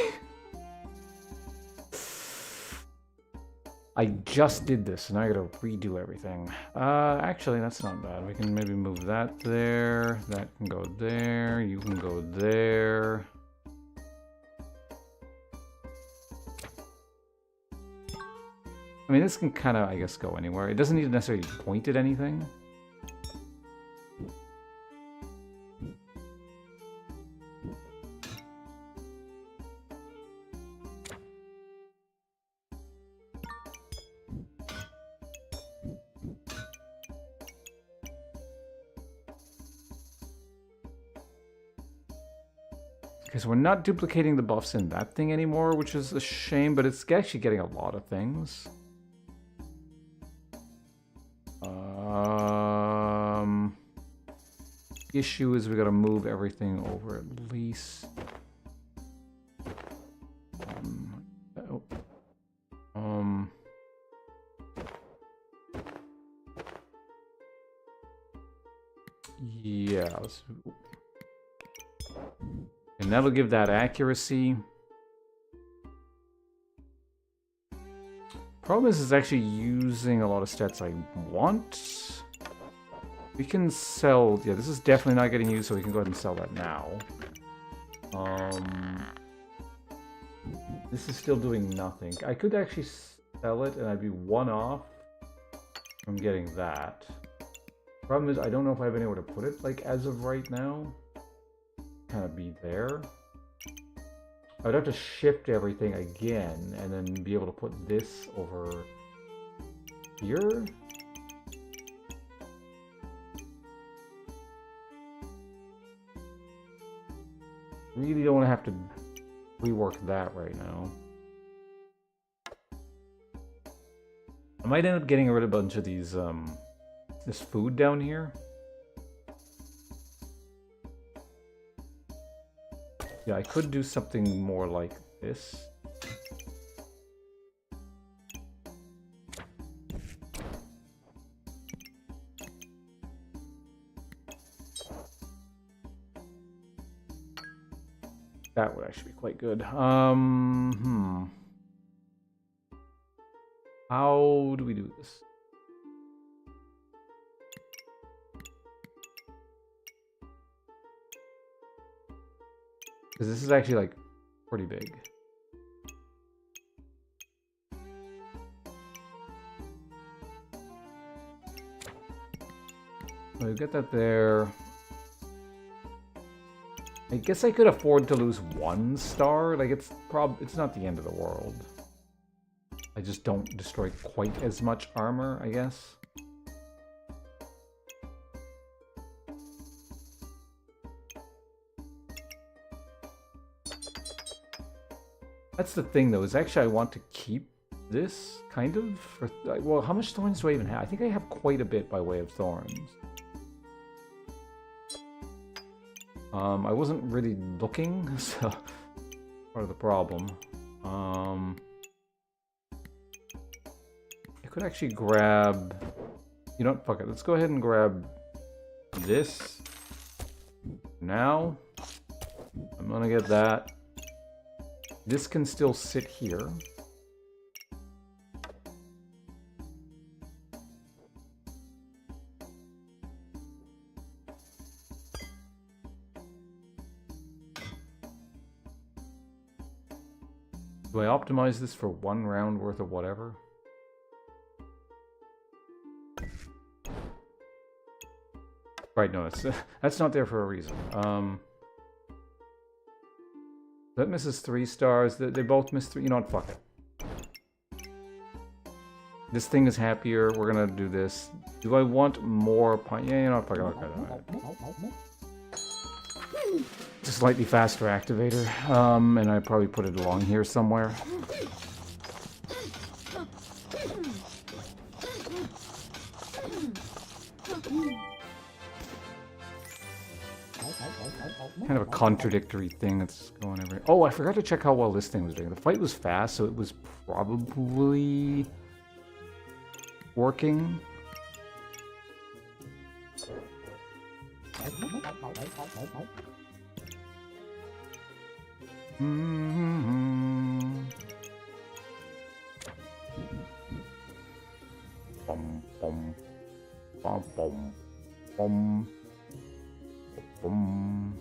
A: I just did this, and I gotta redo everything. Actually, that's not bad. We can maybe move that there. That can go there. You can go there. I mean, this can kind of, I guess, go anywhere. It doesn't need to necessarily point at anything. Okay, so we're not duplicating the buffs in that thing anymore, which is a shame, but it's actually getting a lot of things. issue is we gotta move everything over at least. Oh. Yeah. And that'll give that accuracy. Problem is, it's actually using a lot of stats I want. We can sell... Yeah, this is definitely not getting used, so we can go ahead and sell that now. This is still doing nothing. I could actually sell it, and I'd be one off from getting that. Problem is, I don't know if I have anywhere to put it, like, as of right now. Kind of be there. I would have to shift everything again, and then be able to put this over here. Really don't want to have to rework that right now. I might end up getting rid of a bunch of these, this food down here. Yeah, I could do something more like this. That would actually be quite good. How do we do this? Because this is actually, like, pretty big. So we've got that there. I guess I could afford to lose 1 star. Like, it's not the end of the world. I just don't destroy quite as much armor, I guess. That's the thing, though, is actually I want to keep this, kind of. For, well, how much thorns do I even have? I think I have quite a bit by way of thorns. I wasn't really looking, so part of the problem. I could actually grab... You know what? Fuck it. Let's go ahead and grab this. Now, I'm gonna get that. This can still sit here. Do I optimize this for 1 round worth of whatever? Right, no, that's not there for a reason. That misses 3 stars. They both miss 3. You know what? Fuck it. This thing is happier. We're gonna do this. Do I want more pine? Yeah, you know what? Fuck it. Okay. It's a slightly faster activator. And I probably put it along here somewhere. Kind of a contradictory thing that's going every... Oh, I forgot to check how well this thing was doing. The fight was fast, so it was probably working. Bum, bum, bum, bum, bum. Boom.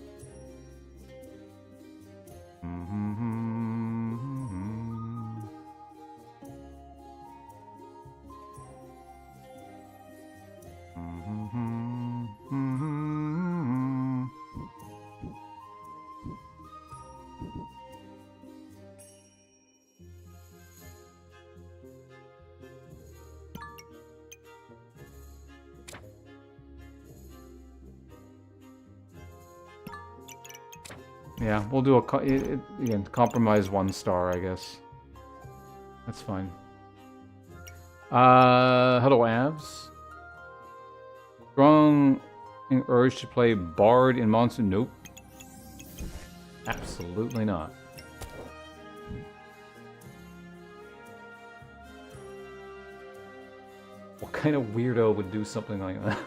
A: Yeah, we'll do again, compromise 1 star, I guess. That's fine. Hello, Avs. Strong Urge to play Bard in Monsoon? Nope. Absolutely not. What kind of weirdo would do something like that?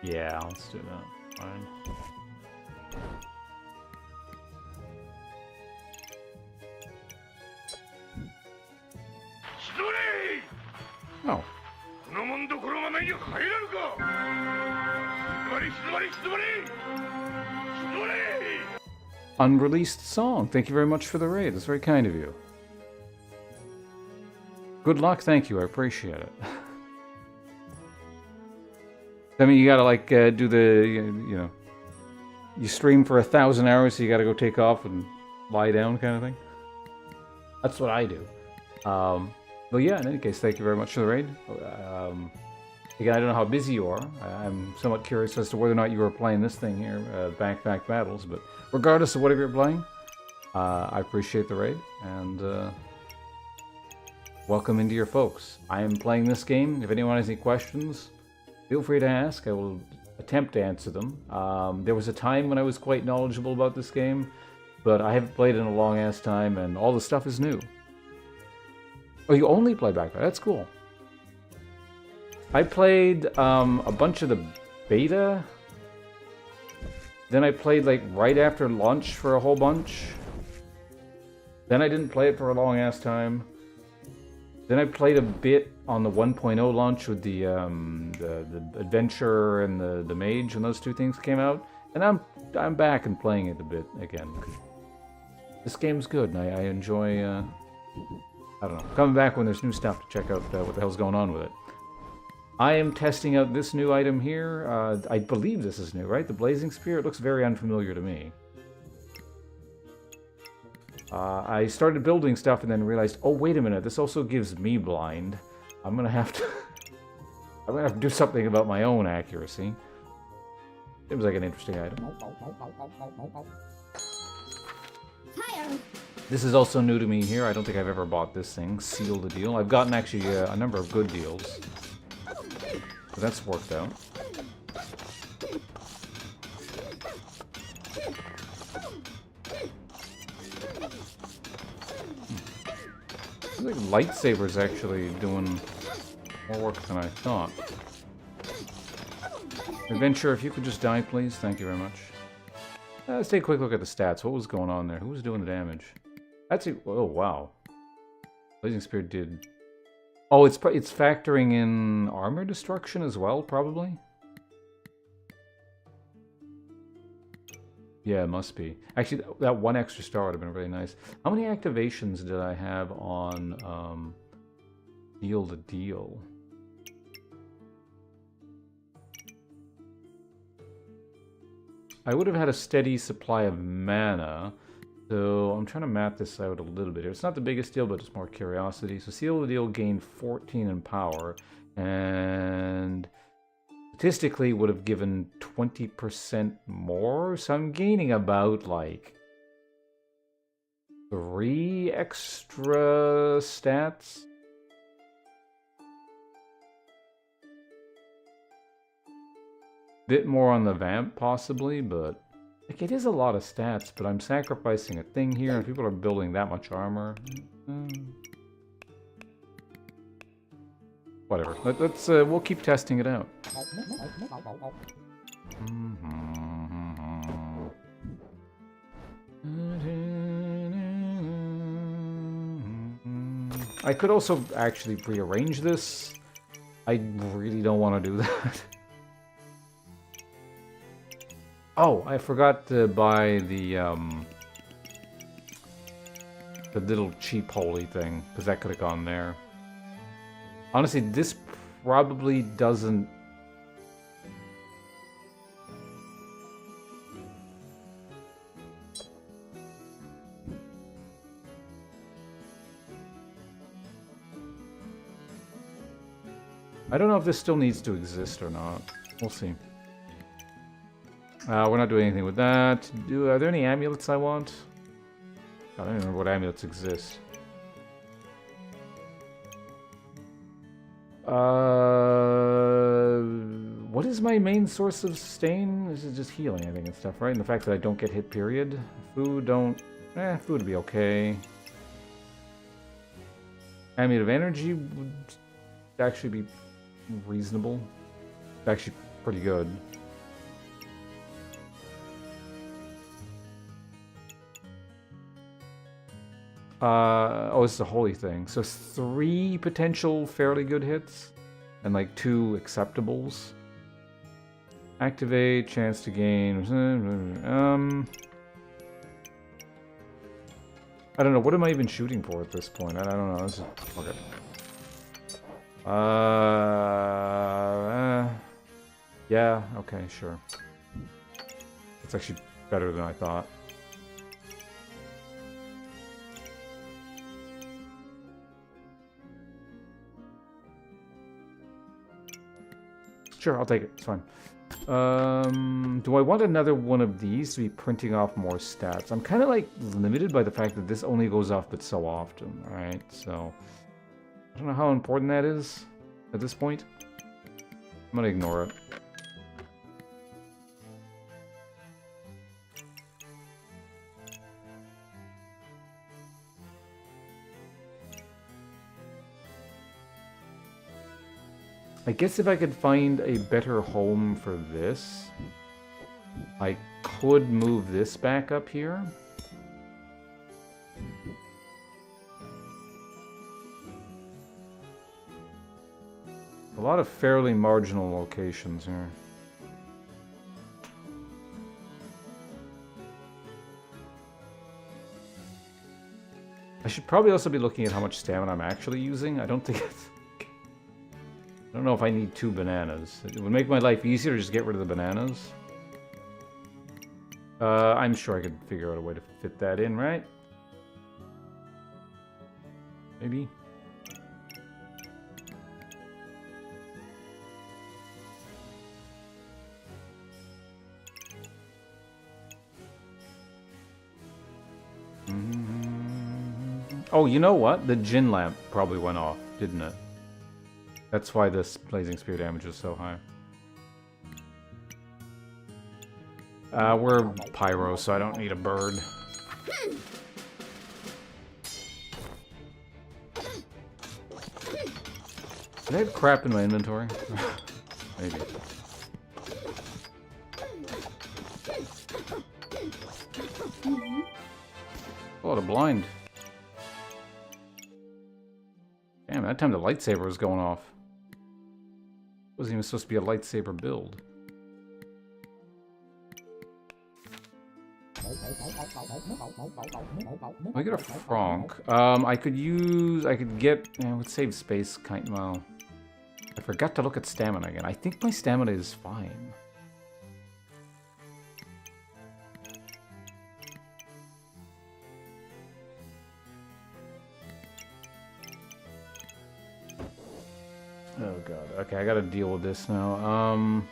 A: Yeah, let's do that. Fine. Oh. Unreleased song. Thank you very much for the raid. That's very kind of you. Good luck. Thank you. I appreciate it. I mean, you gotta like do the, you know, you stream for 1,000 hours, so you gotta go take off and lie down kind of thing. That's what I do. But yeah, in any case, thank you very much for the raid. Again, I don't know how busy you are. I'm somewhat curious as to whether or not you are playing this thing here, Back Battles. But regardless of whatever you're playing, I appreciate the raid, and welcome into your folks. I am playing this game. If anyone has any questions, feel free to ask. I will attempt to answer them. There was a time when I was quite knowledgeable about this game, but I haven't played in a long-ass time, and all the stuff is new. Oh, you only play Back? That's cool. I played a bunch of the beta. Then I played like right after launch for a whole bunch. Then I didn't play it for a long-ass time. Then I played a bit on the 1.0 launch with the adventure and the mage when those two things came out, and I'm back and playing it a bit again. This game's good, and I enjoy. I don't know, coming back when there's new stuff to check out what the hell's going on with it. I am testing out this new item here. I believe this is new, right? The Blazing Spear. It looks very unfamiliar to me. I started building stuff and then realized, oh wait a minute, this also gives me blind. I'm gonna have to I'm gonna have to do something about my own accuracy. Seems like an interesting item.
B: Fire!
A: This is also new to me here. I don't think I've ever bought this thing. Seal the deal. I've gotten actually a number of good deals. So that's worked out. I think lightsaber's actually doing more work than I thought. Adventure, if you could just die, please. Thank you very much. Let's take a quick look at the stats. What was going on there? Who was doing the damage? That's it. Oh, wow. Blazing Spear did... Oh, it's factoring in armor destruction as well, probably? Yeah, it must be. Actually, that one extra star would have been really nice. How many activations did I have on Deal the Deal? I would have had a steady supply of mana, so I'm trying to map this out a little bit here. It's not the biggest deal, but it's more curiosity. So Seal the Deal gained 14 in power, and statistically would have given 20% more, so I'm gaining about like 3 extra stats. Bit more on the vamp possibly, but like it is a lot of stats, but I'm sacrificing a thing here and people are building that much armor. Whatever. Let's we'll keep testing it out. I could also actually rearrange this. I really don't want to do that. Oh, I forgot to buy the little cheap holy thing, because that could have gone there. Honestly, this probably doesn't... I don't know if this still needs to exist or not. We'll see. We're not doing anything with that. Are there any amulets I want? I don't even remember what amulets exist. What is my main source of sustain? This is just healing, I think, and stuff, right? And the fact that I don't get hit, period. Food, don't... food would be okay. Amulet of energy would actually be reasonable. Actually, pretty good. Oh, it's a holy thing. So 3 potential fairly good hits, and like 2 acceptables. Activate, chance to gain. I don't know. What am I even shooting for at this point? I don't know. This is, okay. Yeah. Okay. Sure. It's actually better than I thought. Sure, I'll take it. It's fine. Do I want another one of these to be printing off more stats? I'm kind of like limited by the fact that this only goes off but so often, right? So I don't know how important that is at this point. I'm gonna ignore it. I guess if I could find a better home for this, I could move this back up here. A lot of fairly marginal locations here. I should probably also be looking at how much stamina I'm actually using. I don't think it's... I don't know if I need 2 bananas. It would make my life easier to just get rid of the bananas. I'm sure I could figure out a way to fit that in, right? Maybe. Oh, you know what? The Jinn lamp probably went off, didn't it? That's why this blazing spear damage is so high. We're pyro, so I don't need a bird. Did I have crap in my inventory? Maybe. Oh, the blind. Damn, that time the lightsaber was going off. Wasn't even supposed to be a lightsaber build. I get a Frank. I could get, it would save space, well. I forgot to look at stamina again. I think my stamina is fine. Oh god. Okay, I gotta deal with this now.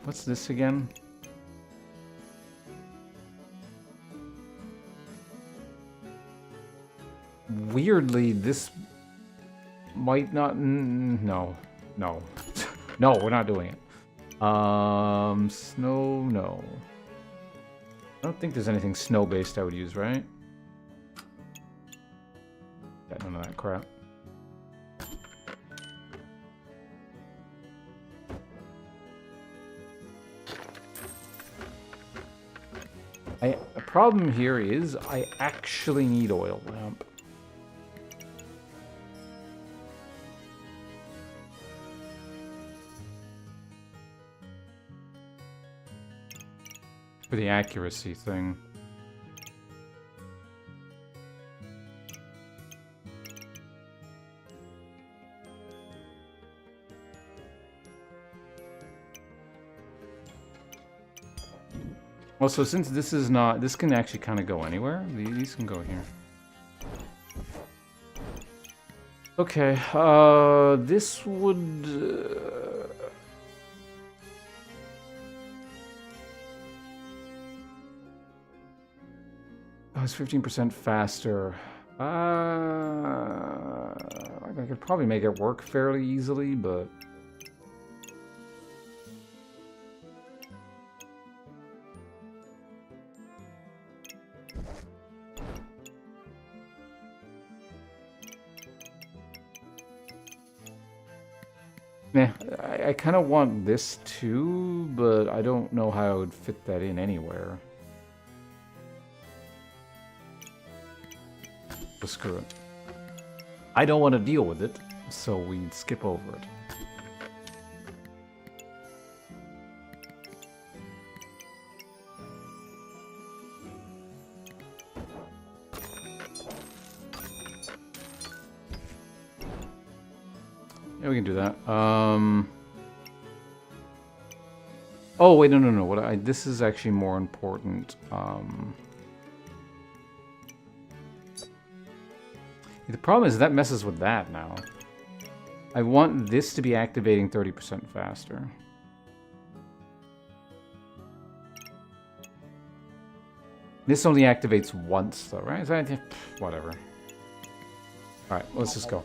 A: What's this again? Weirdly, this might not... No. No. No, we're not doing it. Snow, no. I don't think there's anything snow-based I would use, right? Got none of that crap. The problem here is I actually need oil lamp. For the accuracy thing. Also, since this is not, this can actually kind of go anywhere. These can go here. Okay, this would... Oh, it's 15% faster. I could probably make it work fairly easily, but... Yeah, I kind of want this too, but I don't know how I would fit that in anywhere. So screw it. I don't want to deal with it, so we skip over it. Yeah, we can do that. Oh, wait, no. This is actually more important. The problem is that messes with that now. I want this to be activating 30% faster. This only activates once, though, right? Whatever. Alright, let's just go.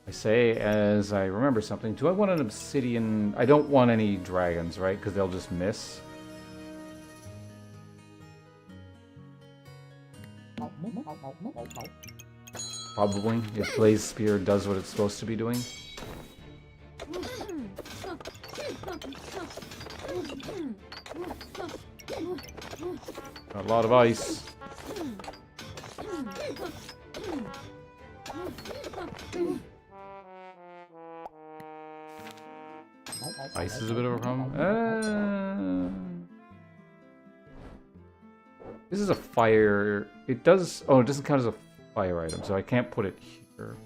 A: I say as I remember something. Do I want an obsidian? I don't want any dragons, right? Because they'll just miss. Probably, if Blaze Spear does what it's supposed to be doing. Got a lot of ice. Ice is a bit of a problem. This is a fire. It does. Oh, it doesn't count as a fire item, so I can't put it here.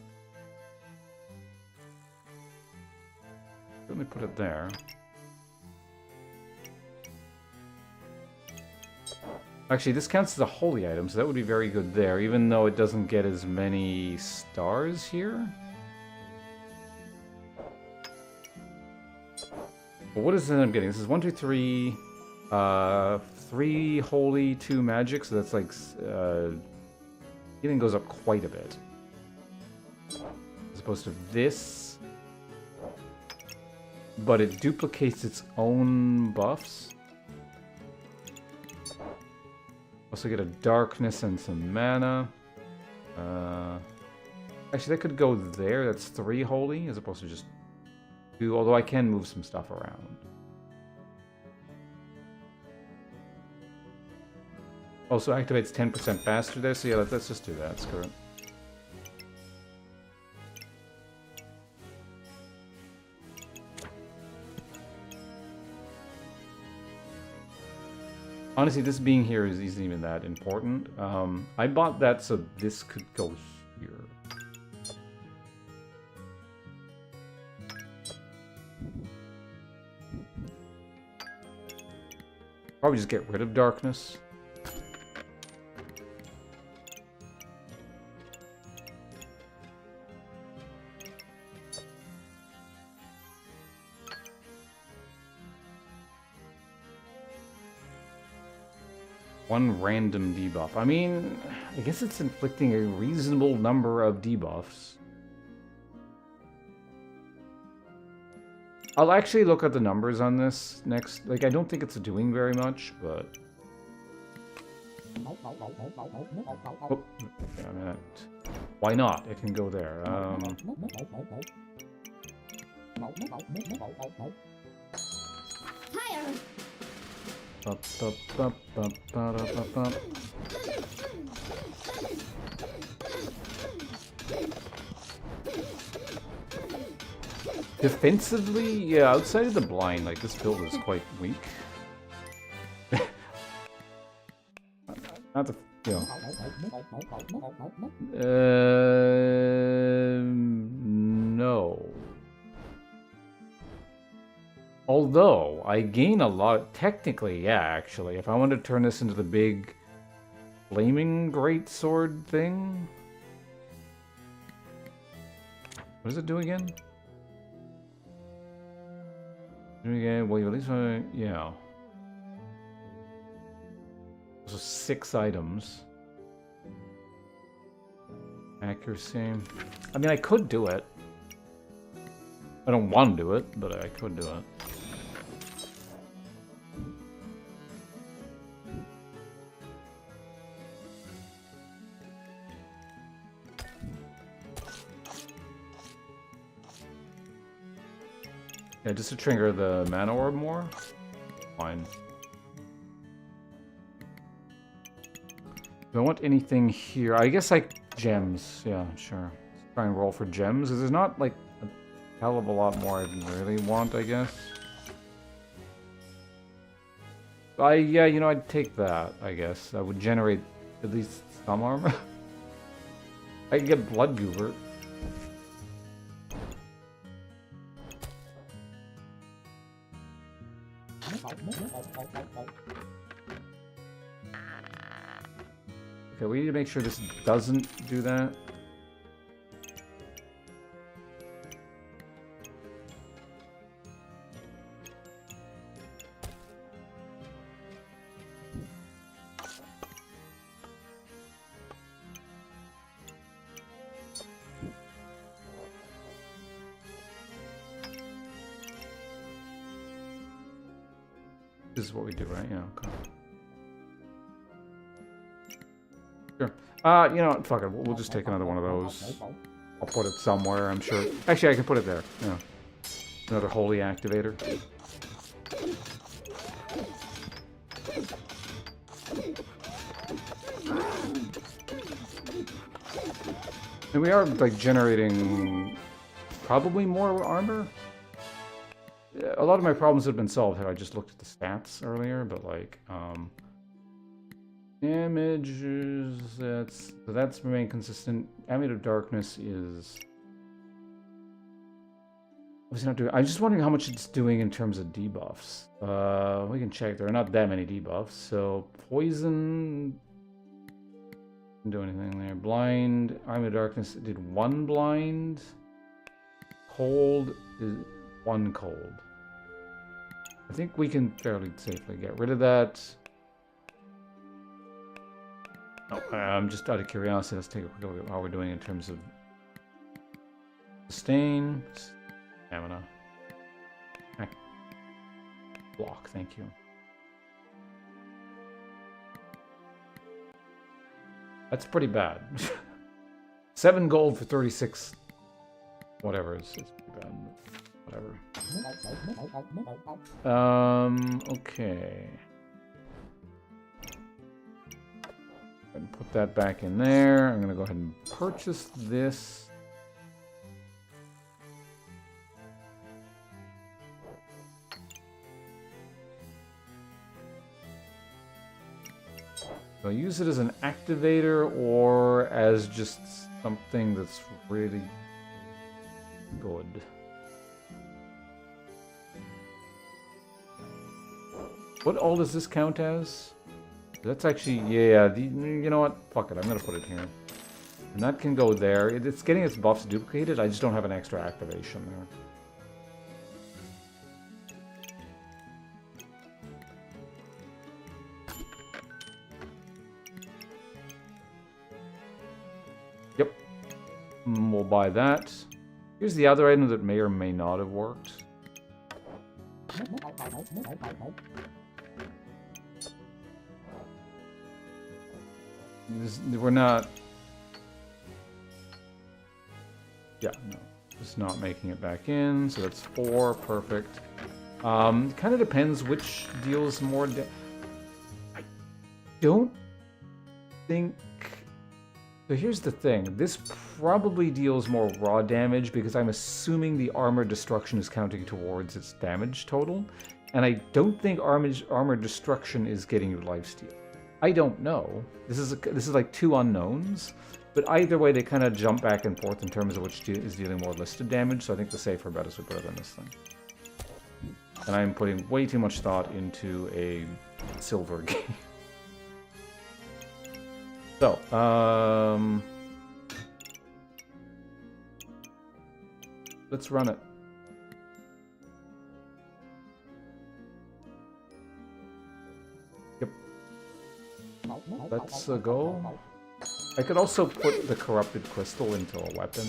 A: Let me put it there. Actually, this counts as a holy item, so that would be very good there, even though it doesn't get as many stars here. But what does it end up getting? This is 1, 2, 3, 3 holy, 2 magic, so that's like healing goes up quite a bit. As opposed to this. But it duplicates its own buffs. Also get a darkness and some mana. Actually, that could go there. That's 3 holy, as opposed to just 2, although I can move some stuff around. Also activates 10% faster there, so yeah, let's just do that. Screw it. Honestly, this being here isn't even that important. I bought that so this could go here. Probably just get rid of darkness. One random debuff. I mean, I guess it's inflicting a reasonable number of debuffs. I'll actually look at the numbers on this next. Like, I don't think it's doing very much, but... Oh, wait a minute. Why not? It can go there.
B: Fire!
A: Defensively, yeah, outside of the blind, like, this build is quite weak. Not the, you know. No. Although, I gain a lot... Technically, yeah, actually. If I wanted to turn this into the big flaming greatsword thing... What does it do again? Well, at least... yeah. So 6 items. Accuracy. I mean, I could do it. I don't want to do it, but I could do it. Yeah, just to trigger the mana orb more? Fine. Do I want anything here? I guess like gems. Yeah, sure. Let's try and roll for gems. Because there's not like a hell of a lot more I really want, I guess. Yeah, you know, I'd take that, I guess. That would generate at least some armor. I can get Blood Goober. Okay, we need to make sure this doesn't do that. This is what we do, right? Yeah, okay. Sure. You know what? Fuck it. We'll just take another one of those. I'll put it somewhere, I'm sure. Actually, I can put it there. Yeah. Another holy activator. And we are, like, generating probably more armor. A lot of my problems have been solved had I just looked at the stats earlier, but like, damages, that's remained consistent. Amulet of Darkness is... What's it not doing? I'm just wondering how much it's doing in terms of debuffs. We can check. There are not that many debuffs, so Poison... Didn't do anything there. Blind, Amulet of Darkness did 1 blind. Cold is 1 cold. I think we can fairly safely get rid of that. Oh, just out of curiosity, let's take a quick look at how we're doing in terms of sustain, stamina. Block, thank you. That's pretty bad. 7 gold for 36. Whatever, it's pretty bad. Whatever. Okay. And put that back in there. I'm gonna go ahead and purchase this. So I use it as an activator or as just something that's really good. What all does this count as? That's actually, yeah, you know what? Fuck it, I'm gonna put it here. And that can go there. It's getting its buffs duplicated, I just don't have an extra activation there. Yep. We'll buy that. Here's the other item that may or may not have worked. We're not... Yeah, no. It's not making it back in, so that's 4. Perfect. Kind of depends which deals more I don't think... So here's the thing. This probably deals more raw damage because I'm assuming the armor destruction is counting towards its damage total. And I don't think armor destruction is getting you lifesteal. I don't know. This is like 2 unknowns, but either way they kind of jump back and forth in terms of which is dealing more listed damage. So I think the safer bet is we put it on this thing. And I'm putting way too much thought into a silver game. So, let's run it. Yep. Let's go. I could also put the corrupted crystal into a weapon.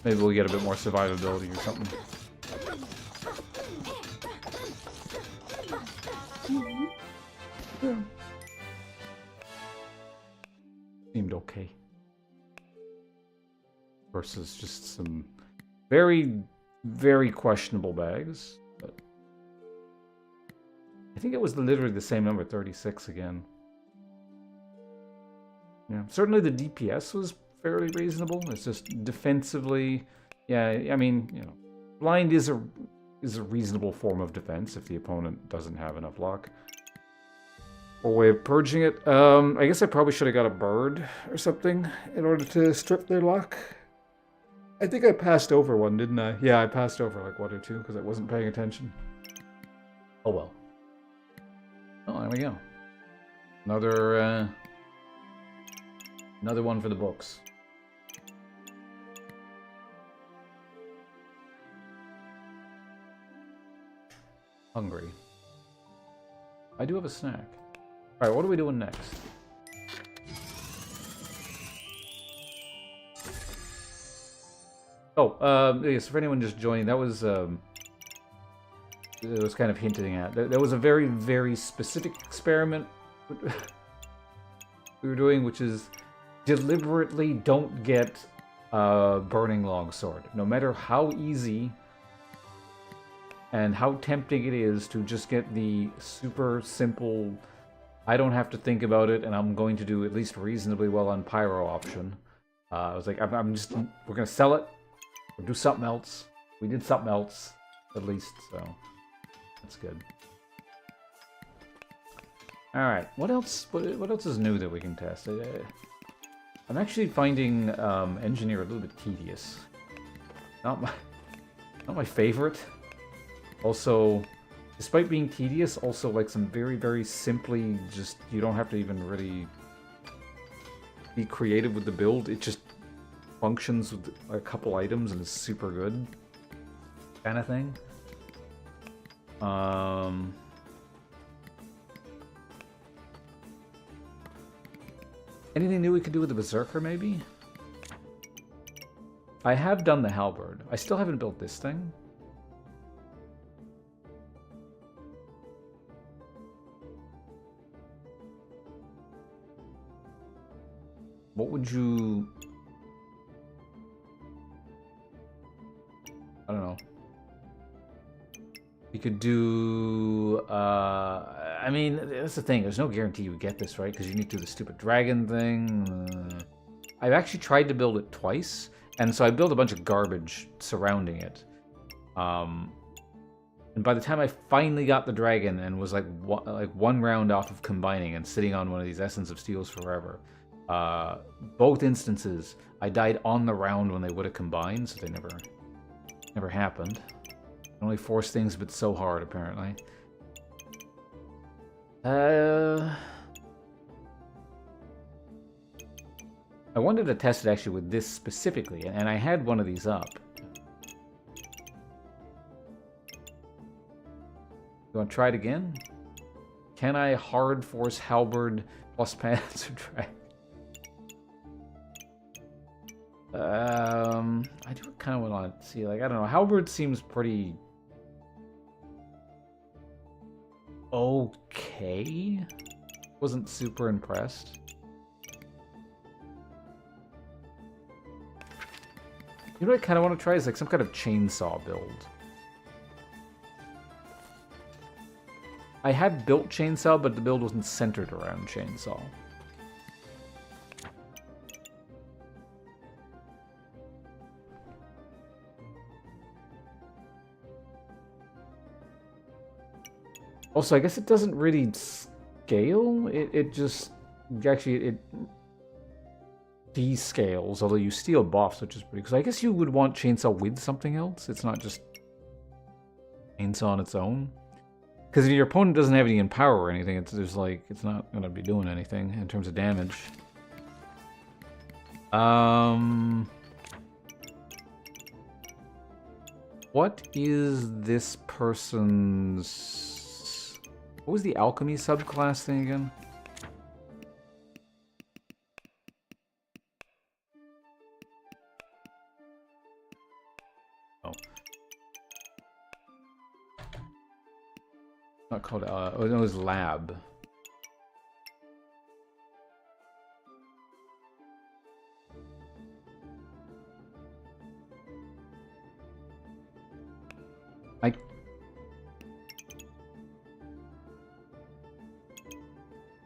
A: Maybe we'll get a bit more survivability or something. Yeah. Seemed okay. Versus just some very, very questionable bags. But I think it was literally the same number, 36 again. Yeah, certainly the DPS was fairly reasonable. It's just defensively, yeah. I mean, you know, blind is a reasonable form of defense if the opponent doesn't have enough luck. Or way of purging it. I guess I probably should have got a bird or something in order to strip their luck. I think I passed over one, didn't I? Yeah, I passed over like one or two because I wasn't paying attention. Oh well. Oh, there we go. Another one for the books. Hungry. I do have a snack. Alright, what are we doing next? Oh, yes, for anyone just joining, that was, it was kind of hinting at. There was a very, very specific experiment we were doing, which is deliberately don't get a burning longsword. No matter how easy and how tempting it is to just get the super simple, I don't have to think about it, and I'm going to do at least reasonably well on pyro option. I was like, we're gonna sell it, or do something else. We did something else, at least, so that's good. All right, what else? What else is new that we can test? I'm actually finding engineer a little bit tedious. Not my favorite. Also, despite being tedious, also like some very, very simply, just you don't have to even really be creative with the build. It just functions with a couple items and is super good, kind of thing. Anything new we could do with the Berserker, maybe? I have done the Halberd. I still haven't built this thing. What would you... I don't know. You could do... I mean, that's the thing. There's no guarantee you would get this, right? Because you need to do the stupid dragon thing. I've actually tried to build it twice. And so I built a bunch of garbage surrounding it. And by the time I finally got the dragon and was like one round off of combining and sitting on one of these Essence of Steels forever... both instances, I died on the round when they would have combined, so they never happened. Only force things, but so hard, apparently. I wanted to test it actually with this specifically, and I had one of these up. You want to try it again? Can I hard force Halberd plus Panzer Dragon? I do kind of want to see, like, I don't know, Halberd seems pretty... okay? Wasn't super impressed. You know what I kind of want to try is, like, some kind of chainsaw build. I had built chainsaw, but the build wasn't centered around chainsaw. Also, I guess it doesn't really scale. It just... Actually, descales, although you steal buffs, which is pretty... Because I guess you would want Chainsaw with something else. It's not just Chainsaw on its own. Because if your opponent doesn't have any Empower or anything, it's not going to be doing anything in terms of damage. What is this person's... What was the alchemy subclass thing again? Oh. Not called... oh, no, it was lab.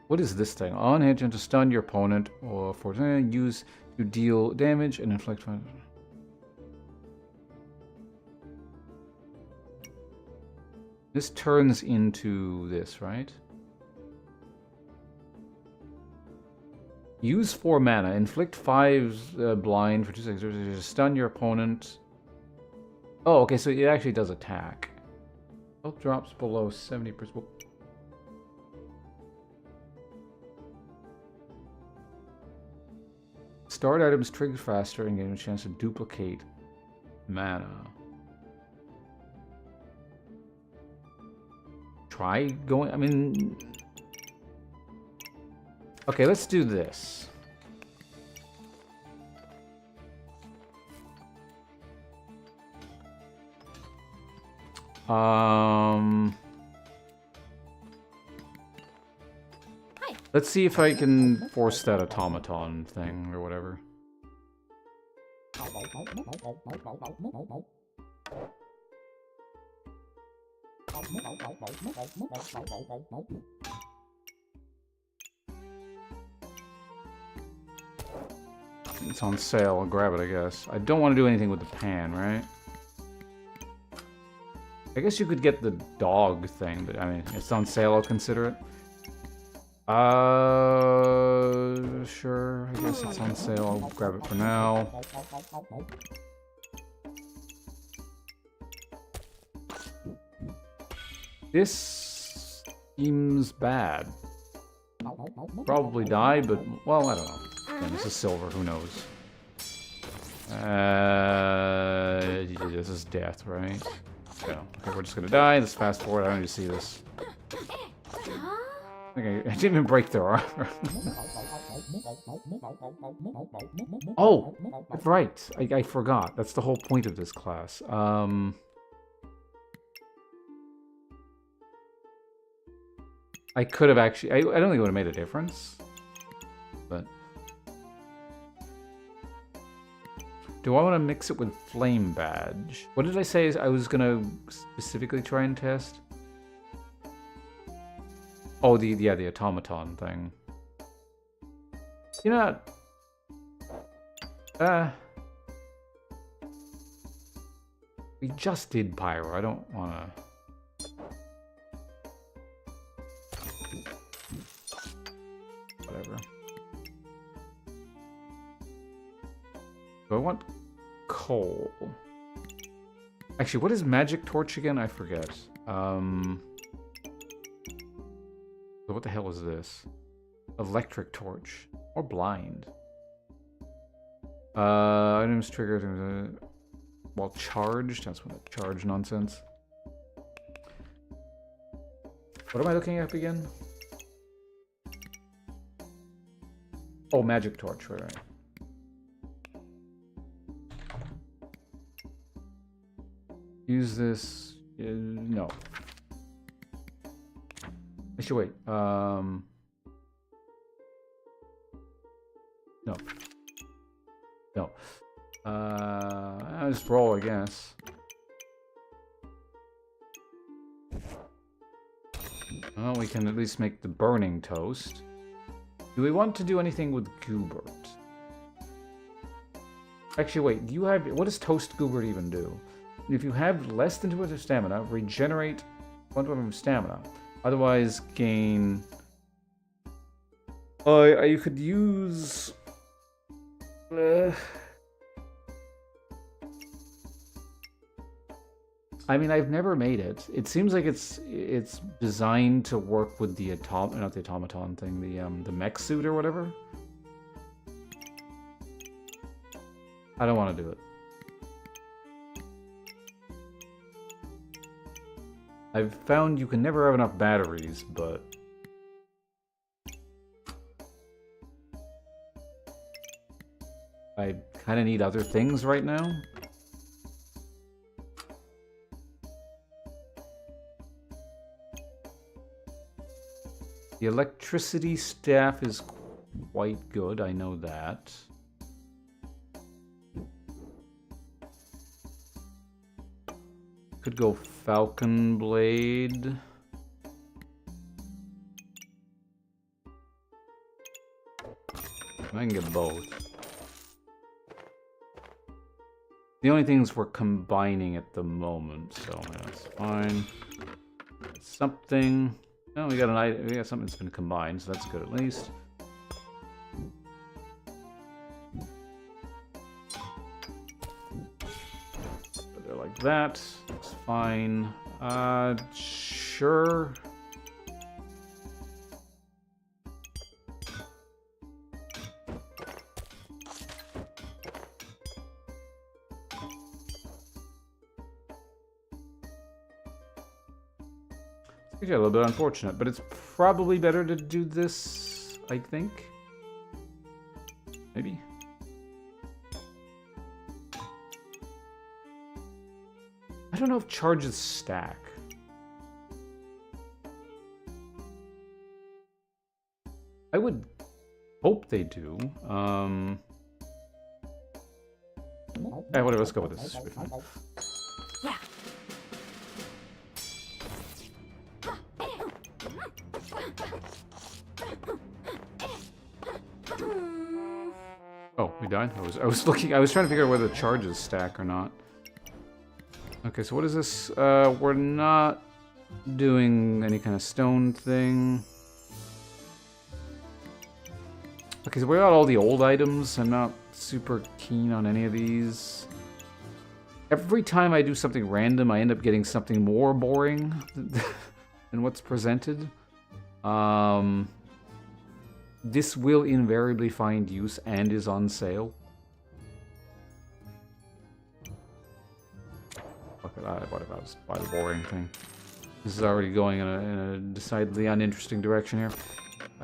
A: What is this thing? On hit to stun your opponent or for use to deal damage and inflict. This turns into this, right? Use 4 mana. Inflict 5 blind for 2 seconds. Stun your opponent. Oh, okay, so it actually does attack. Health drops below 70%. Start items trigger faster and gain a chance to duplicate mana. Try going... I mean... Okay, let's do this. Let's see if I can force that automaton thing or whatever. It's on sale, I'll grab it, I guess. I don't want to do anything with the pan, right? I guess you could get the dog thing, but I mean, it's on sale, I'll consider it. Sure, I guess it's on sale, I'll grab it for now. This seems bad. Probably die, but, well, I don't know. Again, this is silver, who knows? This is death, right? Yeah. Okay, we're just gonna die. Let's fast forward. I don't need to see this. Okay, I didn't even break their armor. Oh, that's right. I forgot. That's the whole point of this class. I could have actually... I don't think it would have made a difference. But... Do I want to mix it with Flame Badge? What did I say I was going to specifically try and test? Oh, the automaton thing. You know... We just did Pyro. I don't want to... Whatever. Do I want coal? Actually, what is Magic Torch again? I forget. What the hell is this? Electric Torch. Or Blind. Items triggered while charged. That's what charge nonsense. What am I looking at again? Oh, Magic Torch, right. Use this. No. Actually, wait. No. No. I'll just roll, I guess. Well, we can at least make the burning toast. Do we want to do anything with Goobert? Actually, wait. Do you have... What does Toast Goobert even do? If you have less than 2 of stamina, regenerate 1 of stamina. Otherwise, gain... you could use... I mean, I've never made it. It seems like it's designed to work with the not the automaton thing, the mech suit or whatever. I don't want to do it. I've found you can never have enough batteries, but I kind of need other things right now. The electricity staff is quite good, I know that. Could go Falcon Blade. I can get both. The only things we're combining at the moment, so that's fine. Something. Oh, we got an item. We got something that's been combined, so that's good at least. Put it like that. Looks fine. Sure. Yeah, a little bit unfortunate, but it's probably better to do this, I think. Maybe. I don't know if charges stack. I would hope they do. Whatever, let's go with this. This should be fine.
B: Yeah.
A: Oh, we died? I was looking, I was trying to figure out whether the charges stack or not. Okay, so what is this? We're not doing any kind of stone thing. Okay, so we got all the old items. I'm not super keen on any of these. Every time I do something random, I end up getting something more boring than what's presented. This will invariably find use and is on sale. Fuck it, what if I was buy the boring thing? This is already going in a decidedly uninteresting direction here.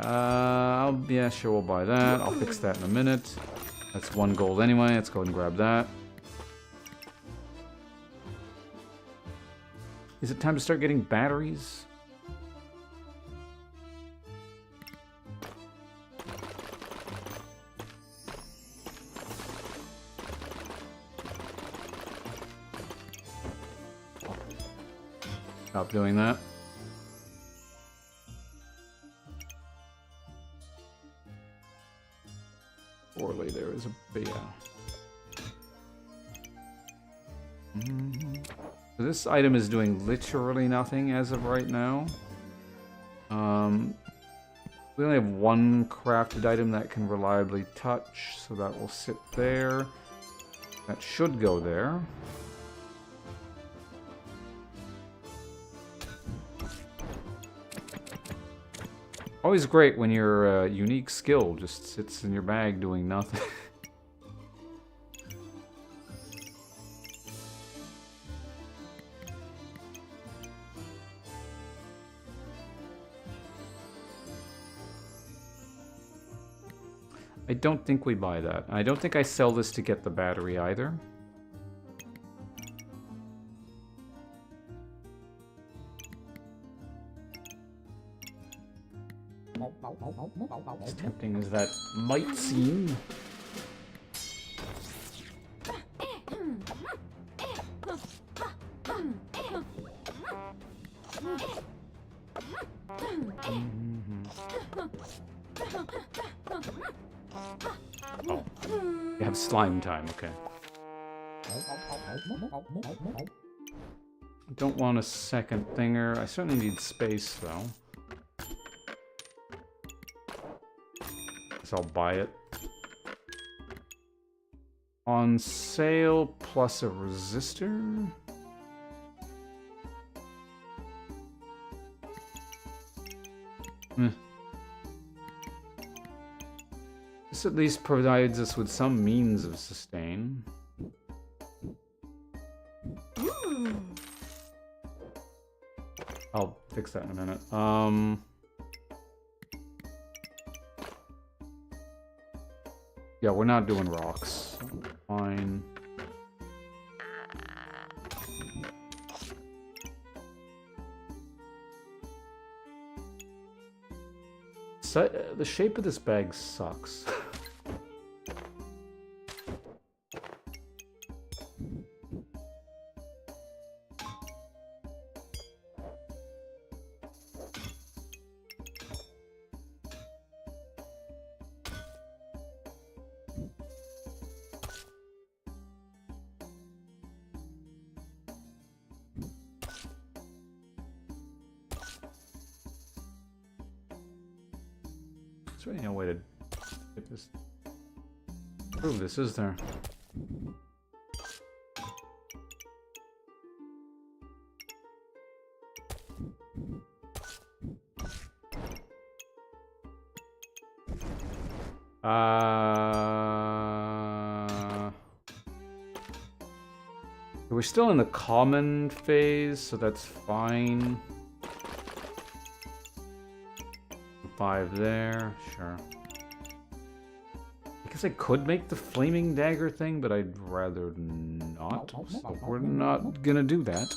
A: Yeah, sure, we'll buy that. I'll fix that in a minute. That's 1 gold anyway. Let's go ahead and grab that. Is it time to start getting batteries? Stop doing that. Poorly, there is a yeah. So this item is doing literally nothing as of right now. We only have 1 crafted item that can reliably touch, so that will sit there. That should go there. Always great when your unique skill just sits in your bag doing nothing. I don't think we buy that. I don't think I sell this to get the battery either. As tempting as that might seem. Oh, you have slime time, okay. Don't want a second thinger. I certainly need space, though. Guess I'll buy it. On sale plus a resistor. This at least provides us with some means of sustain. I'll fix that in a minute. Yeah, we're not doing rocks. Fine. So, the shape of this bag sucks. Is there any way to get this? Prove this, is there? We're still in the common phase, so that's fine. 5 there, sure. I guess I could make the flaming dagger thing, but I'd rather not. So we're not gonna do that.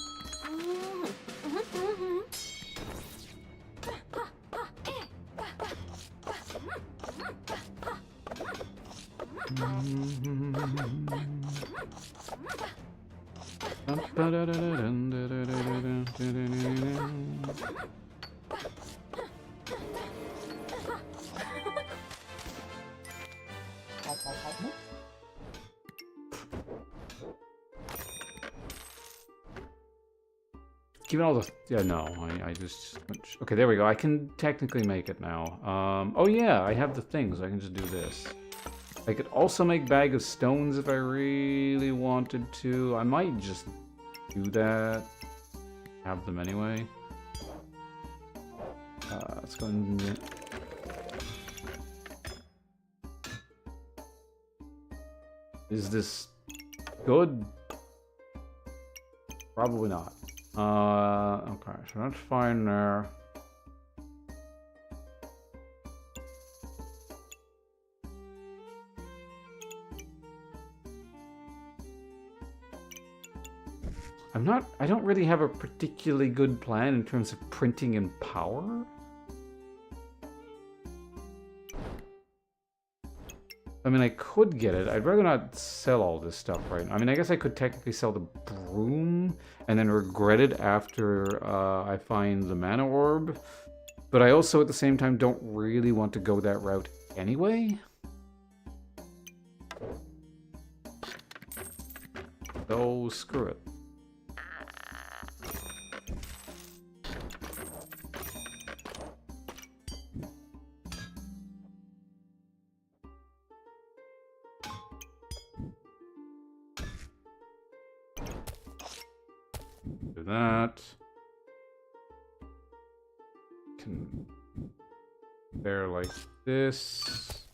A: Given all the... Yeah, no, I just... Okay, there we go. I can technically make it now. Oh yeah, I have the things. I can just do this. I could also make Bag of Stones if I really wanted to. I might just do that. Have them anyway. Let's go and... Is this good? Probably not. Okay, so that's fine there. I don't really have a particularly good plan in terms of printing and power. I mean, I could get it. I'd rather not sell all this stuff right now. I mean, I guess I could technically sell the broom and then regret it after I find the mana orb. But I also, at the same time, don't really want to go that route anyway. So, screw it. Do that. Can bear like this.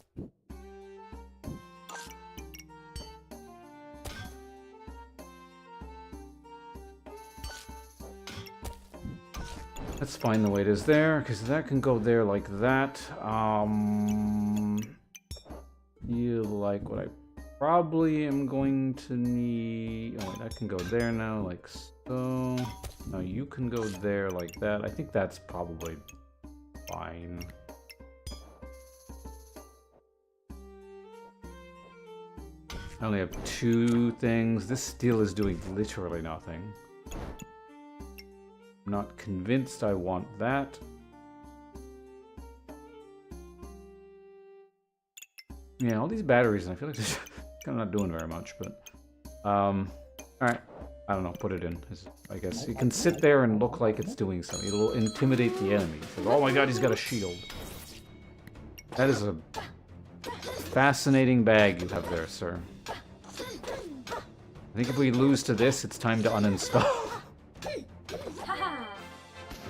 A: That's fine the way it is there, because that can go there like that. You like what I probably am going to need... Oh wait, that can go there now, like so. Now you can go there like that. I think that's probably fine. I only have 2 things. This steel is doing literally nothing. I'm not convinced I want that. Yeah, all these batteries, and I feel like they're kind of not doing very much, but... Alright. I don't know, put it in. I guess it can sit there and look like it's doing something. It'll intimidate the enemy. So, oh my god, he's got a shield. That is a fascinating bag you have there, sir. I think if we lose to this, it's time to uninstall. Okay,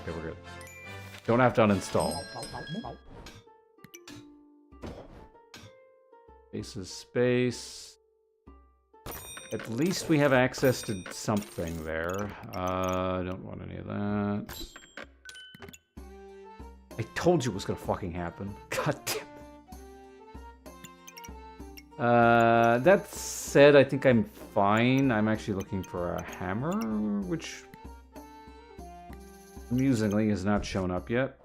A: we're good. Don't have to uninstall. Space is space. At least we have access to something there. I don't want any of that. I told you it was gonna fucking happen. God damn. That said, I think I'm fine. I'm actually looking for a hammer, which amusingly has not shown up yet.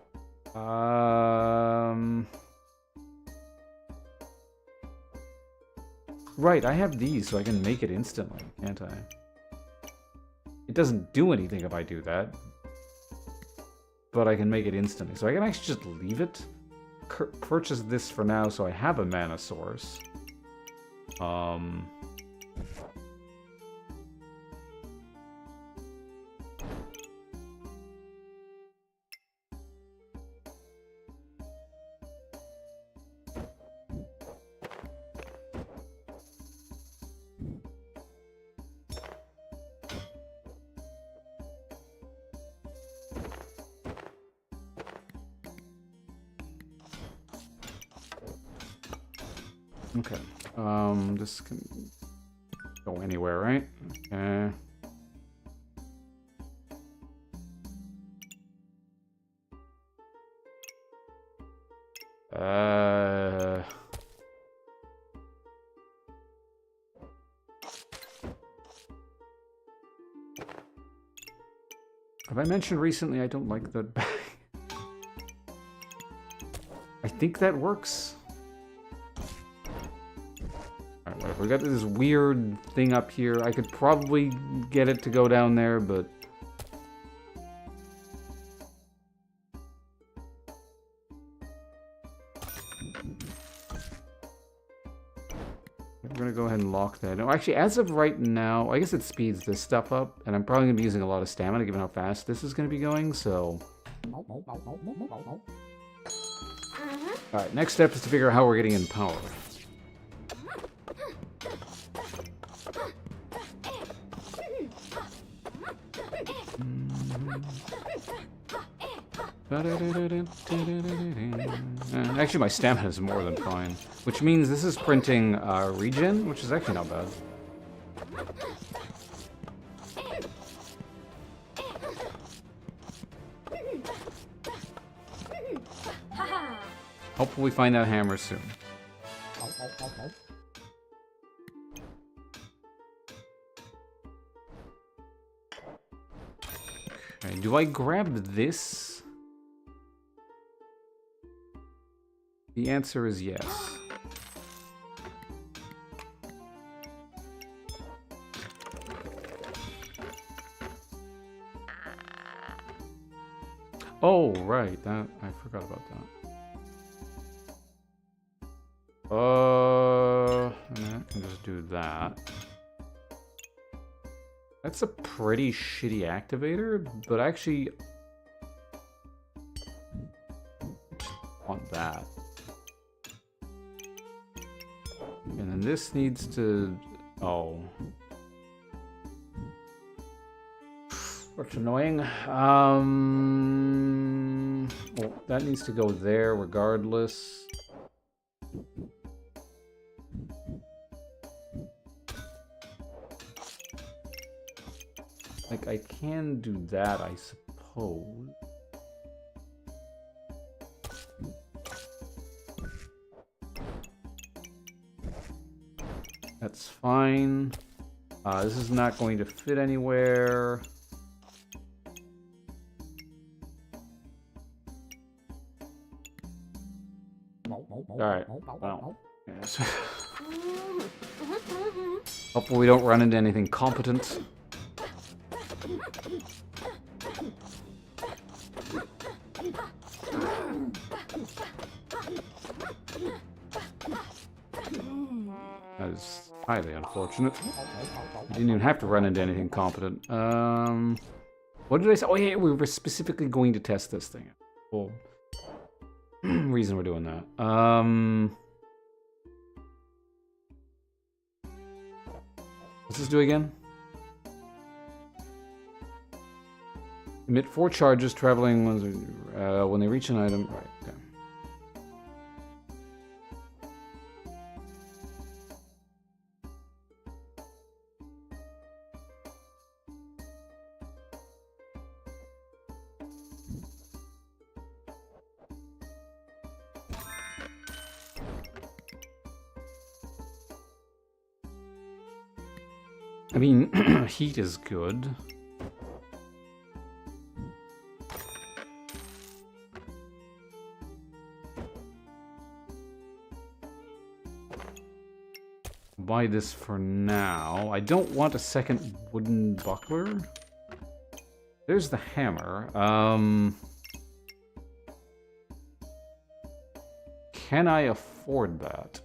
A: Right, I have these, so I can make it instantly, can't I? It doesn't do anything if I do that, but I can make it instantly. So I can actually just leave it, purchase this for now, so I have a mana source. Okay. This can go anywhere, right? Okay. Have I mentioned recently I don't like the bag? I think that works. Alright, whatever. We got this weird thing up here. I could probably get it to go down there, but... we're gonna go ahead and lock that. No, actually, as of right now, I guess it speeds this stuff up, and I'm probably gonna be using a lot of stamina given how fast this is gonna be going, so... Alright, next step is to figure out how we're getting in power. Actually, my stamina is more than fine, which means this is printing regen, which is actually not bad. Hopefully we find that hammer soon. Okay, do I grab this? The answer is yes. Oh, right. That I forgot about that. I can just do that. That's a pretty shitty activator, but actually... I want that. And then this needs to... oh. What's annoying? Well, that needs to go there regardless. Like, I can do that, I suppose. That's fine. This is not going to fit anywhere. Alright. Well, yes. Hopefully we don't run into anything competent. That is highly unfortunate. I didn't even have to run into anything competent. What did I say? Oh yeah, we were specifically going to test this thing. Well, reason we're doing that. What's this do again? Emit 4 charges traveling when they reach an item. Right, okay. I mean, heat is good. Buy this for now. I don't want a second wooden buckler. There's the hammer. Can I afford that?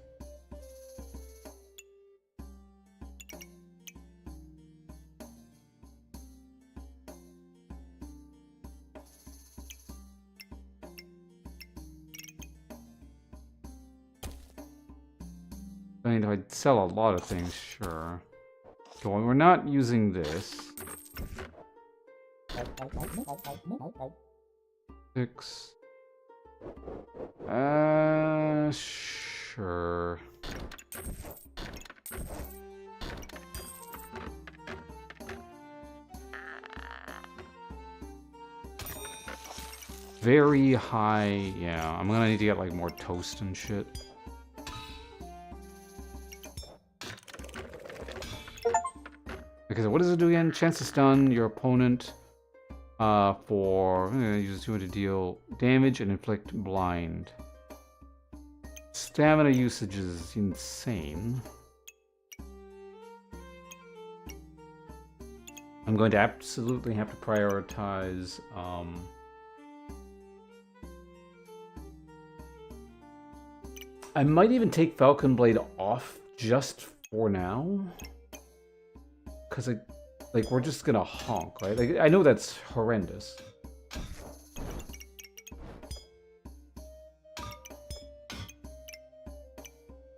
A: I mean, if I sell a lot of things, sure. So when we're not using this. 6. Sure. Very high, yeah. I'm gonna need to get like more toast and shit. Because what does it do again? Chance to stun your opponent for use 200 to deal damage and inflict blind. Stamina usage is insane. I'm going to absolutely have to prioritize I might even take Falcon Blade off just for now. Because, like, we're just gonna honk, right? Like, I know that's horrendous.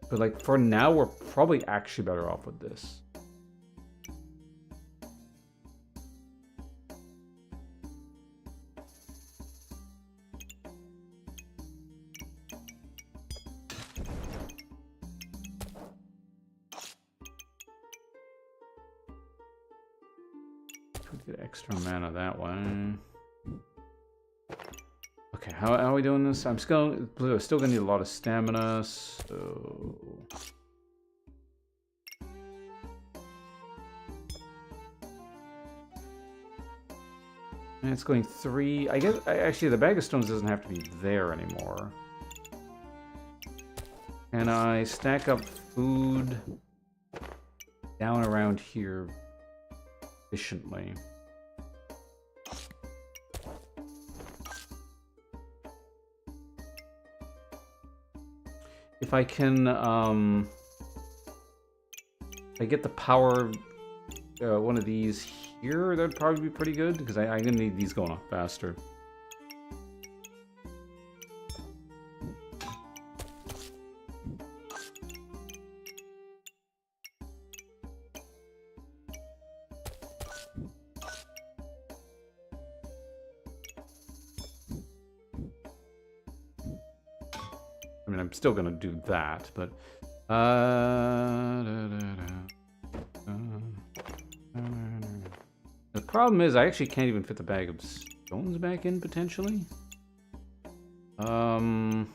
A: But, like, for now, we're probably actually better off with this. Get extra mana that way. Okay, how are we doing this? I'm still gonna need a lot of stamina, so and it's going 3. I guess actually the bag of stones doesn't have to be there anymore. Can I stack up food down around here efficiently? If I can, I get the power, one of these here, that'd probably be pretty good, because I'm gonna need these going off faster. I mean, I'm still gonna do that, but the problem is I actually can't even fit the bag of stones back in potentially. How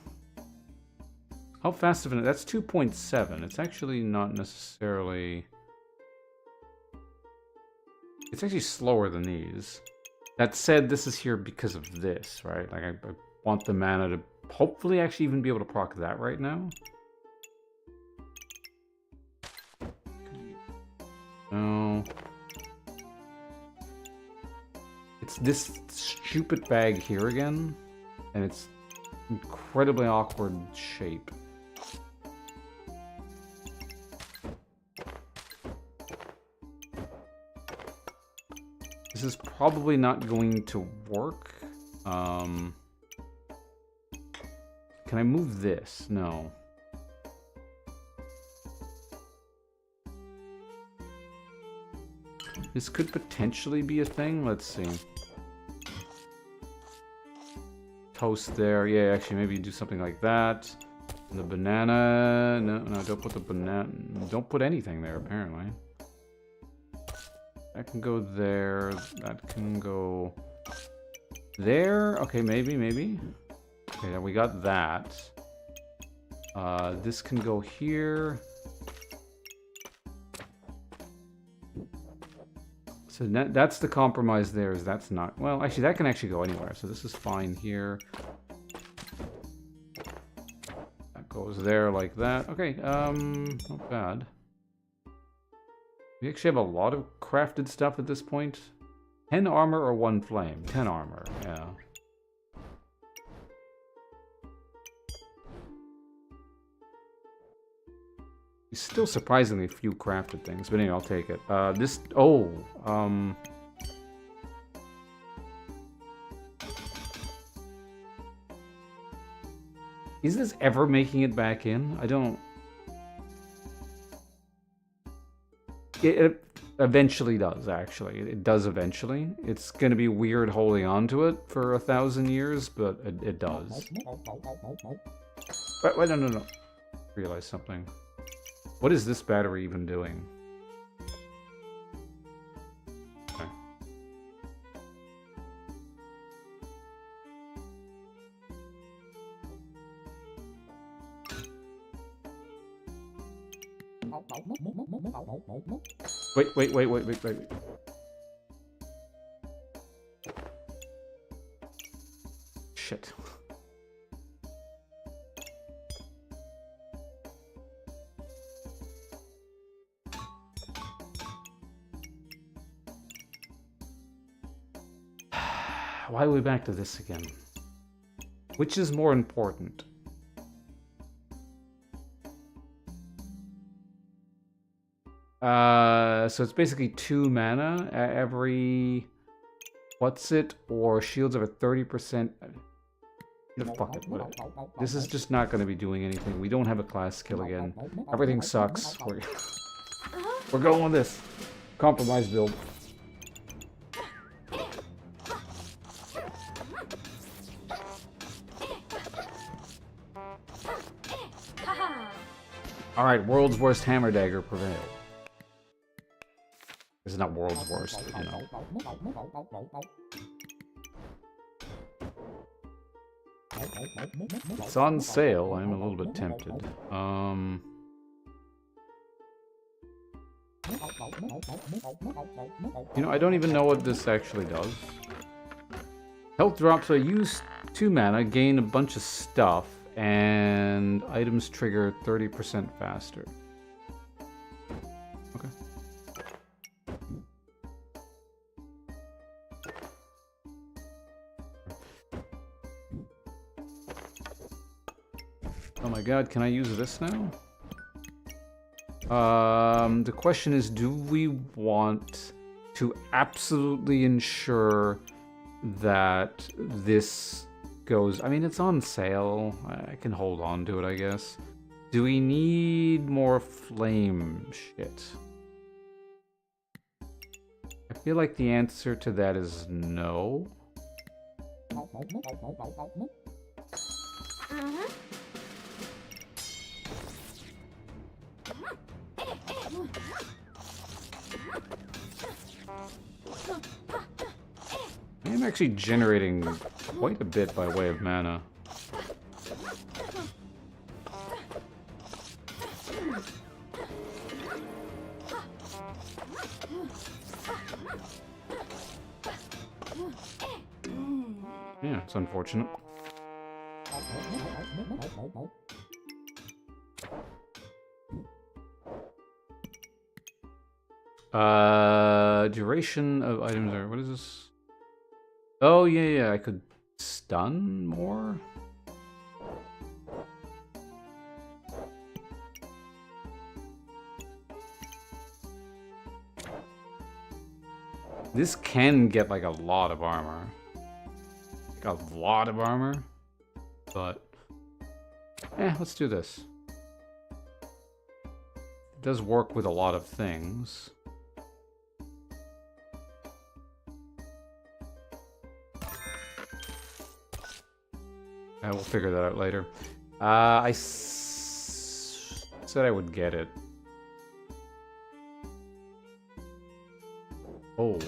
A: fast of an that's 2.7. It's actually not necessarily. It's actually slower than these. That said, this is here because of this, right? Like I want the mana to hopefully actually even be able to proc that right now. No. It's this stupid bag here again, and it's incredibly awkward shape. This is probably not going to work. Can I move this? No. This could potentially be a thing. Let's see. Toast there. Yeah, actually, maybe do something like that. And the banana. No, no, don't put the banana. Don't put anything there, apparently. That can go there. That can go there. Okay, maybe, maybe. Okay, then we got that. This can go here. So that's the compromise there, is that's not... Well, actually, that can actually go anywhere. So this is fine here. That goes there like that. Okay, not bad. We actually have a lot of crafted stuff at this point. 10 armor or 1 flame? 10 armor, yeah. Still surprisingly few crafted things, but anyway, I'll take it. Is this ever making it back in? I don't... It eventually does, actually. It does eventually. It's gonna be weird holding on to it for 1,000 years, but it does. Wait, no. Realize something. What is this battery even doing? Okay. Wait. Shit. Why are we back to this again? Which is more important? So it's basically 2 mana every... What's it? Or shields over 30%... Fuck it, whatever. This is just not going to be doing anything. We don't have a class skill again. Everything sucks. We're going with this. Compromise build. Alright, world's worst hammer dagger prevailed. This is not world's worst, but, you know. It's on sale. I'm a little bit tempted. You know, I don't even know what this actually does. Health drop, so I use 2 mana, gain a bunch of stuff, and items trigger 30% faster. Okay. Oh my god, can I use this now? The question is, do we want to absolutely ensure that this goes... I mean, it's on sale. I can hold on to it, I guess. Do we need more flame shit? I feel like the answer to that is no. I'm actually generating quite a bit by way of mana. Yeah, it's unfortunate. Duration of items are... What is this? Oh, yeah, I could stun more? This can get, like, a lot of armor. Like, a lot of armor. But... let's do this. It does work with a lot of things. I will figure that out later. I said I would get it. Oh,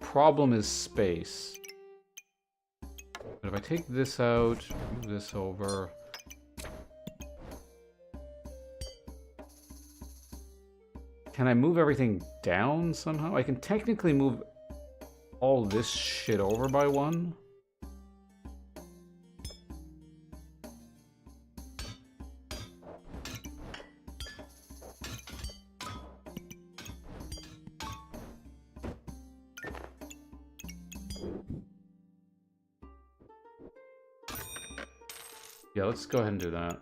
A: problem is space. But if I take this out, move this over. Can I move everything down somehow? I can technically move all this shit over by one. Yeah, let's go ahead and do that.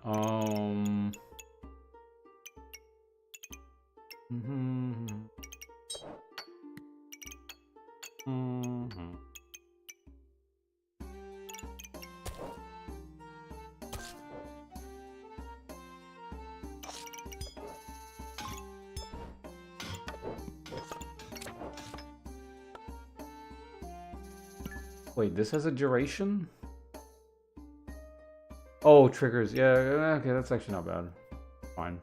A: Wait, this has a duration? Oh, triggers. Yeah, okay, that's actually not bad. Fine.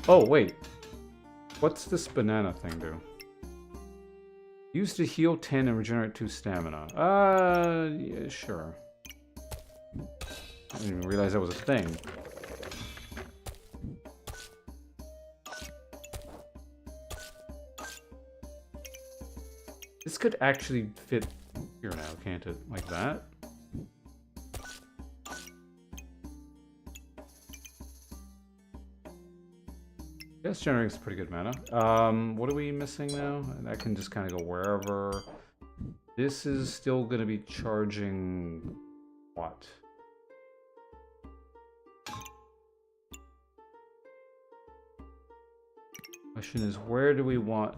A: Oh, wait. What's this banana thing do? Use to heal 10 and regenerate 2 stamina. Yeah, sure. I didn't even realize that was a thing. This could actually fit here now, can't it? Like that? Yes, generating is pretty good mana. What are we missing now? That can just kind of go wherever. This is still going to be charging... what? Question is, where do we want...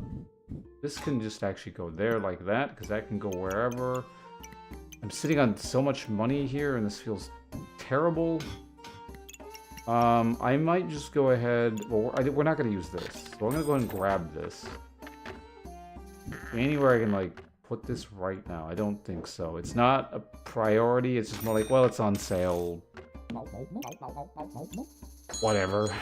A: This can just actually go there like that, because that can go wherever. I'm sitting on so much money here, and this feels terrible. I might just go ahead... Well, we're not going to use this. So I'm going to go ahead and grab this. Anywhere I can, like, put this right now. I don't think so. It's not a priority. It's just more like, well, it's on sale. Whatever.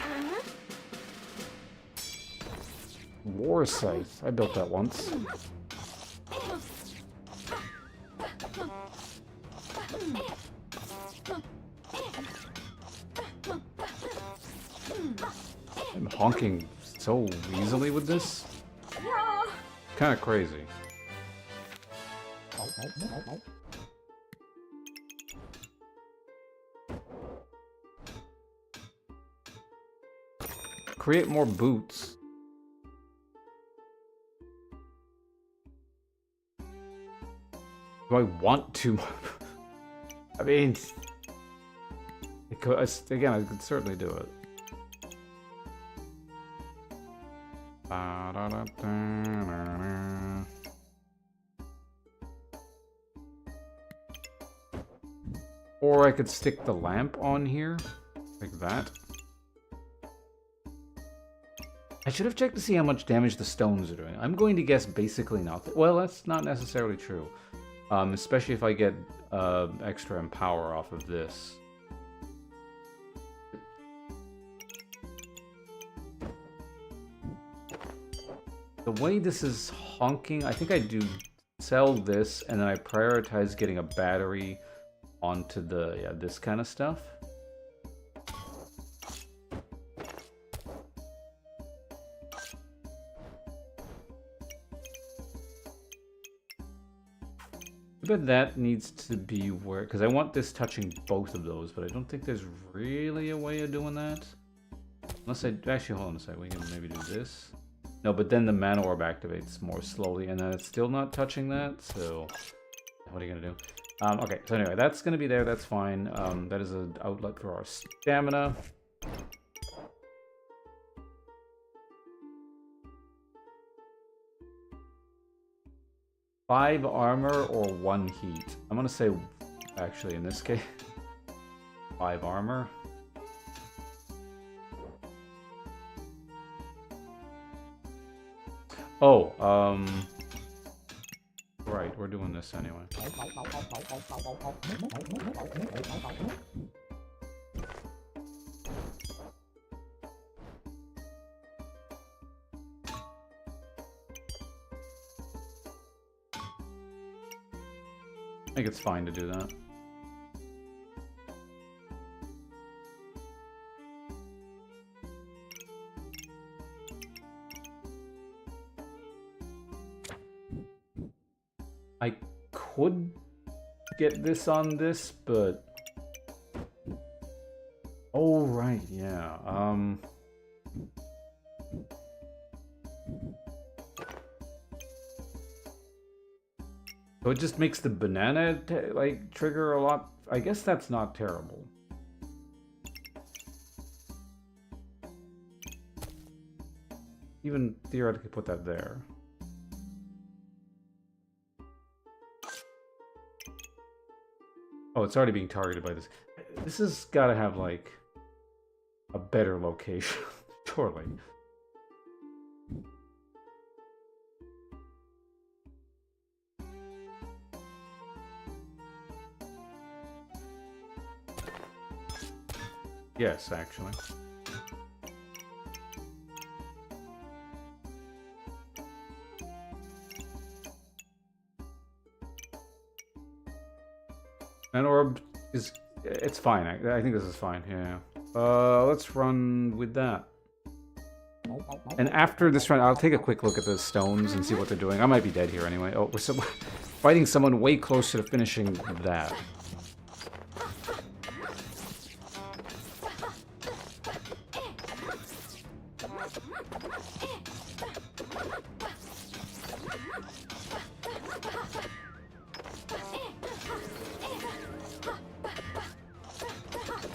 A: War Scythe. I built that once. I'm honking so easily with this. Kind of crazy. Create more boots. Do I want to? I mean, again, I could certainly do it. Or I could stick the lamp on here, like that. I should have checked to see how much damage the stones are doing. I'm going to guess basically nothing. Well, that's not necessarily true. Especially if I get extra empower off of this. The way this is honking, I think I do sell this and then I prioritize getting a battery onto the this kind of stuff. But that needs to be where, because I want this touching both of those, but I don't think there's really a way of doing that. Unless I, actually, hold on a second, we can maybe do this. No, but then the mana orb activates more slowly, and then it's still not touching that, so what are you gonna do? Okay, so anyway, that's gonna be there, that's fine. That is an outlet for our stamina. 5 armor or 1 heat? I'm gonna say, actually, in this case, 5 armor. Oh, right, we're doing this anyway. I think it's fine to do that. I could get this on this, but... Oh, right, yeah. So it just makes the banana, like, trigger a lot. I guess that's not terrible. Even theoretically put that there. Oh, it's already being targeted by this. This has got to have, like, a better location, surely. Yes, actually. An orb is... It's fine. I think this is fine, yeah. Let's run with that. And after this run, I'll take a quick look at the stones and see what they're doing. I might be dead here anyway. Oh, we're fighting someone way closer to finishing that.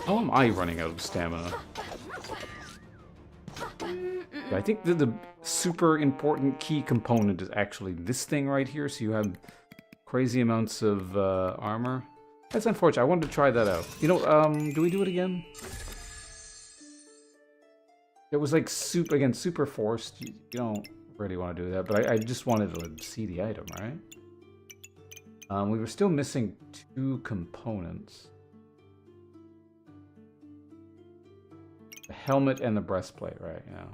A: How am I running out of stamina? I think that the super important key component is actually this thing right here, so you have crazy amounts of armor. That's unfortunate. I wanted to try that out. You know, do we do it again? It was like super forced. You don't really want to do that, but I just wanted to see the item, right? We were still missing 2 components. The helmet and the breastplate, right, yeah.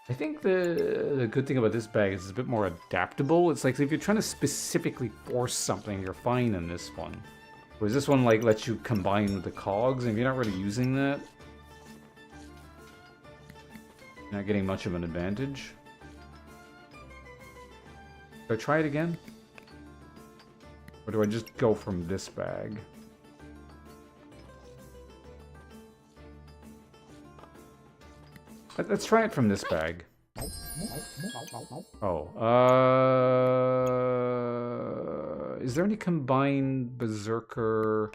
A: I think the good thing about this bag is it's a bit more adaptable. It's like if you're trying to specifically force something, you're fine in this one. Whereas this one, like, lets you combine the cogs, and if you're not really using that, you're not getting much of an advantage. Do I try it again? Or do I just go from this bag? Let's try it from this bag. Oh, is there any combined berserker?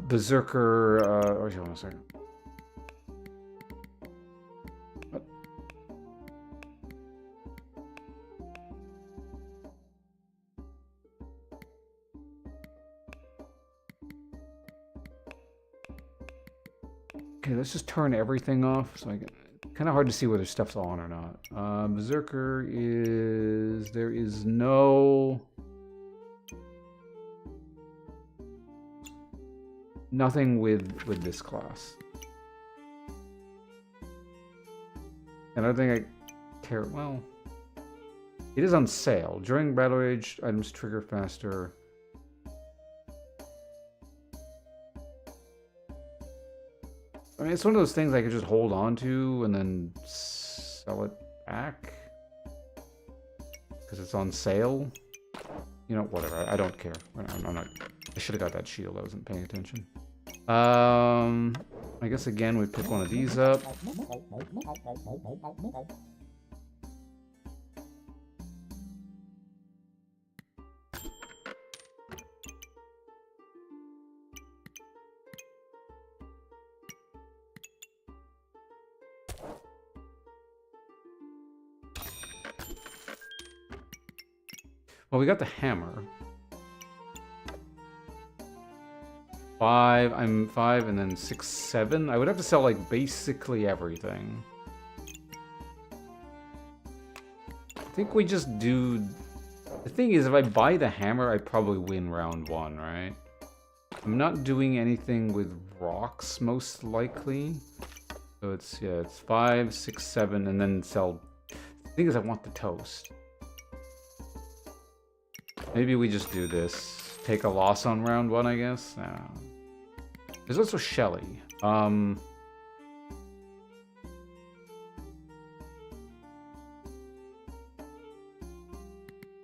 A: Berserker, oh, hold on a second. What? Okay, let's just turn everything off so I can... Kind of hard to see whether stuff's on or not. Berserker is... There is no... Nothing with this class. And I don't think I care... Well... It is on sale. During Battle Rage, items trigger faster. I mean, it's one of those things I could just hold on to and then sell it back. Because it's on sale. You know, whatever. I don't care. I'm not. I should have got that shield. I wasn't paying attention. I guess again we pick one of these up. Well, we got the hammer. 5, I'm 5, and then 6, 7. I would have to sell, like, basically everything. I think we just do... The thing is, if I buy the hammer, I probably win round 1, right? I'm not doing anything with rocks, most likely. So it's, yeah, it's 5, 6, 7, and then sell... The thing is, I want the toast. Maybe we just do this. Take a loss on round 1, I guess? No. There's also Shelly. I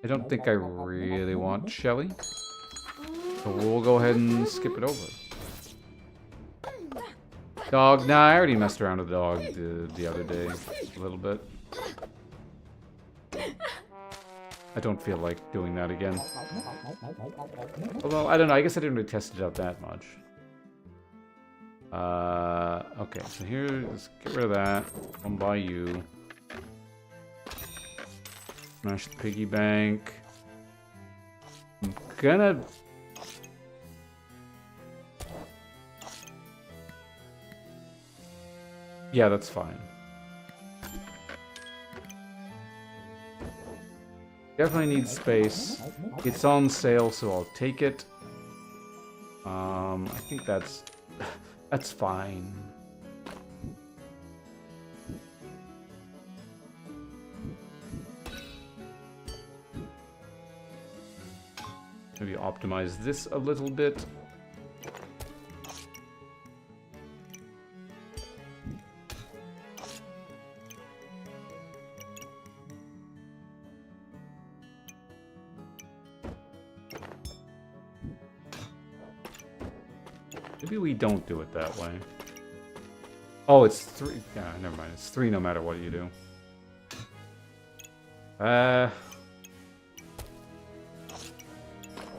A: don't think I really want Shelly. So we'll go ahead and skip it over. Dog. Nah, I already messed around with the dog the other day. A little bit. I don't feel like doing that again. Although, I don't know, I guess I didn't really test it out that much. Okay, so here, let's get rid of that. I'll buy you. Smash the piggy bank. I'm gonna... Yeah, that's fine. Definitely need space. It's on sale, so I'll take it. I think that's fine. Maybe optimize this a little bit. Maybe we don't do it that way. Oh, it's 3. Yeah, never mind. It's 3 no matter what you do. I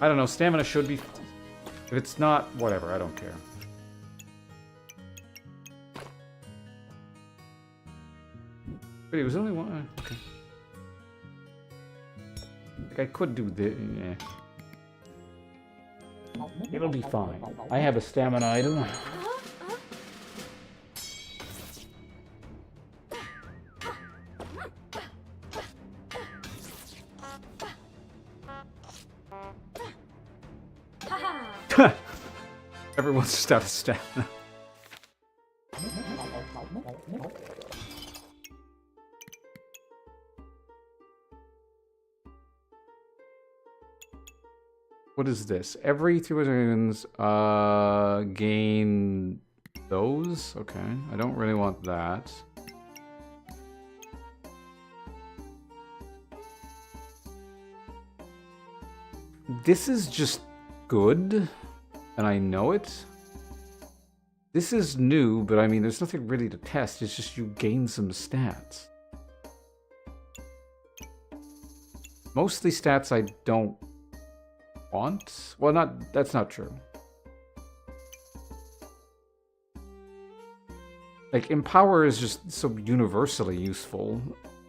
A: don't know. Stamina should be... If it's not, whatever. I don't care. Wait, it was only 1? Okay. Like, I could do this. Yeah. It'll be fine. I have a stamina item. Everyone's just out of stamina. What is this? Every 3 seconds, gain those? Okay, I don't really want that. This is just good, and I know it. This is new, but I mean, there's nothing really to test. It's just you gain some stats. Mostly stats I don't want? Well, that's not true. Like, Empower is just so universally useful.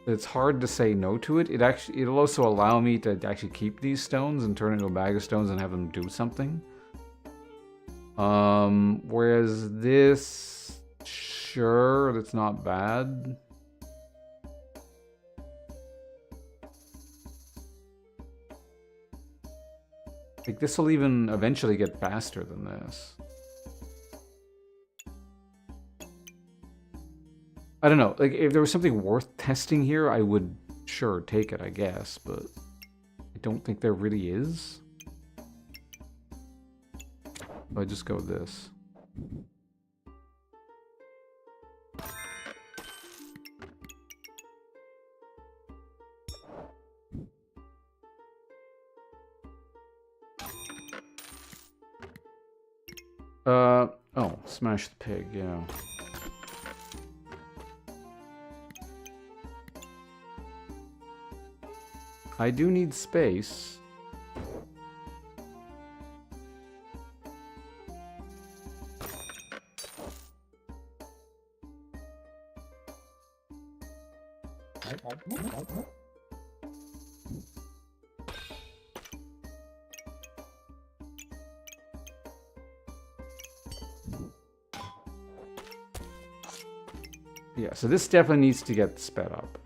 A: It's hard to say no to it. It'll also allow me to actually keep these stones and turn into a bag of stones and have them do something. Whereas this, sure, that's not bad. Like, this will even eventually get faster than this. I don't know, like, if there was something worth testing here, I would, sure, take it, I guess, but I don't think there really is. So I just go with this. Oh, smash the pig, yeah. I do need space. Yeah, so this definitely needs to get sped up.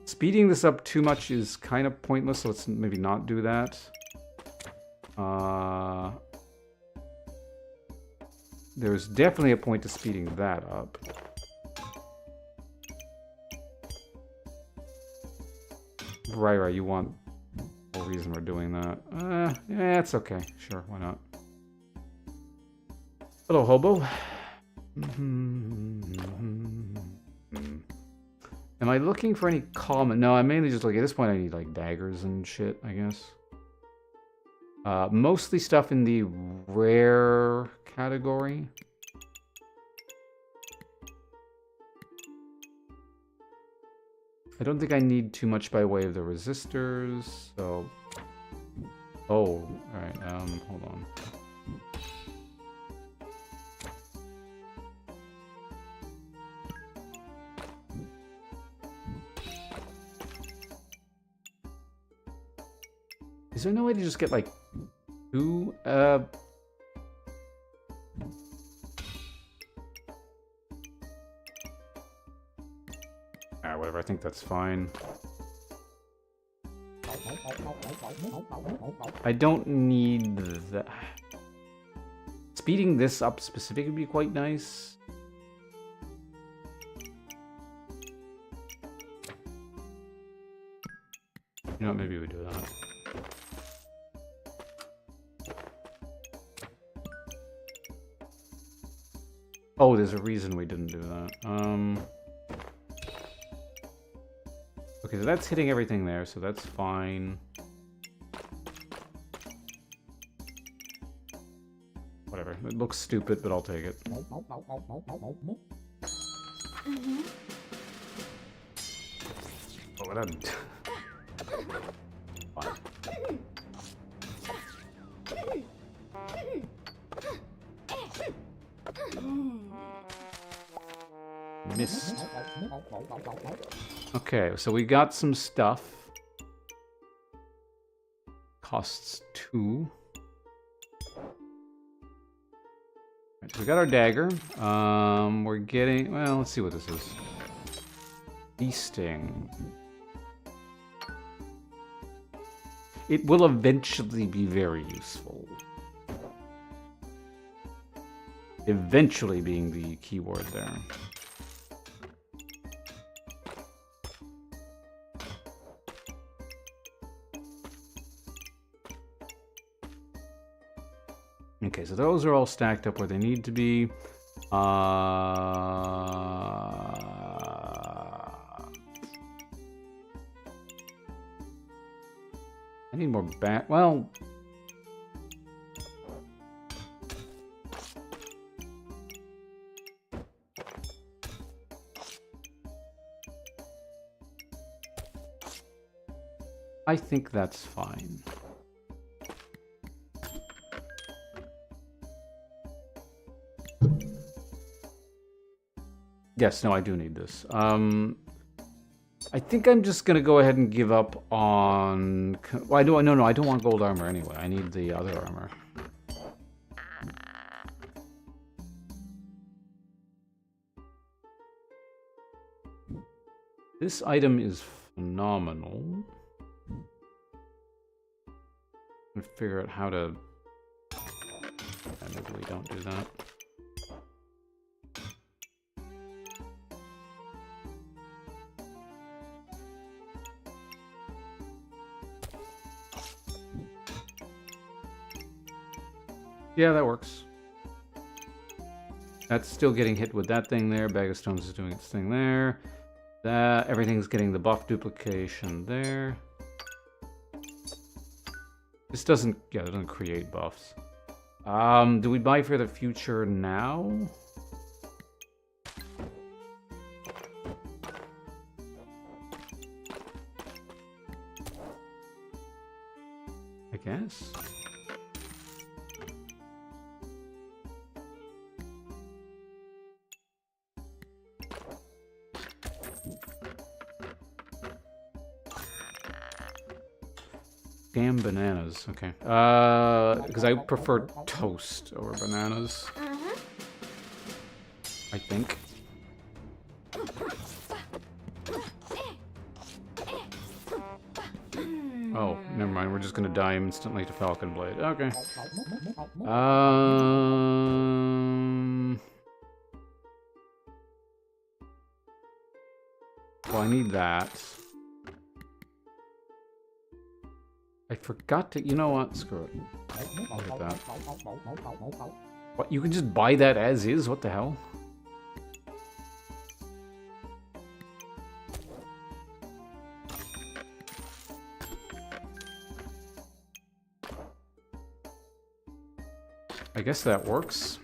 A: Speeding this up too much is kind of pointless, so let's maybe not do that. There's definitely a point to speeding that up. Right, you want the reason we're doing that. Yeah, it's okay. Sure, why not? Hello, hobo. Am I looking for any common? No, I'm mainly just looking. At this point, I need like daggers and shit, I guess. Mostly stuff in the rare category. I don't think I need too much by way of the resistors, so... Oh, alright, hold on. Is there no way to just get, like, two, Alright, whatever, I think that's fine. I don't need that. Speeding this up specifically would be quite nice. You know what, maybe we do that. Oh, there's a reason we didn't do that. Okay, so that's hitting everything there, so that's fine. Whatever. It looks stupid, but I'll take it. Oh, that... Fine. Missed. Okay, so we got some stuff. Costs 2. Right, so we got our dagger. We're getting... Well, let's see what this is. Feasting. It will eventually be very useful. Eventually being the keyword there. Okay, so those are all stacked up where they need to be. I need more bat. Well, I think that's fine. Yes, no, I do need this. I think I'm just gonna go ahead and give up on... Well, no, I don't want gold armor anyway. I need the other armor. This item is phenomenal. I'm gonna figure out how to... Maybe we don't do that. Yeah, that works. That's still getting hit with that thing there. Bag of Stones is doing its thing there. That everything's getting the buff duplication there. This doesn't, yeah, it doesn't create buffs. Do we buy for the future now? I guess. Damn bananas. Okay. Because I prefer toast over bananas. I think. Oh, never mind. We're just gonna die instantly to Falcon Blade. Okay. Well, I need that. I forgot to... You know what? Screw it. I'll get that. What? You can just buy that as is? What the hell? I guess that works.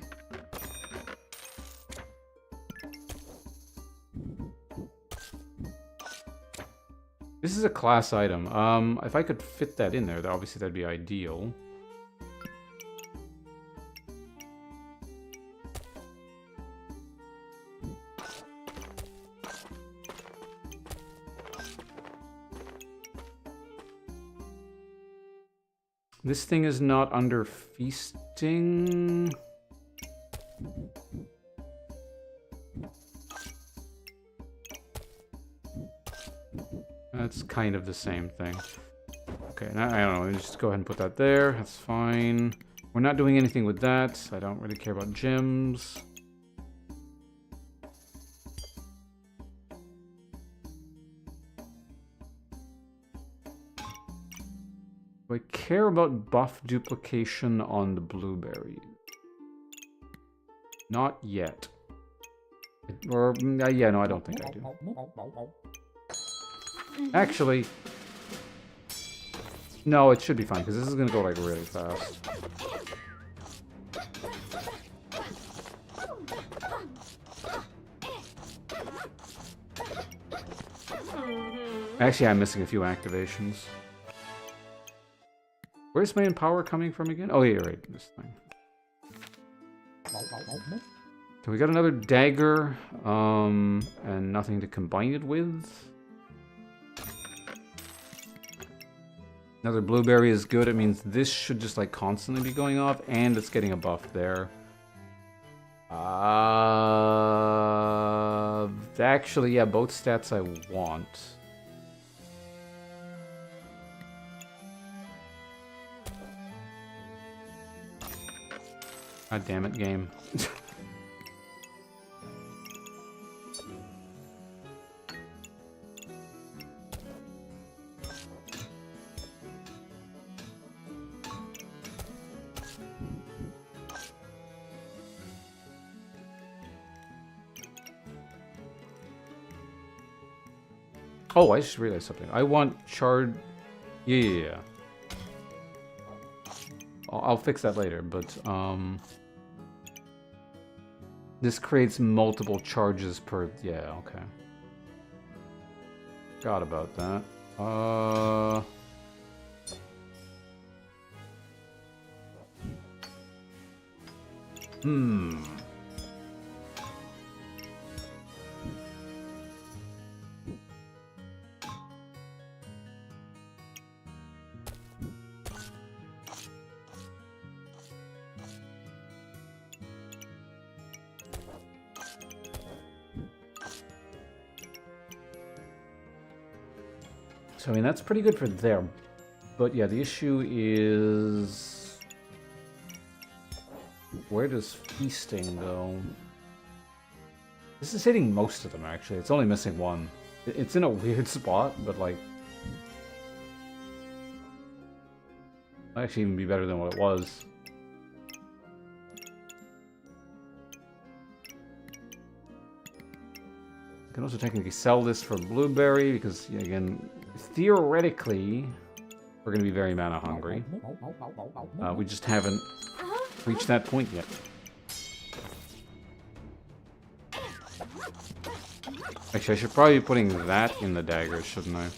A: This is a class item. If I could fit that in there, obviously that'd be ideal. This thing is not under feasting. That's kind of the same thing. Okay, now, I don't know, just go ahead and put that there. That's fine. We're not doing anything with that. I don't really care about gems. Do I care about buff duplication on the blueberry? Not yet. Or, yeah, no, I don't think I do. Actually, no, it should be fine, because this is going to go, like, really fast. Actually, I'm missing a few activations. Where's my power coming from again? Oh, yeah, right, this thing. So we got another dagger, and nothing to combine it with. Another blueberry is good. It means this should just like constantly be going off, and it's getting a buff there. Actually, yeah, both stats I want. God damn it, game. Oh, I just realized something. I want charred... Yeah. I'll fix that later, but, this creates multiple charges per... Yeah, okay. Forgot about that. So, I mean, that's pretty good for there. But, yeah, the issue is... Where does feasting go? This is hitting most of them, actually. It's only missing one. It's in a weird spot, but, like... Might actually even be better than what it was. Can also technically sell this for blueberry because, again, theoretically, we're going to be very mana hungry. We just haven't reached that point yet. Actually, I should probably be putting that in the daggers, shouldn't I?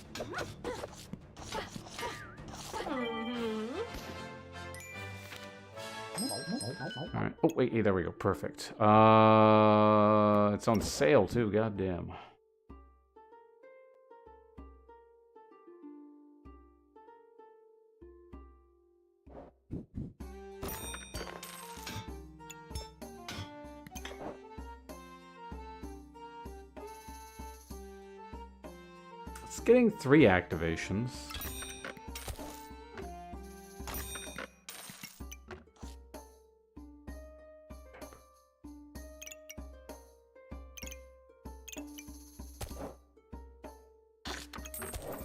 A: Alright. Oh, wait, hey, there we go. Perfect. It's on sale, too. Goddamn. It's getting 3 activations.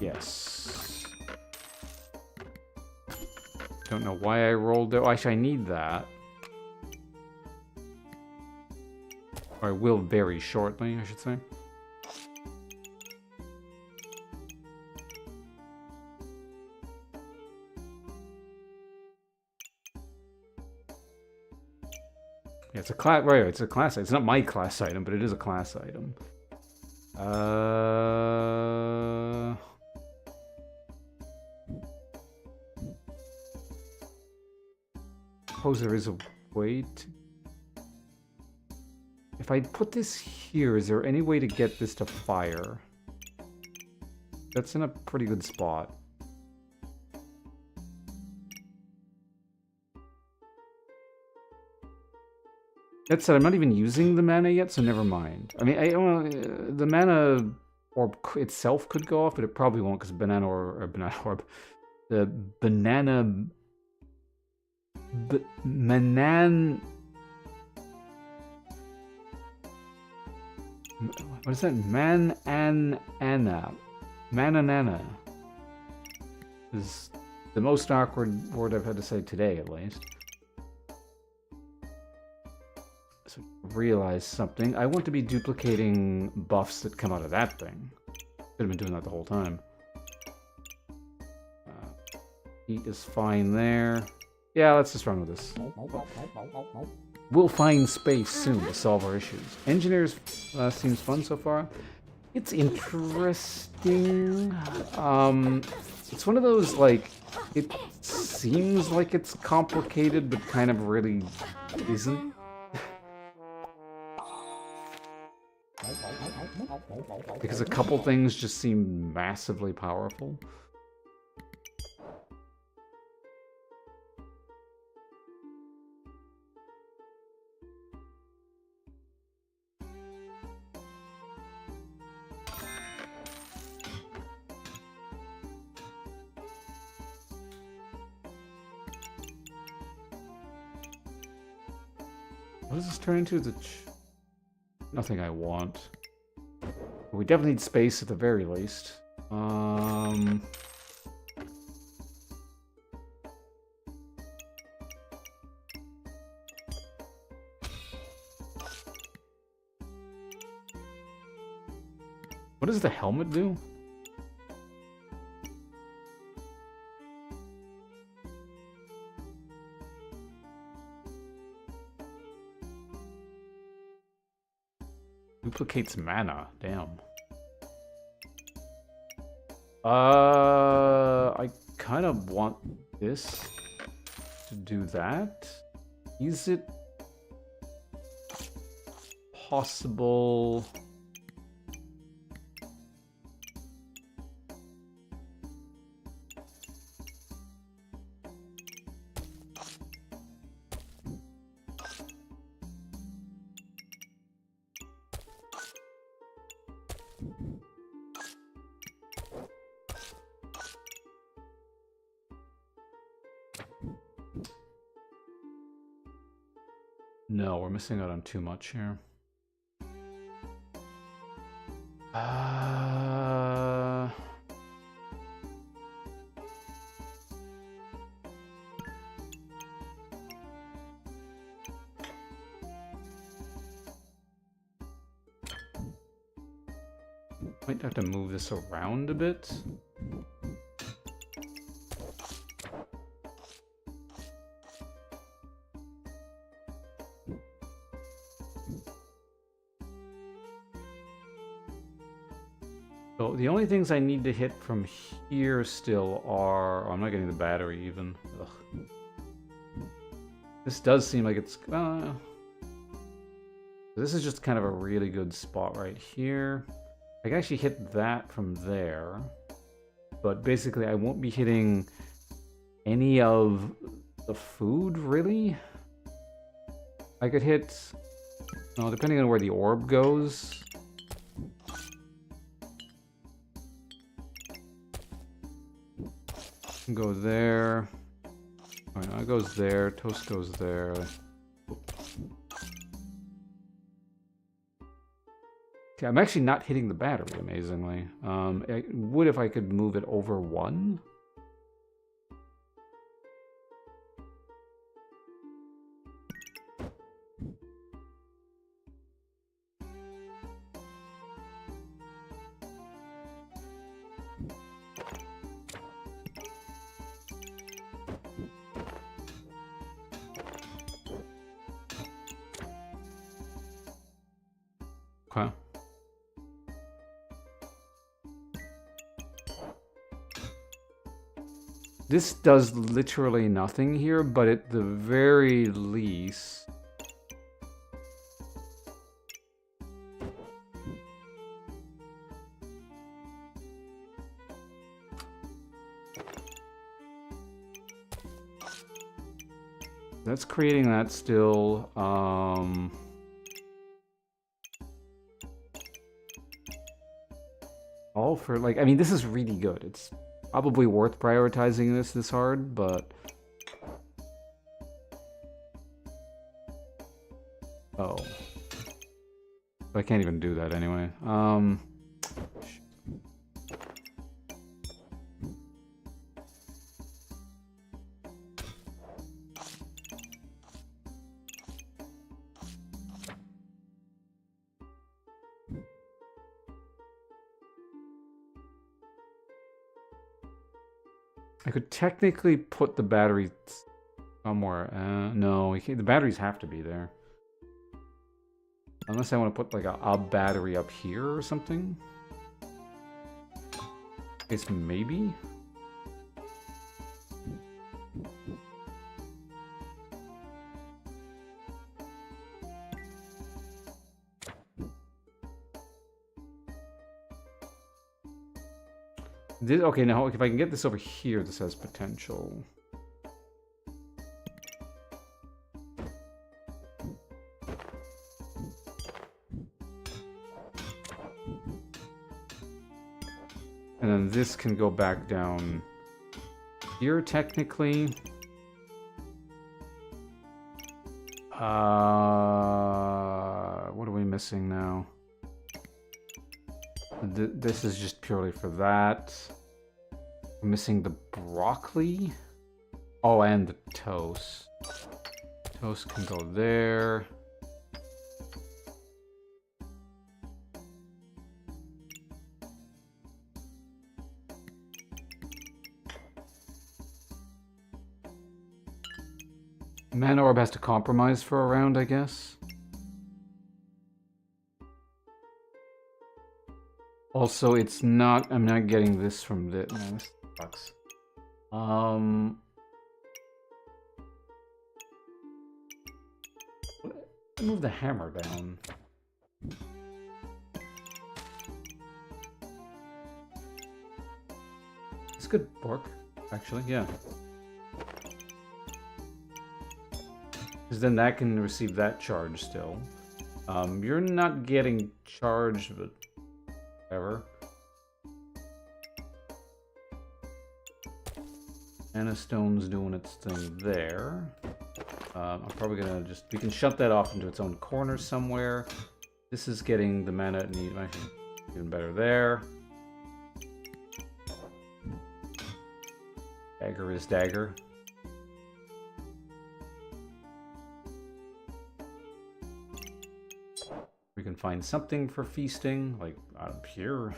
A: Yes. Don't know why I rolled it. Oh, actually, I need that. Or I will very shortly, I should say. Yeah, it's a class. Right, it's a class. It's not my class item, but it is a class item. Suppose there is a way to... If I put this here, is there any way to get this to fire? That's in a pretty good spot. That said, I'm not even using the mana yet, so never mind. I mean, the mana orb itself could go off, but it probably won't because banana orb, the banana... What is that? Mananana. Mananana is the most awkward word I've had to say today, at least. So realize something. I want to be duplicating buffs that come out of that thing. Could have been doing that the whole time. Heat is fine there. Yeah, let's just run with this. We'll find space soon to solve our issues. Engineers seems fun so far. It's interesting. It's one of those, like, it seems like it's complicated, but kind of really isn't. Because a couple things just seem massively powerful. What does this turn into? Nothing I want. We definitely need space at the very least. What does the helmet do? Duplicates mana. Damn. I kind of want this to do that. Is it possible? No, we're missing out on too much here. Might have to move this around a bit. So the only things I need to hit from here still are... Oh, I'm not getting the battery even. Ugh. This does seem like it's... this is just kind of a really good spot right here. I can actually hit that from there. But basically I won't be hitting any of the food, really. I could hit... Well, depending on where the orb goes... Go there. Oh, no, it goes there. Toast goes there. Okay, I'm actually not hitting the battery, amazingly. I would if I could move it over one. Okay. This does literally nothing here, but at the very least... That's creating that still. All for, like, I mean, this is really good. It's probably worth prioritizing this hard, but... Oh. I can't even do that anyway. I could technically put the battery somewhere. No, the batteries have to be there. Unless I want to put like a battery up here or something. It's maybe. Okay, now if I can get this over here, this has potential. And then this can go back down here, technically. What are we missing now? This is just purely for that. I'm missing the broccoli. Oh, and the toast. Toast can go there. Mana Orb has to compromise for a round, I guess. Also, it's not... I'm not getting this from this. Man, this sucks. Move the hammer down. This could work, actually, yeah. Because then that can receive that charge still. You're not getting charged, but whatever. Mana Stone's doing its thing there. I'm probably gonna just... We can shut that off into its own corner somewhere. This is getting the mana it needs. Actually, even better there. Dagger is dagger. We can find something for feasting, like up here.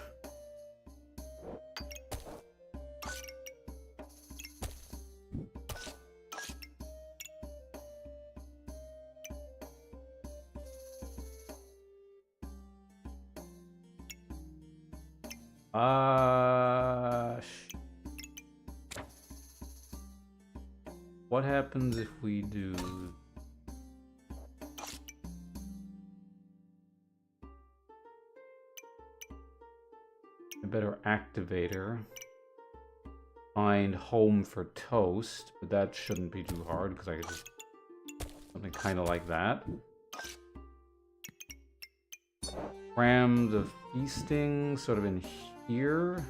A: What happens if we do... a better activator. Find home for toast, but that shouldn't be too hard because I could just... something kind of like that. Cram the feasting sort of in here.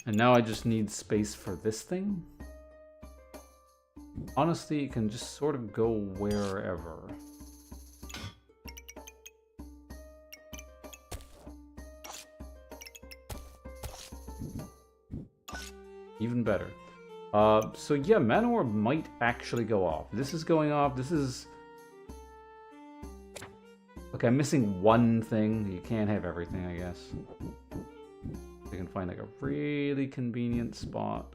A: And now I just need space for this thing. Honestly, it can just sort of go wherever. Even better. So yeah, Mana Orb might actually go off. This is going off. This is... okay, I'm missing one thing. You can't have everything, I guess. I can find like a really convenient spot.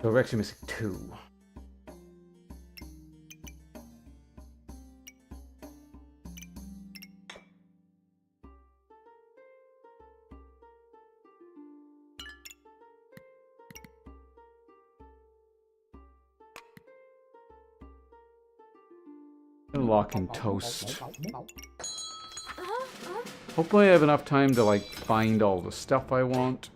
A: So we're actually missing 2. Lock in toast. Hopefully I have enough time to like find all the stuff I want.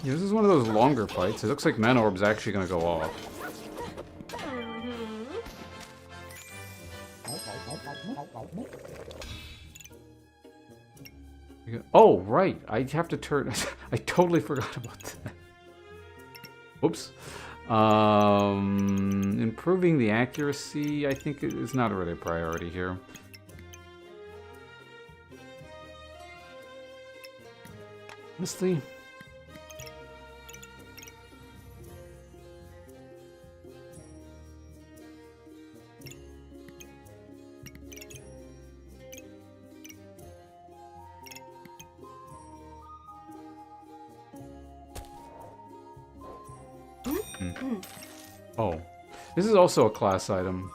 A: Yeah, this is one of those longer fights. It looks like Mana Orb's actually gonna go off. Oh, right. I have to turn... I totally forgot about that. Whoops. Improving the accuracy, I think, is not really a priority here. Honestly... Oh, this is also a class item.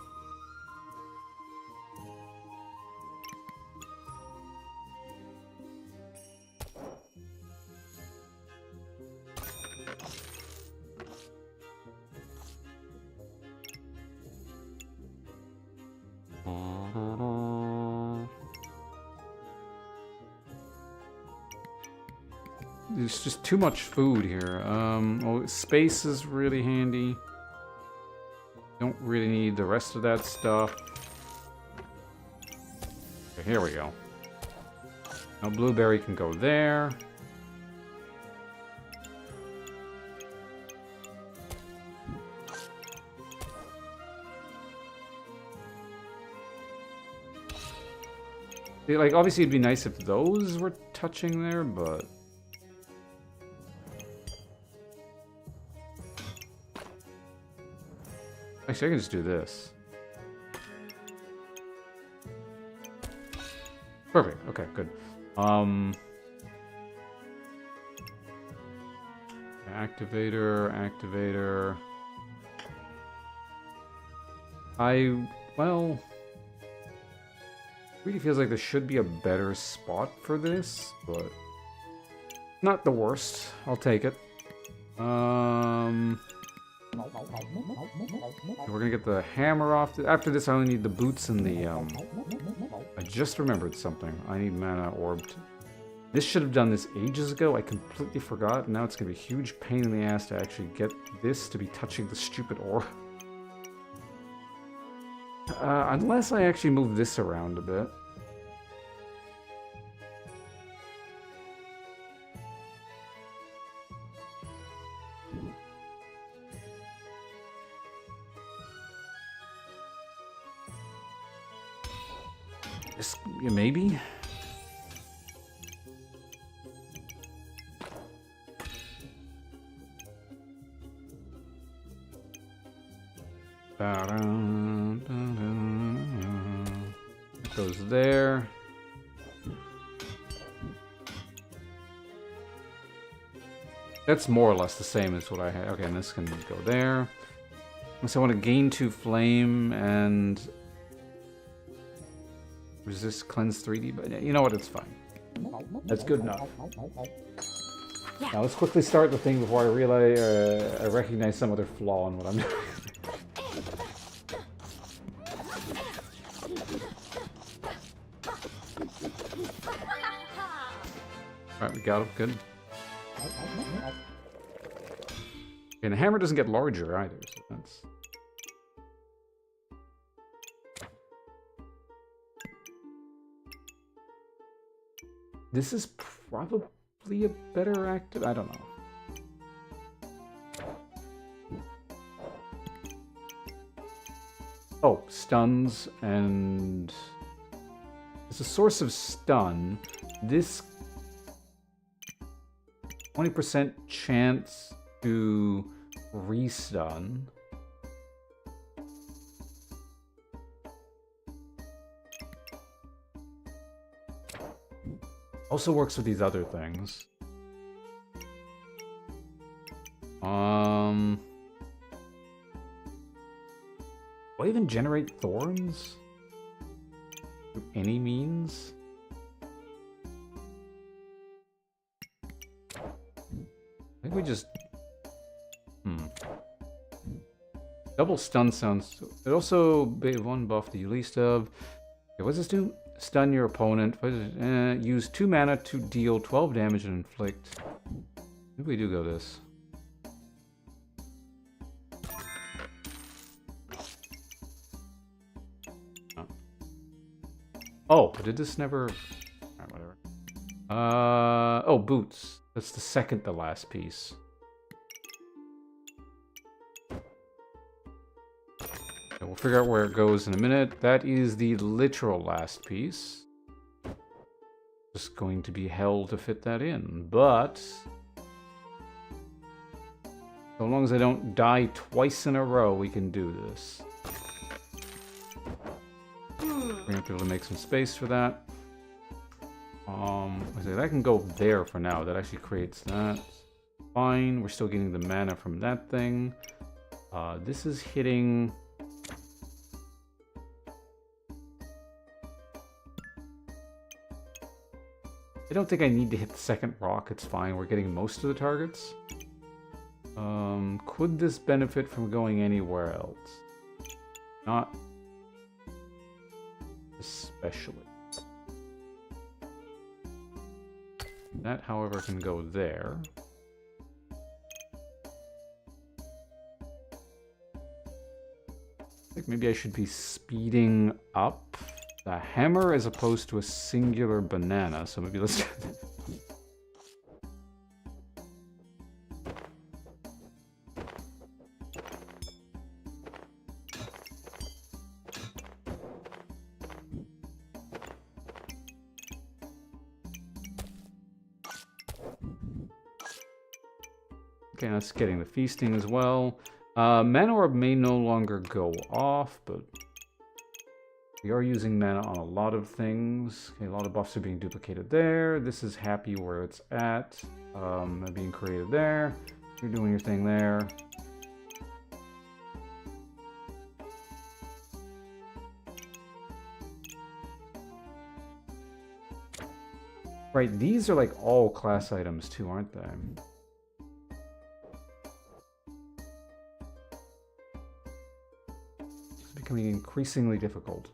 A: There's just too much food here. Oh, space is really handy. Don't really need the rest of that stuff. Okay, here we go. Now blueberry can go there. Like, obviously it'd be nice if those were touching there, but... Actually, I can just do this. Perfect. Okay, good. Activator. Well... really feels like there should be a better spot for this, but... not the worst. I'll take it. We're gonna get the hammer off. After this, I only need the boots and the, I just remembered something. I need Mana Orb. This should have done this ages ago. I completely forgot. Now it's gonna be a huge pain in the ass to actually get this to be touching the stupid orb. Unless I actually move this around a bit. This, yeah, maybe? It goes there. That's more or less the same as what I had. Okay, and this can go there. So I want to gain 2 flame and resist cleanse 3D, but you know what? It's fine. That's good enough. Now let's quickly start the thing before I realize I recognize some other flaw in what I'm doing. Alright, we got it. Good. And the hammer doesn't get larger either, so that's... This is probably a better active... I don't know. Oh, stuns and... It's a source of stun. This 20% chance to restun. Also works with these other things. Do I even generate thorns? Through any means? I think we just... Double stun sounds... It also... One buff that you least of. Okay, what does this do? Stun your opponent. Use 2 mana to deal 12 damage and inflict. Maybe we do go this. Oh, did this never... Alright, whatever. Oh, boots. That's the second to last piece. Okay, we'll figure out where it goes in a minute. That is the literal last piece. Just going to be hell to fit that in, but... So long as I don't die twice in a row, we can do this. We're going to be able to make some space for that. That can go there for now. That actually creates that. Fine. We're still getting the mana from that thing. This is hitting... I don't think I need to hit the second rock. It's fine. We're getting most of the targets. Could this benefit from going anywhere else? Not especially. That, however, can go there. I think maybe I should be speeding up the hammer as opposed to a singular banana, so maybe let's... Okay, that's getting the feasting as well. Mana Orb may no longer go off, but we are using mana on a lot of things. Okay, a lot of buffs are being duplicated there. This is happy where it's at. Being created there. You're doing your thing there. Right, these are like all class items too, aren't they? Becoming increasingly difficult.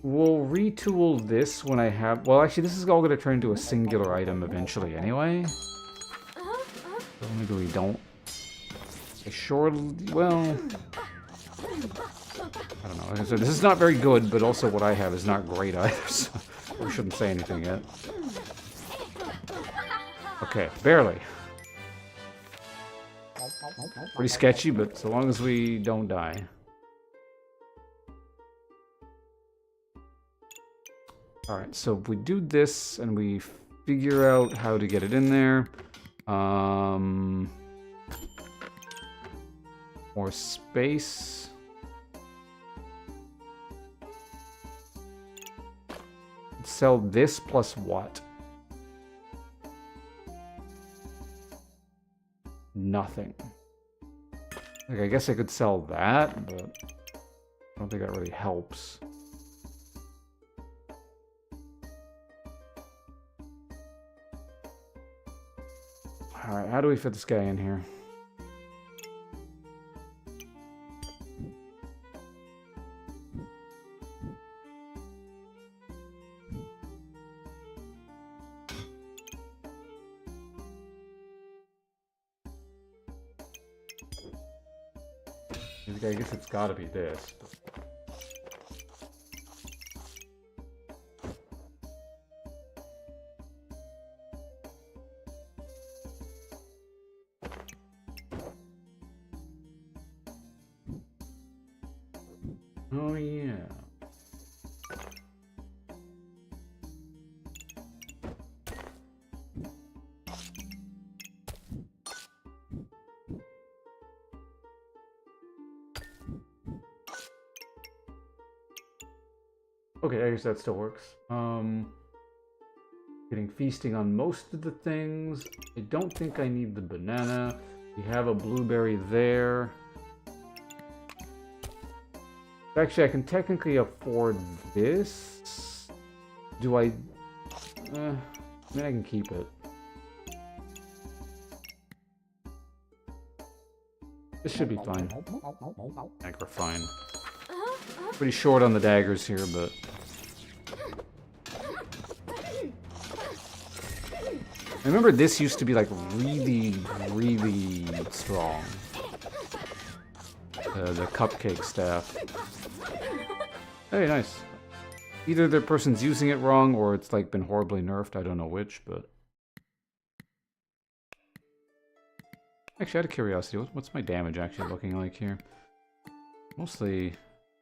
A: We'll retool this when I have... Well, actually, this is all going to turn into a singular item eventually anyway. So maybe we don't. I sure... Well... I don't know. Like I said, this is not very good, but also what I have is not great either, so we shouldn't say anything yet. Pretty sketchy, but so long as we don't die. Alright, so if we do this and we figure out how to get it in there. More space. Sell this plus what? Nothing. Like, I guess I could sell that, but I don't think that really helps. Alright, how do we fit this guy in here? I guess it's gotta be this. Oh yeah. Okay, I guess that still works. Getting feasting on most of the things. I don't think I need the banana. We have a blueberry there. Actually, I can technically afford this. Do I? I mean, I can keep it. This should be fine. I think we're fine. Pretty short on the daggers here, but... I remember this used to be like really, really strong. The cupcake staff. Hey, nice. Either the person's using it wrong or it's like been horribly nerfed. I don't know which, but... Actually, out of curiosity, what's my damage actually looking like here? Mostly...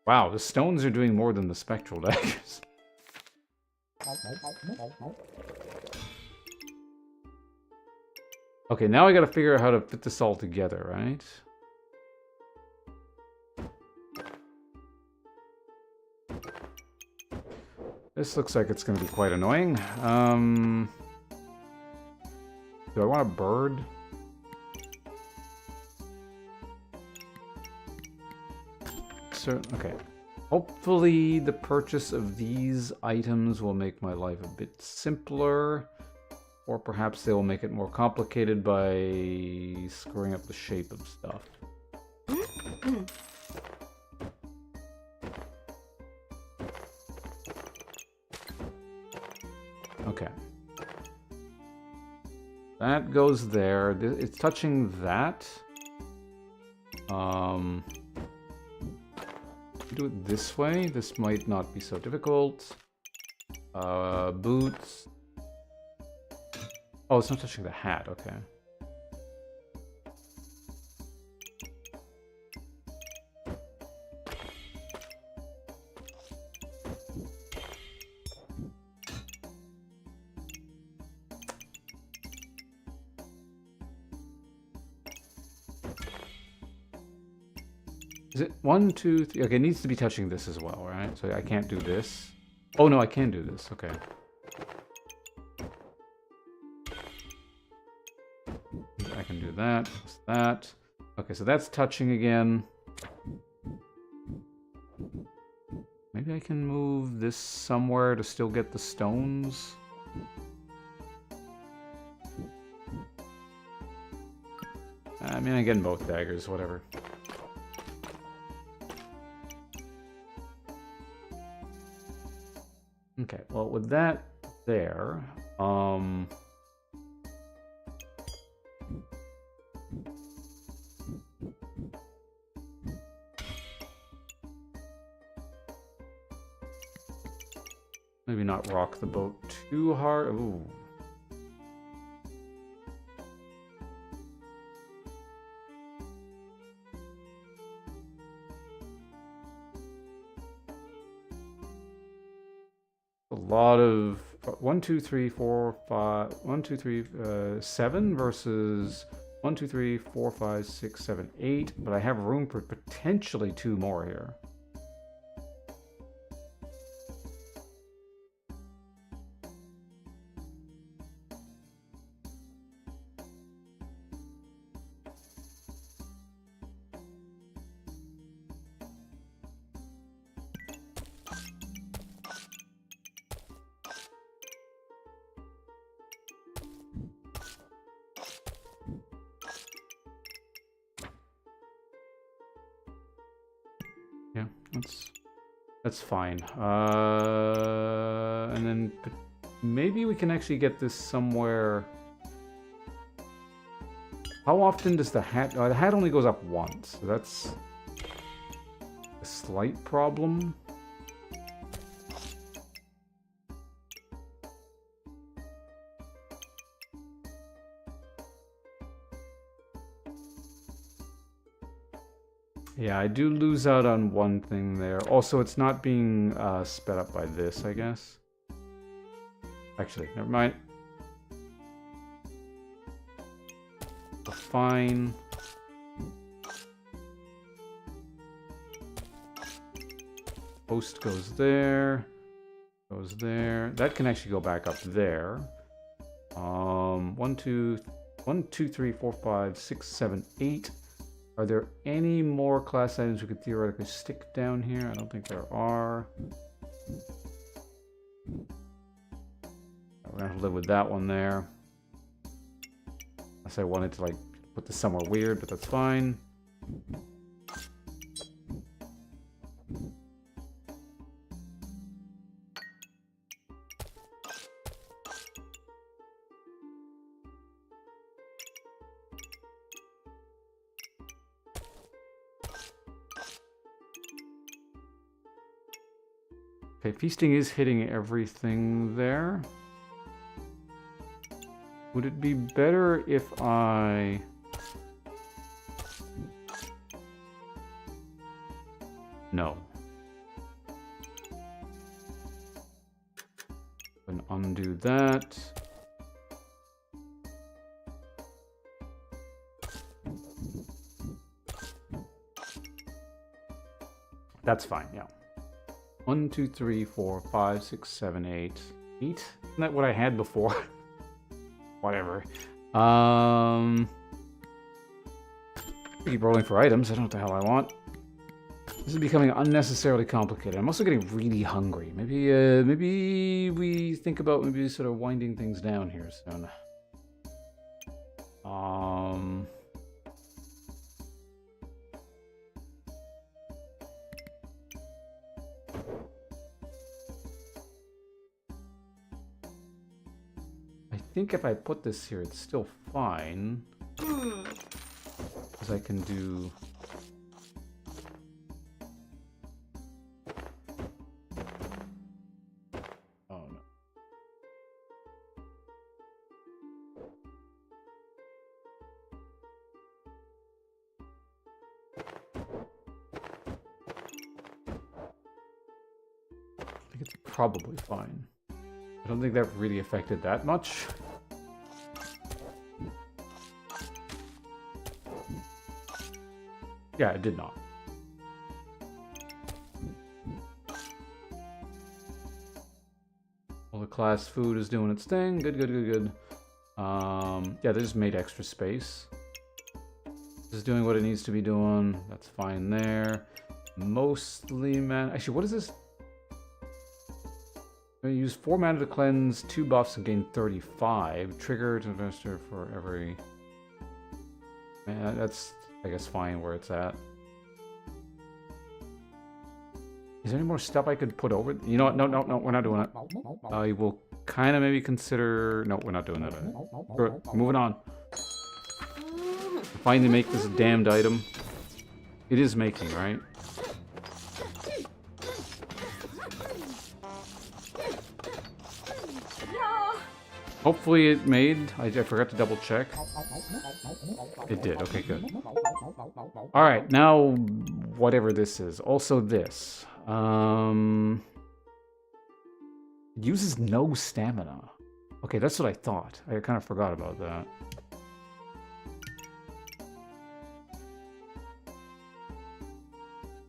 A: Wow, the stones are doing more than the spectral daggers. Okay, now I gotta figure out how to fit this all together, right? This looks like it's gonna be quite annoying. Do I want a bird? Okay. Hopefully the purchase of these items will make my life a bit simpler. Or perhaps they will make it more complicated by screwing up the shape of stuff. Okay. That goes there. It's touching that. Do it this way. This might not be so difficult. Boots. Oh, it's not touching the hat. Okay. Is it 1, 2, 3? Okay, it needs to be touching this as well, right? So I can't do this. Oh no, I can do this. Okay. I can do that. Plus that. Okay, so that's touching again. Maybe I can move this somewhere to still get the stones. I mean, I'm getting both daggers, whatever. Okay, well, with that there, maybe not rock the boat too hard. Ooh. A lot of 1, 2, 3, 4, 5, 1, 2, 3, 7 versus 1, 2, 3, 4, 5, 6, 7, 8. But I have room for potentially 2 more here. Yeah, that's fine. And then maybe we can actually get this somewhere. How often does the hat? The hat only goes up once, so that's a slight problem. Yeah, I do lose out on one thing there. Also, it's not being sped up by this, I guess. Actually, never mind. Fine. Post goes there. Goes there. That can actually go back up there. 1, 2, 3, 4, 5, 6, 7, 8. Are there any more class items we could theoretically stick down here? I don't think there are. We're gonna have to live with that one there. Unless I wanted to like put this somewhere weird, but that's fine. Okay, feasting is hitting everything there. Would it be better if I... No. And undo that. That's fine, yeah. 1, 2, 3, 4, 5, 6, 7, 8. 8? Isn't that what I had before? Whatever. Keep rolling for items. I don't know what the hell I want. This is becoming unnecessarily complicated. I'm also getting really hungry. Maybe, maybe we think about maybe sort of winding things down here soon. I think if I put this here, it's still fine. Because I can do... Oh, no. I think it's probably fine. I don't think that really affected that much. Yeah, it did not. Well, the class food is doing its thing. Good, good, good, good. Yeah, they just made extra space. This is doing what it needs to be doing. That's fine there. Mostly man. Actually, what is this? I'm going to use 4 mana to cleanse, 2 buffs and gain 35. Trigger to investor for every... Man, that's, I guess, fine where it's at. Is there any more stuff I could put over? You know what? No, no, no, we're not doing it. I will kind of maybe consider... No, we're not doing that. We're moving on. Finally make this damned item. It is making, right? Hopefully it made. I forgot to double check. It did. Okay, good. Alright, now whatever this is. Also this. It uses no stamina. Okay, that's what I thought. I kind of forgot about that.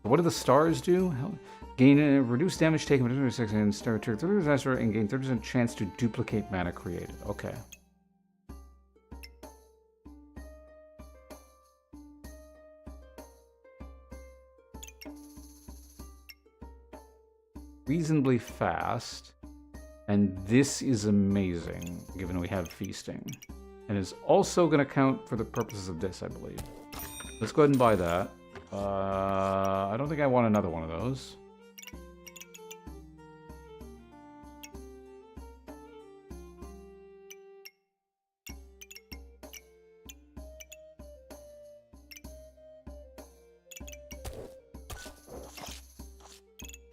A: What do the stars do? Gain reduce damage taken by 26 and start 30 disaster and gain 30% chance to duplicate mana created. Okay. Reasonably fast. And this is amazing, given we have feasting. And is also going to count for the purposes of this, I believe. Let's go ahead and buy that. I don't think I want another one of those.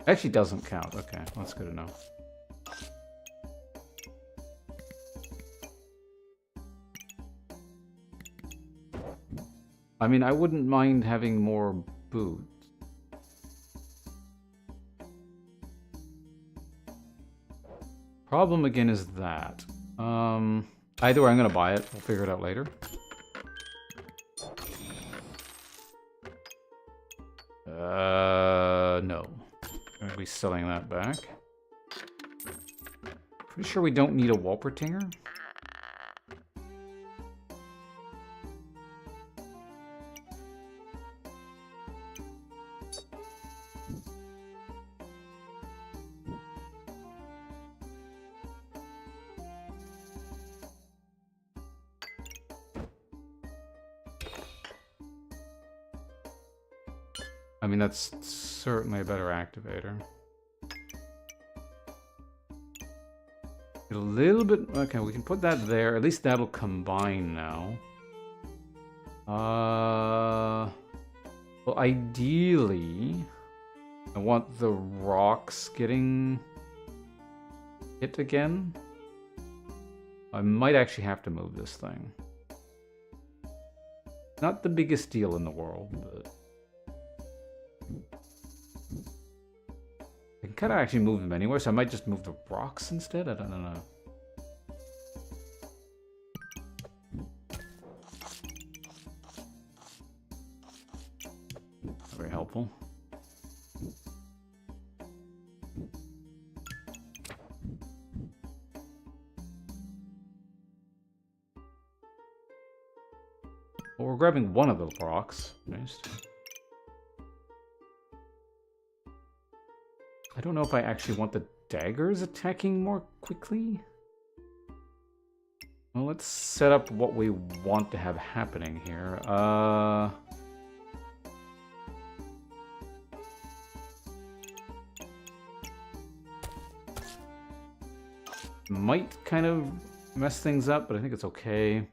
A: Actually doesn't count. Okay, that's good to know. I mean, I wouldn't mind having more boots. Problem again is that. Either way, I'm gonna buy it. We'll figure it out later. No. I'm gonna be selling that back. Pretty sure we don't need a Walpertinger. I mean, that's certainly a better activator. A little bit... Okay, we can put that there. At least that'll combine now. Well, ideally, I want the rocks getting hit again. I might actually have to move this thing. Not the biggest deal in the world, but... I can kind of actually move them anywhere, so I might just move the rocks instead. I don't know. Very helpful. Well, we're grabbing one of the rocks. Nice. I don't know if I actually want the daggers attacking more quickly. Well, let's set up what we want to have happening here. Might kind of mess things up, but I think it's okay.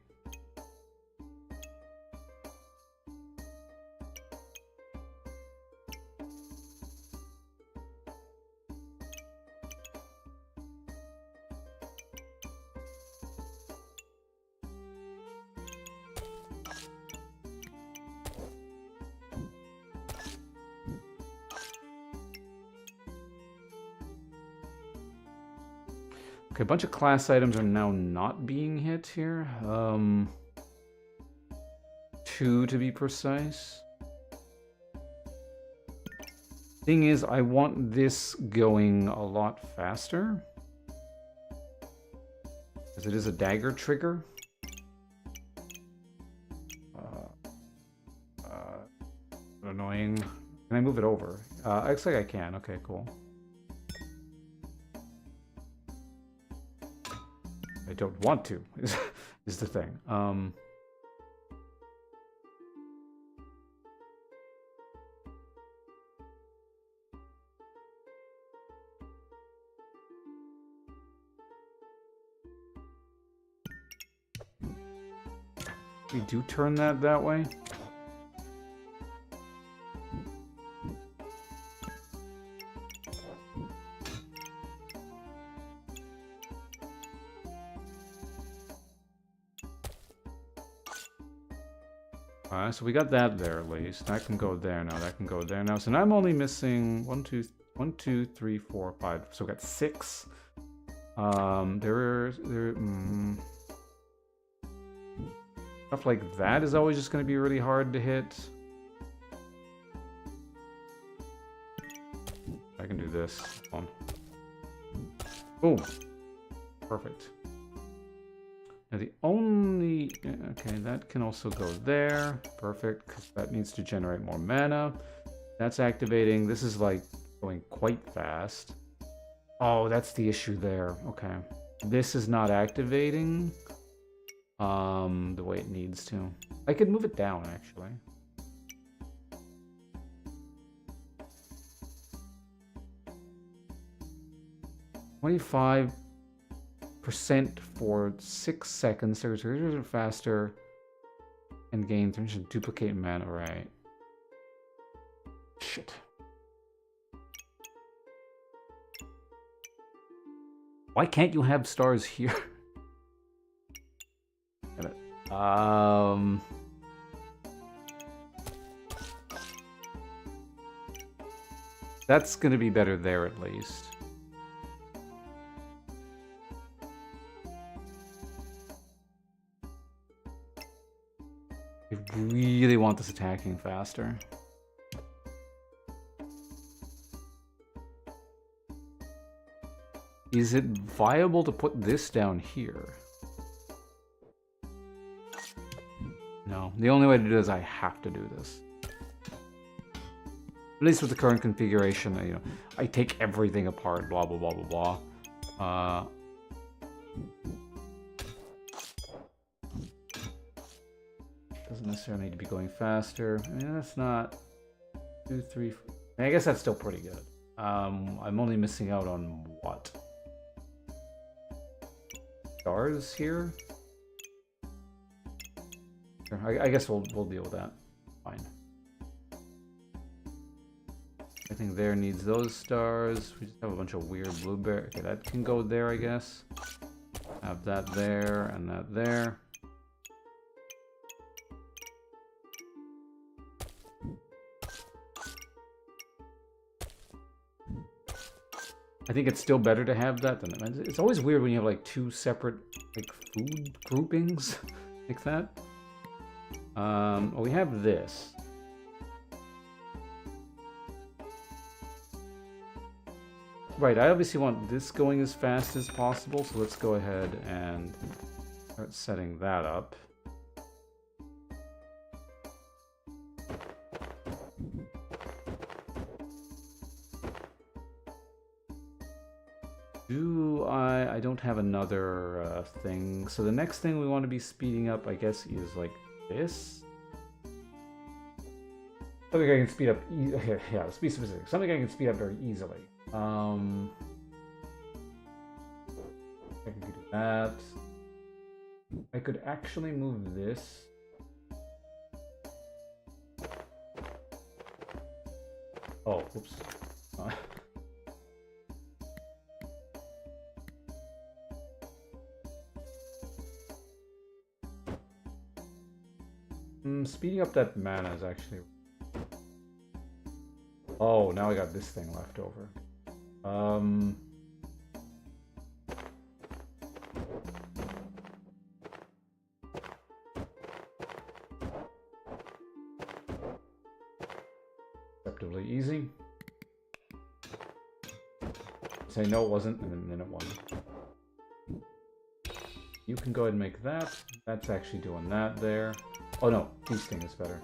A: Okay, a bunch of class items are now not being hit here. 2 to be precise. Thing is, I want this going a lot faster. Because it is a dagger trigger. Annoying. Can I move it over? Looks like I can. Okay, cool. I don't want to, is the thing. We do turn that way. So we got that there at least. That can go there now. That can go there now. So now I'm only missing 1, 2, 3, 4, 5. So we got 6. Stuff like that is always just going to be really hard to hit. I can do this. Hold on. Boom. Perfect. Now the only... Okay, that can also go there. Perfect, because that needs to generate more mana. That's activating. This is like going quite fast. Oh, that's the issue there. Okay. This is not activating the way it needs to. I could move it down, actually. $25% for 6 seconds. There's faster and gain 3 duplicate mana, right? Shit. Why can't you have stars here? Damn it. That's gonna be better there at least. I really want this attacking faster. Is it viable to put this down here? No. The only way to do this, I have to do this. At least with the current configuration, you know, I take everything apart, blah, blah, blah, blah, blah. Doesn't necessarily need to be going faster. I mean, that's not 2, 3, 4. I guess that's still pretty good. I'm only missing out on what? Stars here? Sure, I guess we'll deal with that. Fine. I think there needs those stars. We just have a bunch of weird blueberry. Okay, that can go there, I guess. Have that there and that there. I think it's still better to have that than... It's always weird when you have like 2 separate like food groupings like that. Well, we have this. Right, I obviously want this going as fast as possible, so let's go ahead and start setting that up. I don't have another thing. So the next thing we want to be speeding up, I guess, is like this. Something I can speed up. Yeah, let's be specific. Something I can speed up very easily. I can do that. I could actually move this. Oh, oops. Speeding up that mana is actually... Oh, now I got this thing left over. Acceptably easy. Say no, it wasn't, and then it was. You can go ahead and make that. That's actually doing that there. Oh no, feasting is better.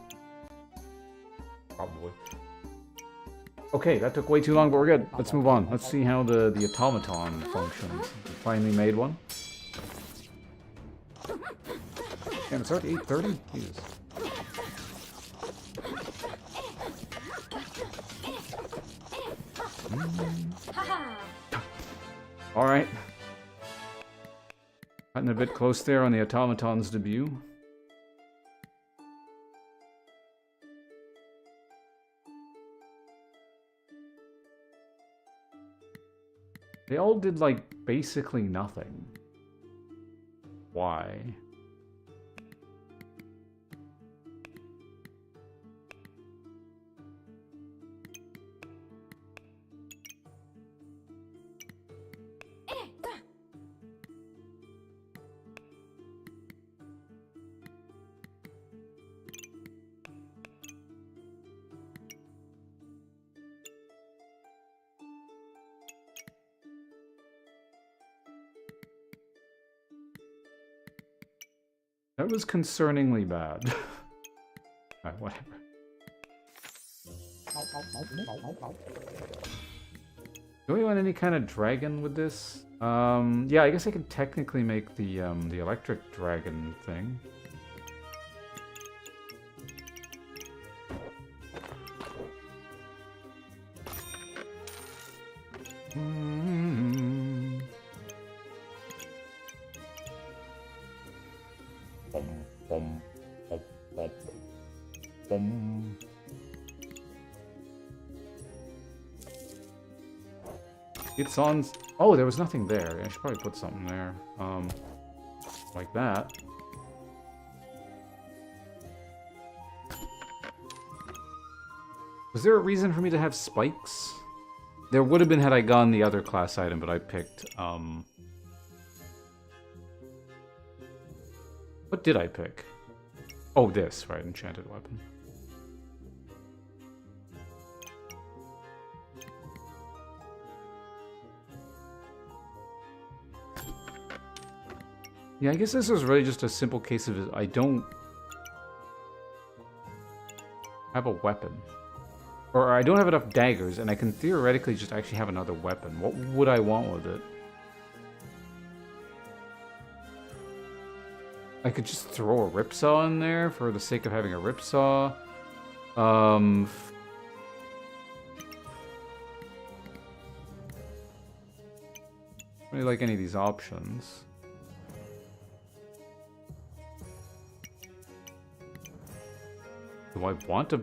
A: Probably. Okay, that took way too long, but we're good. Let's move on. Let's see how the automaton functions. We finally made one. Damn, it's already 8:30? Jesus. Alright. Cutting a bit close there on the automaton's debut. They all did, like, basically nothing. Why? That was concerningly bad. Alright, whatever. Do we want any kind of dragon with this? Yeah, I guess I can technically make the electric dragon thing. It's on. Oh, there was nothing there. I should probably put something there. Like that. Was there a reason for me to have spikes? There would have been had I gone the other class item, but I picked, What did I pick? Oh, this, right, enchanted weapon. Yeah, I guess this is really just a simple case of I don't have a weapon. Or I don't have enough daggers, and I can theoretically just actually have another weapon. What would I want with it? I could just throw a ripsaw in there for the sake of having a ripsaw. Really like any of these options. Do I want a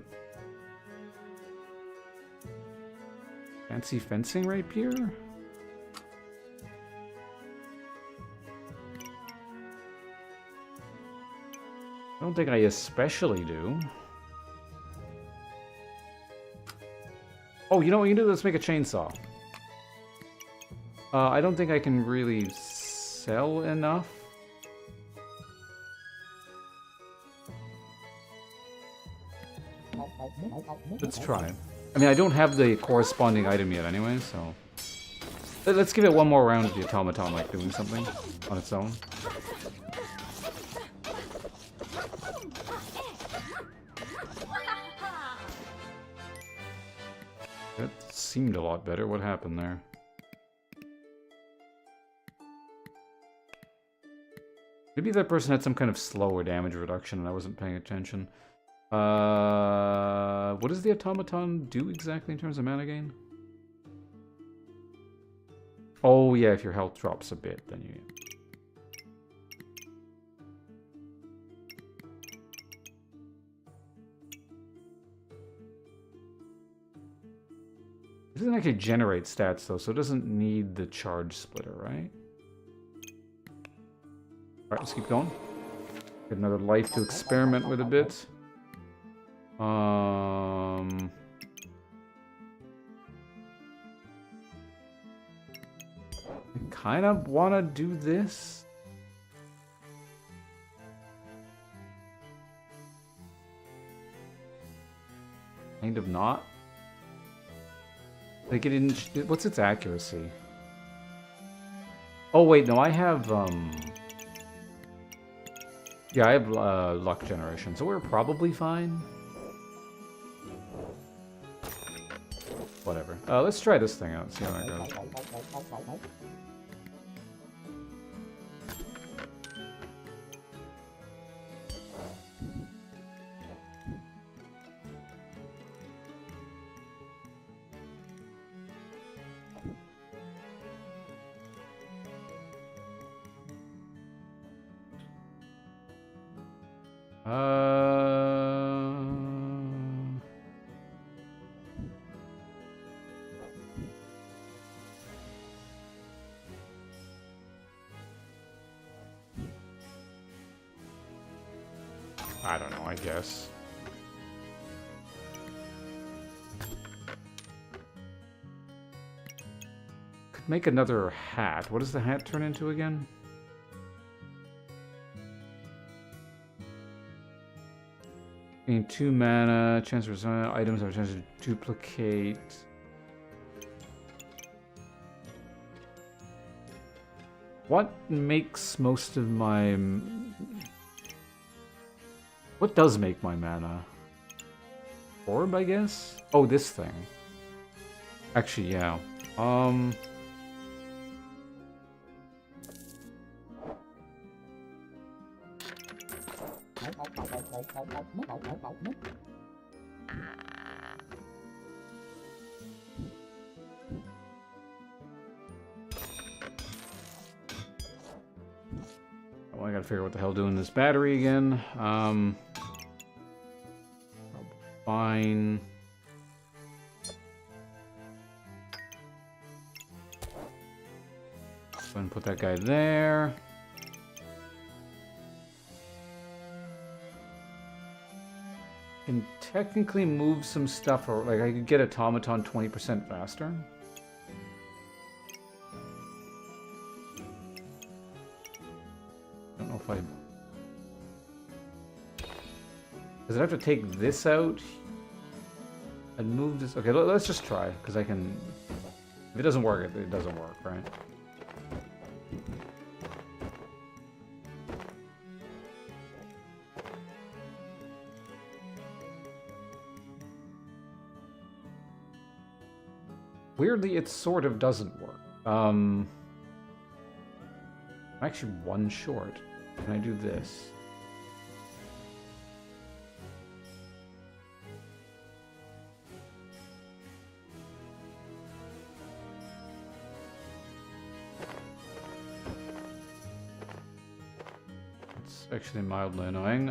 A: fancy fencing rapier? I don't think I especially do. Oh, you know what you can do? Let's make a chainsaw. I don't think I can really sell enough. Let's try it. I mean, I don't have the corresponding item yet anyway, so... Let's give it one more round of the automaton, like, doing something on its own. That seemed a lot better. What happened there? Maybe that person had some kind of slower damage reduction and I wasn't paying attention. What does the automaton do exactly in terms of mana gain? Oh yeah, if your health drops a bit, then you... It doesn't actually generate stats though, so it doesn't need the charge splitter, right? Alright, let's keep going. Get another life to experiment with a bit. I kind of want to do this. Kind of not. Like it didn't. What's its accuracy? Oh wait, no, I have yeah, I have luck generation, so we're probably fine. Whatever. Let's try this thing out, see how that goes. I don't know, I guess. Could make another hat. What does the hat turn into again? Gain 2 mana, chance for some items have a chance to duplicate. What makes most of my What does make my mana? Orb, I guess? Oh, this thing. Actually, yeah. Oh, I gotta figure out what the hell doing this battery again. Fine. Go ahead and put that guy there. Can technically move some stuff, or like I could get automaton 20% faster. Don't know if I... Does it have to take this out and move this? Okay, let's just try, because I can... If it doesn't work, it doesn't work, right? Weirdly, it sort of doesn't work. I'm actually one short. Can I do this? It's actually mildly annoying.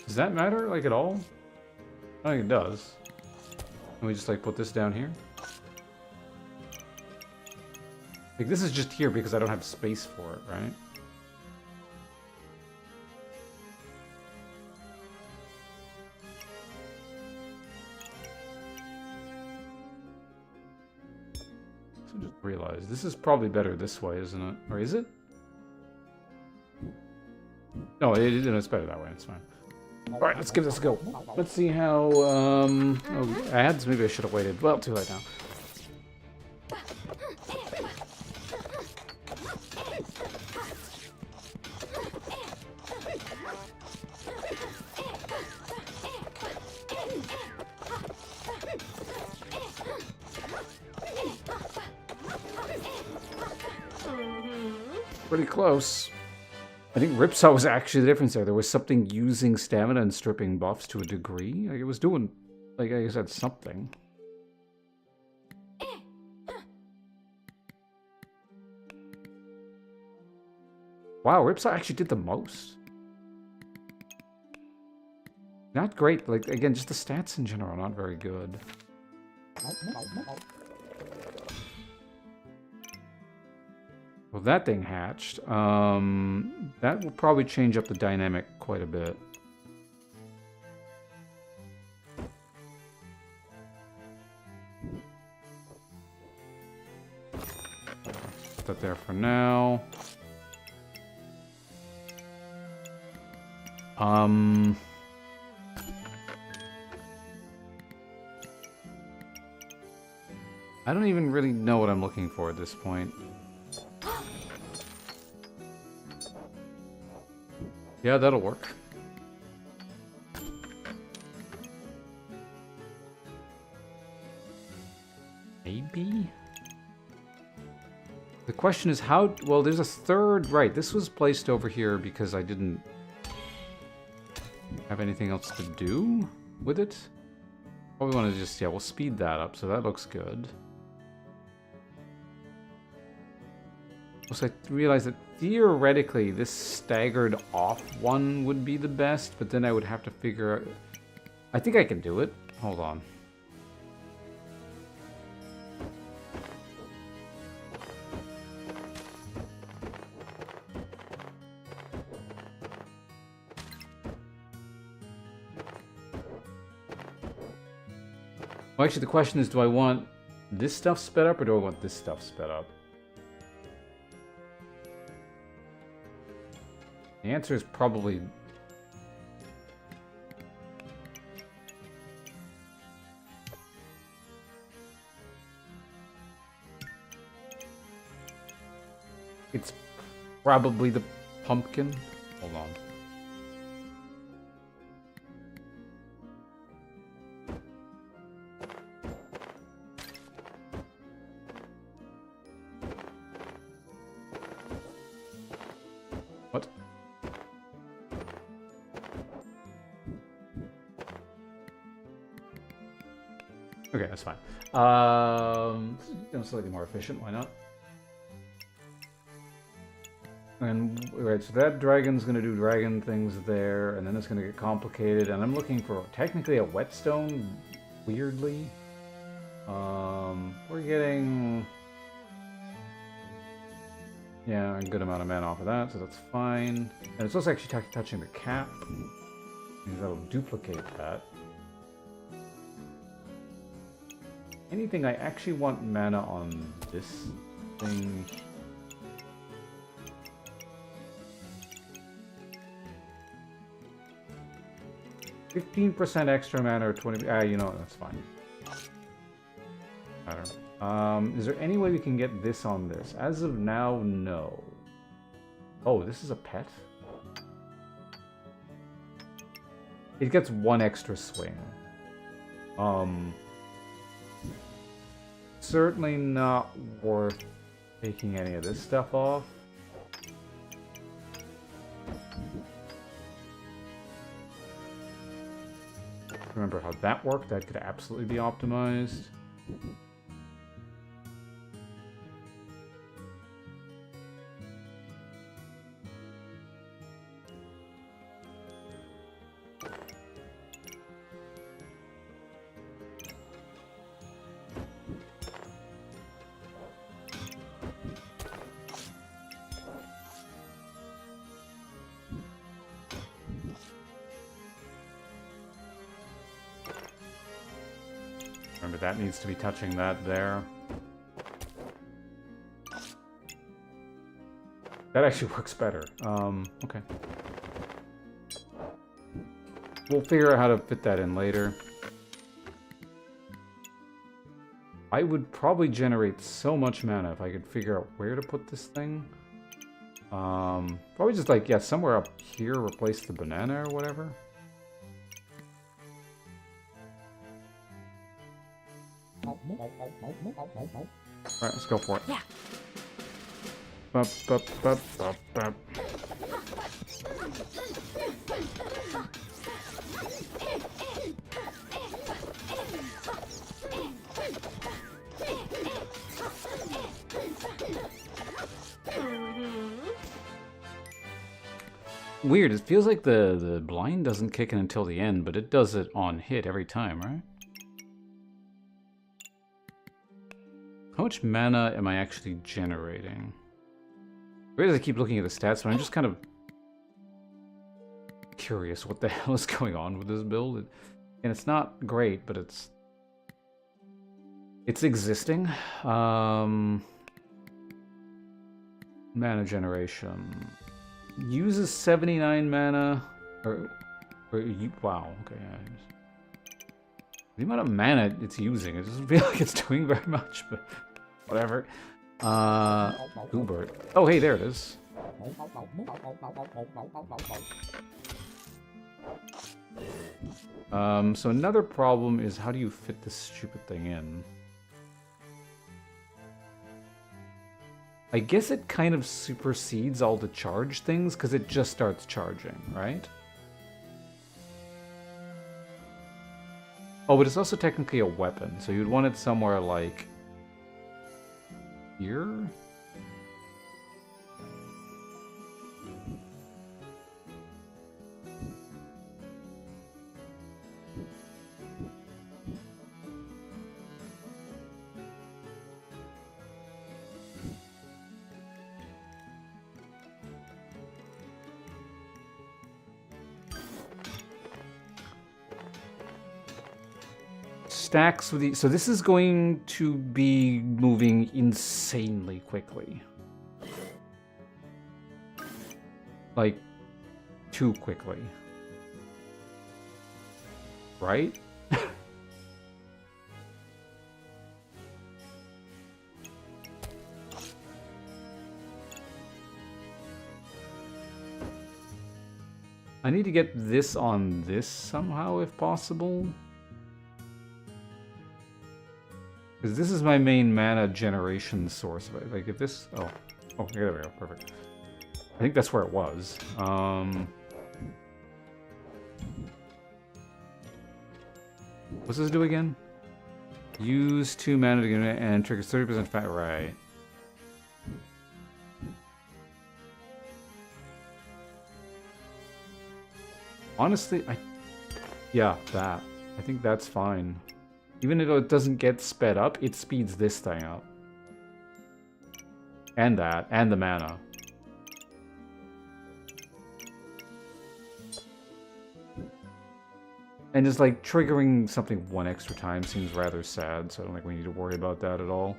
A: Does that matter, like, at all? I think it does. Can we just, like, put this down here? Like, this is just here because I don't have space for it, right? So just realized, this is probably better this way, isn't it? Or is it? No, it's better that way, it's fine. Alright, let's give this a go. Let's see how, oh, ads? Maybe I should have waited. Well, too late now. Pretty close. I think Ripsaw was actually the difference there. There was something using stamina and stripping buffs to a degree. Like, it was doing, like I said, something. Wow, Ripsaw actually did the most. Not great. Like, again, just the stats in general, not very good. Well, that thing hatched. That will probably change up the dynamic quite a bit. Put that there for now. I don't even really know what I'm looking for at this point. Yeah, that'll work. Maybe? The question is how... Well, there's a third... Right, this was placed over here because I didn't have anything else to do with it. Probably want to just... Yeah, we'll speed that up, so that looks good. So I realized that theoretically this staggered off one would be the best, but then I would have to figure out... I think I can do it. Hold on. Well, actually the question is, do I want this stuff sped up or do I want this stuff sped up? The answer is probably... It's probably the pumpkin. Hold on. What? Okay, that's fine. Slightly more efficient, why not? And, right, so that dragon's gonna do dragon things there, and then it's gonna get complicated, and I'm looking for, technically, a whetstone, weirdly. We're getting... yeah, a good amount of mana off of that, so that's fine. And it's also actually touching the cap, because that'll duplicate that. Anything I actually want mana on this thing... 15% extra mana or 20... you know, that's fine. I don't know. Is there any way we can get this on this? As of now, no. Oh, this is a pet? It gets one extra swing. Certainly not worth taking any of this stuff off. Remember how that worked? That could absolutely be optimized. Remember, that needs to be touching that there. That actually works better. Okay. We'll figure out how to fit that in later. I would probably generate so much mana if I could figure out where to put this thing. Probably just like, yeah, somewhere up here, replace the banana or whatever. Alright, let's go for it.
B: Yeah.
A: Bup, bup, bup, bup, bup. Weird, it feels like the blind doesn't kick in until the end, but it does it on hit every time, right? How much mana am I actually generating? I realize I keep looking at the stats, but I'm just kind of curious what the hell is going on with this build. And it's not great, but it's existing. Mana generation uses 79 mana. Wow. Okay. Yeah, the amount of mana it's using, it doesn't feel like it's doing very much, but whatever. Goobert. Oh, hey, there it is. So another problem is how do you fit this stupid thing in? I guess it kind of supersedes all the charge things because it just starts charging, right? Oh, but it's also technically a weapon, so you'd want it somewhere like here? Stacks with the... So this is going to be moving insanely quickly. Like, too quickly. Right? I need to get this on this somehow, if possible. Because this is my main mana generation source. Like, if this... Oh, there we go. Perfect. I think that's where it was. What's this do again? Use 2 mana to get it and triggers 30% fat. Right. Honestly, yeah, that. I think that's fine. Even if it doesn't get sped up, it speeds this thing up. And that, and the mana. And just like triggering something 1 extra time seems rather sad, so I don't think we need to worry about that at all.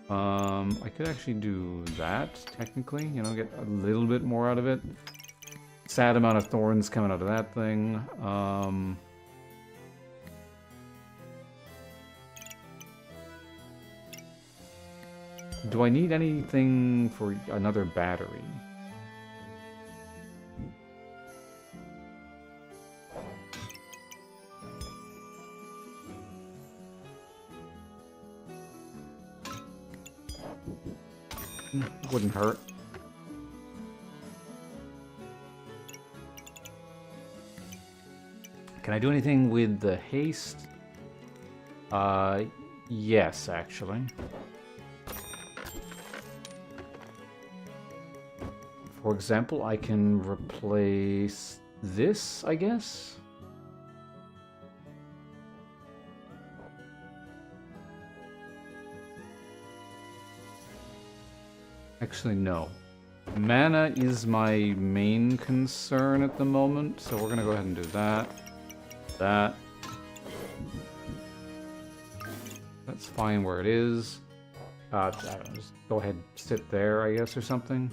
A: I could actually do that, technically, you know, get a little bit more out of it. Sad amount of thorns coming out of that thing. Do I need anything for another battery? Wouldn't hurt. Can I do anything with the haste? Yes, actually. For example, I can replace this, I guess? Actually, no. Mana is my main concern at the moment, so we're gonna go ahead and do that. That. That's fine where it is. I don't know, just go ahead and sit there, I guess, or something.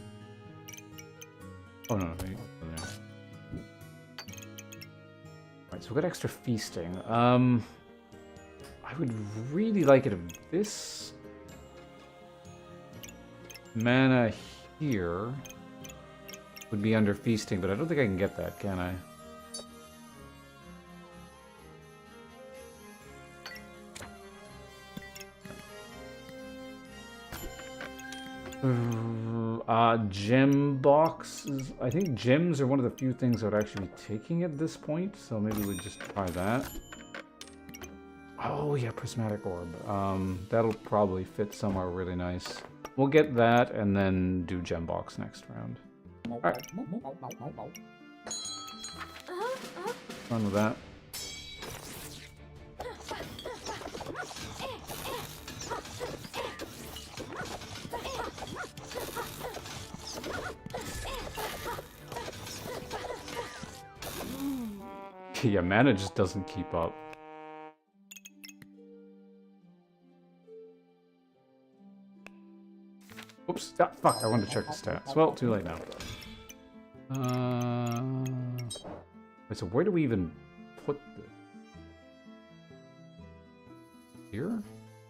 A: Oh, no, there. Alright, so we got extra feasting. I would really like it if this mana here would be under feasting, but I don't think I can get that, can I? Gem boxes. I think gems are one of the few things I would actually be taking at this point, so maybe we'd just try that. Oh yeah, prismatic orb. That'll probably fit somewhere really nice. We'll get that and then do gem box next round. Alright. Run with that. Yeah, mana just doesn't keep up. Oops, ah, fuck, I wanted to check the stats. Well, too late now. Wait, so where do we even put this? Here?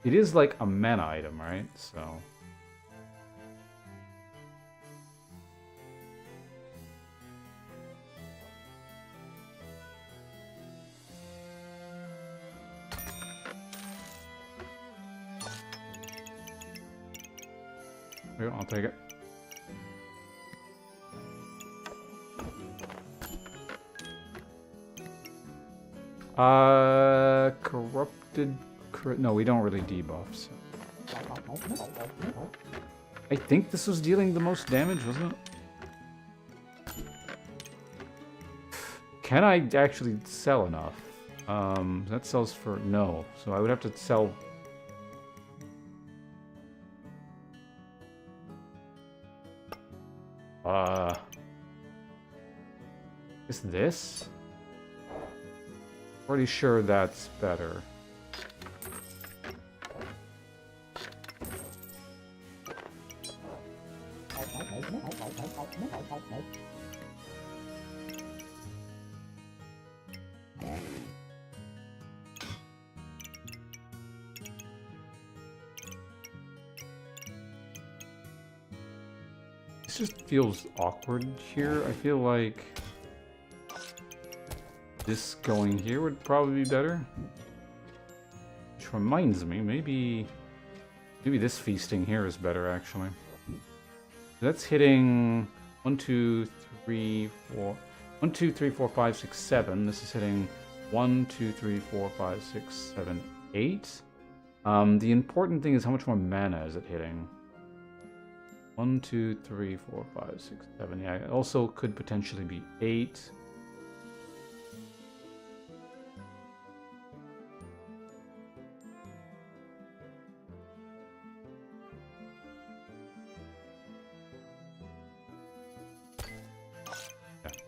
A: It is like a mana item, right? So... Here, I'll take it. Corrupted... No, we don't really debuff, so... I think this was dealing the most damage, wasn't it? Can I actually sell enough? That sells for... No, so I would have to sell... Is this? Pretty sure that's better. This just feels awkward here. I feel like... this going here would probably be better. Which reminds me, maybe this feasting here is better, actually. That's hitting 1, 2, 3, 4... 1, 2, 3, 4, 5, 6, 7. This is hitting 1, 2, 3, 4, 5, 6, 7, 8. The important thing is how much more mana is it hitting? 1, 2, 3, 4, 5, 6, 7. Yeah, it also could potentially be 8.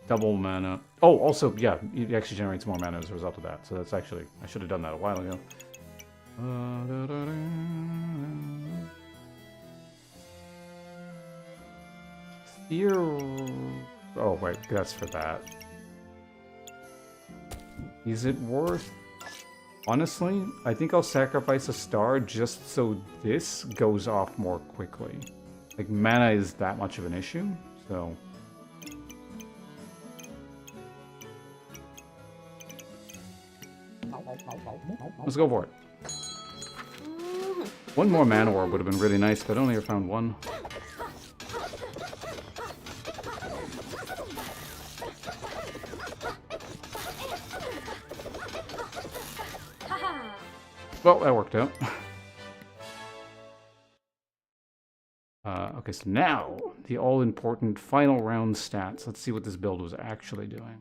A: Double mana. Oh, also, yeah, it actually generates more mana as a result of that. So that's actually, I should have done that a while ago. Here. Oh, wait, that's for that. Is it worth? Honestly, I think I'll sacrifice a star just so this goes off more quickly. Like, mana is that much of an issue, so. Let's go for it. One more mana orb would have been really nice, but I only ever found one. Well, that worked out. Okay, so now the all-important final round stats. Let's see what this build was actually doing.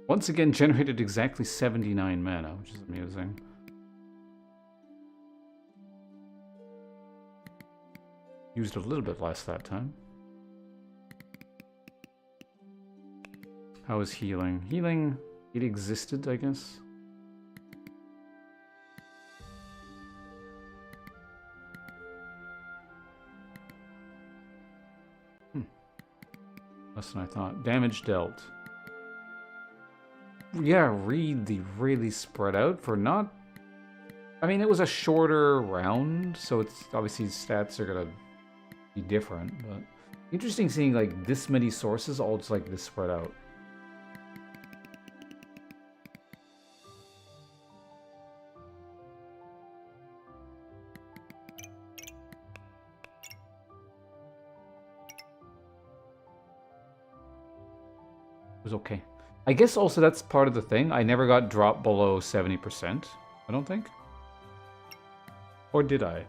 A: Once again, generated exactly 79 mana, which is amusing. Used a little bit less that time. How is healing? Healing, it existed, I guess. Less than I thought. Damage dealt. Yeah, really spread out for not... I mean, it was a shorter round, so it's obviously stats are gonna be different, but interesting seeing like this many sources all just like this spread out. It was okay. I guess also that's part of the thing. I never got dropped below 70%, I don't think. Or did I?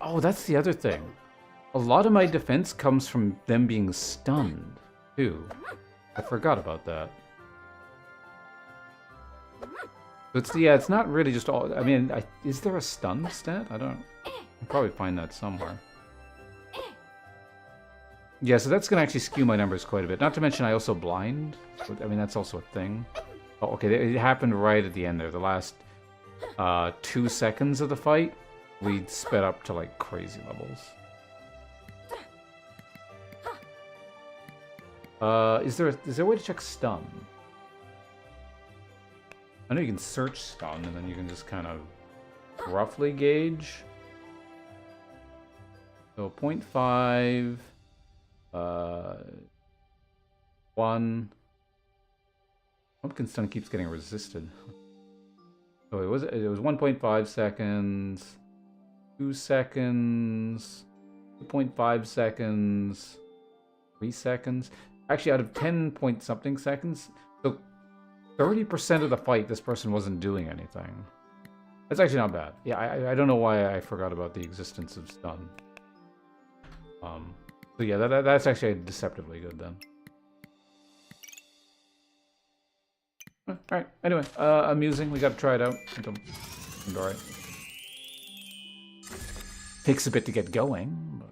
A: Oh, that's the other thing. A lot of my defense comes from them being stunned, too. I forgot about that. It's, yeah, it's not really just all... I mean, is there a stun stat? I don't... I'll probably find that somewhere. Yeah, so that's going to actually skew my numbers quite a bit. Not to mention I also blind. I mean, that's also a thing. Oh, okay, it happened right at the end there. The last 2 seconds of the fight, we sped up to, like, crazy levels. Is there a way to check stun? I know you can search stun, and then you can just kind of roughly gauge. So 0.5, 1. Pumpkin stun keeps getting resisted. So it was 1.5 seconds, 2 seconds, 2.5 seconds, 3 seconds. Actually, out of 10 point something seconds, so 30% of the fight, this person wasn't doing anything. That's actually not bad. Yeah, I don't know why I forgot about the existence of stun. So yeah, that's actually deceptively good then. Alright, anyway, amusing. We gotta try it out. Alright. Takes a bit to get going, but...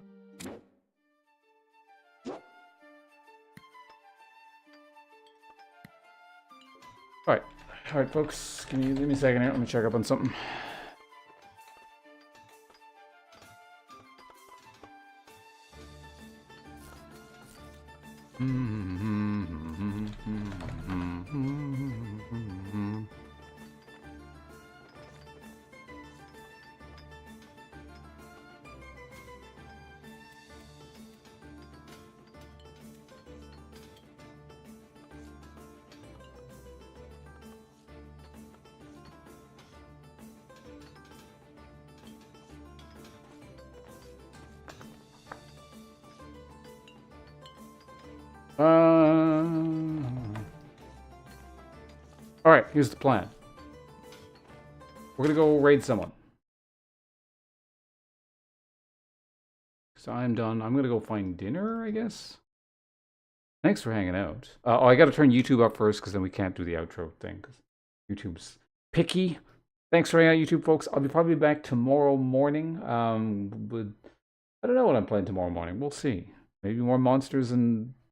A: Alright, folks, give me a second here. Let me check up on something. Alright, here's the plan. We're gonna go raid someone. So I'm done. I'm gonna go find dinner, I guess. Thanks for hanging out. Oh, I gotta turn YouTube up first, because then we can't do the outro thing, because YouTube's picky. Thanks for hanging out, YouTube folks. I'll be probably back tomorrow morning. I don't know what I'm playing tomorrow morning. We'll see. Maybe more monsters and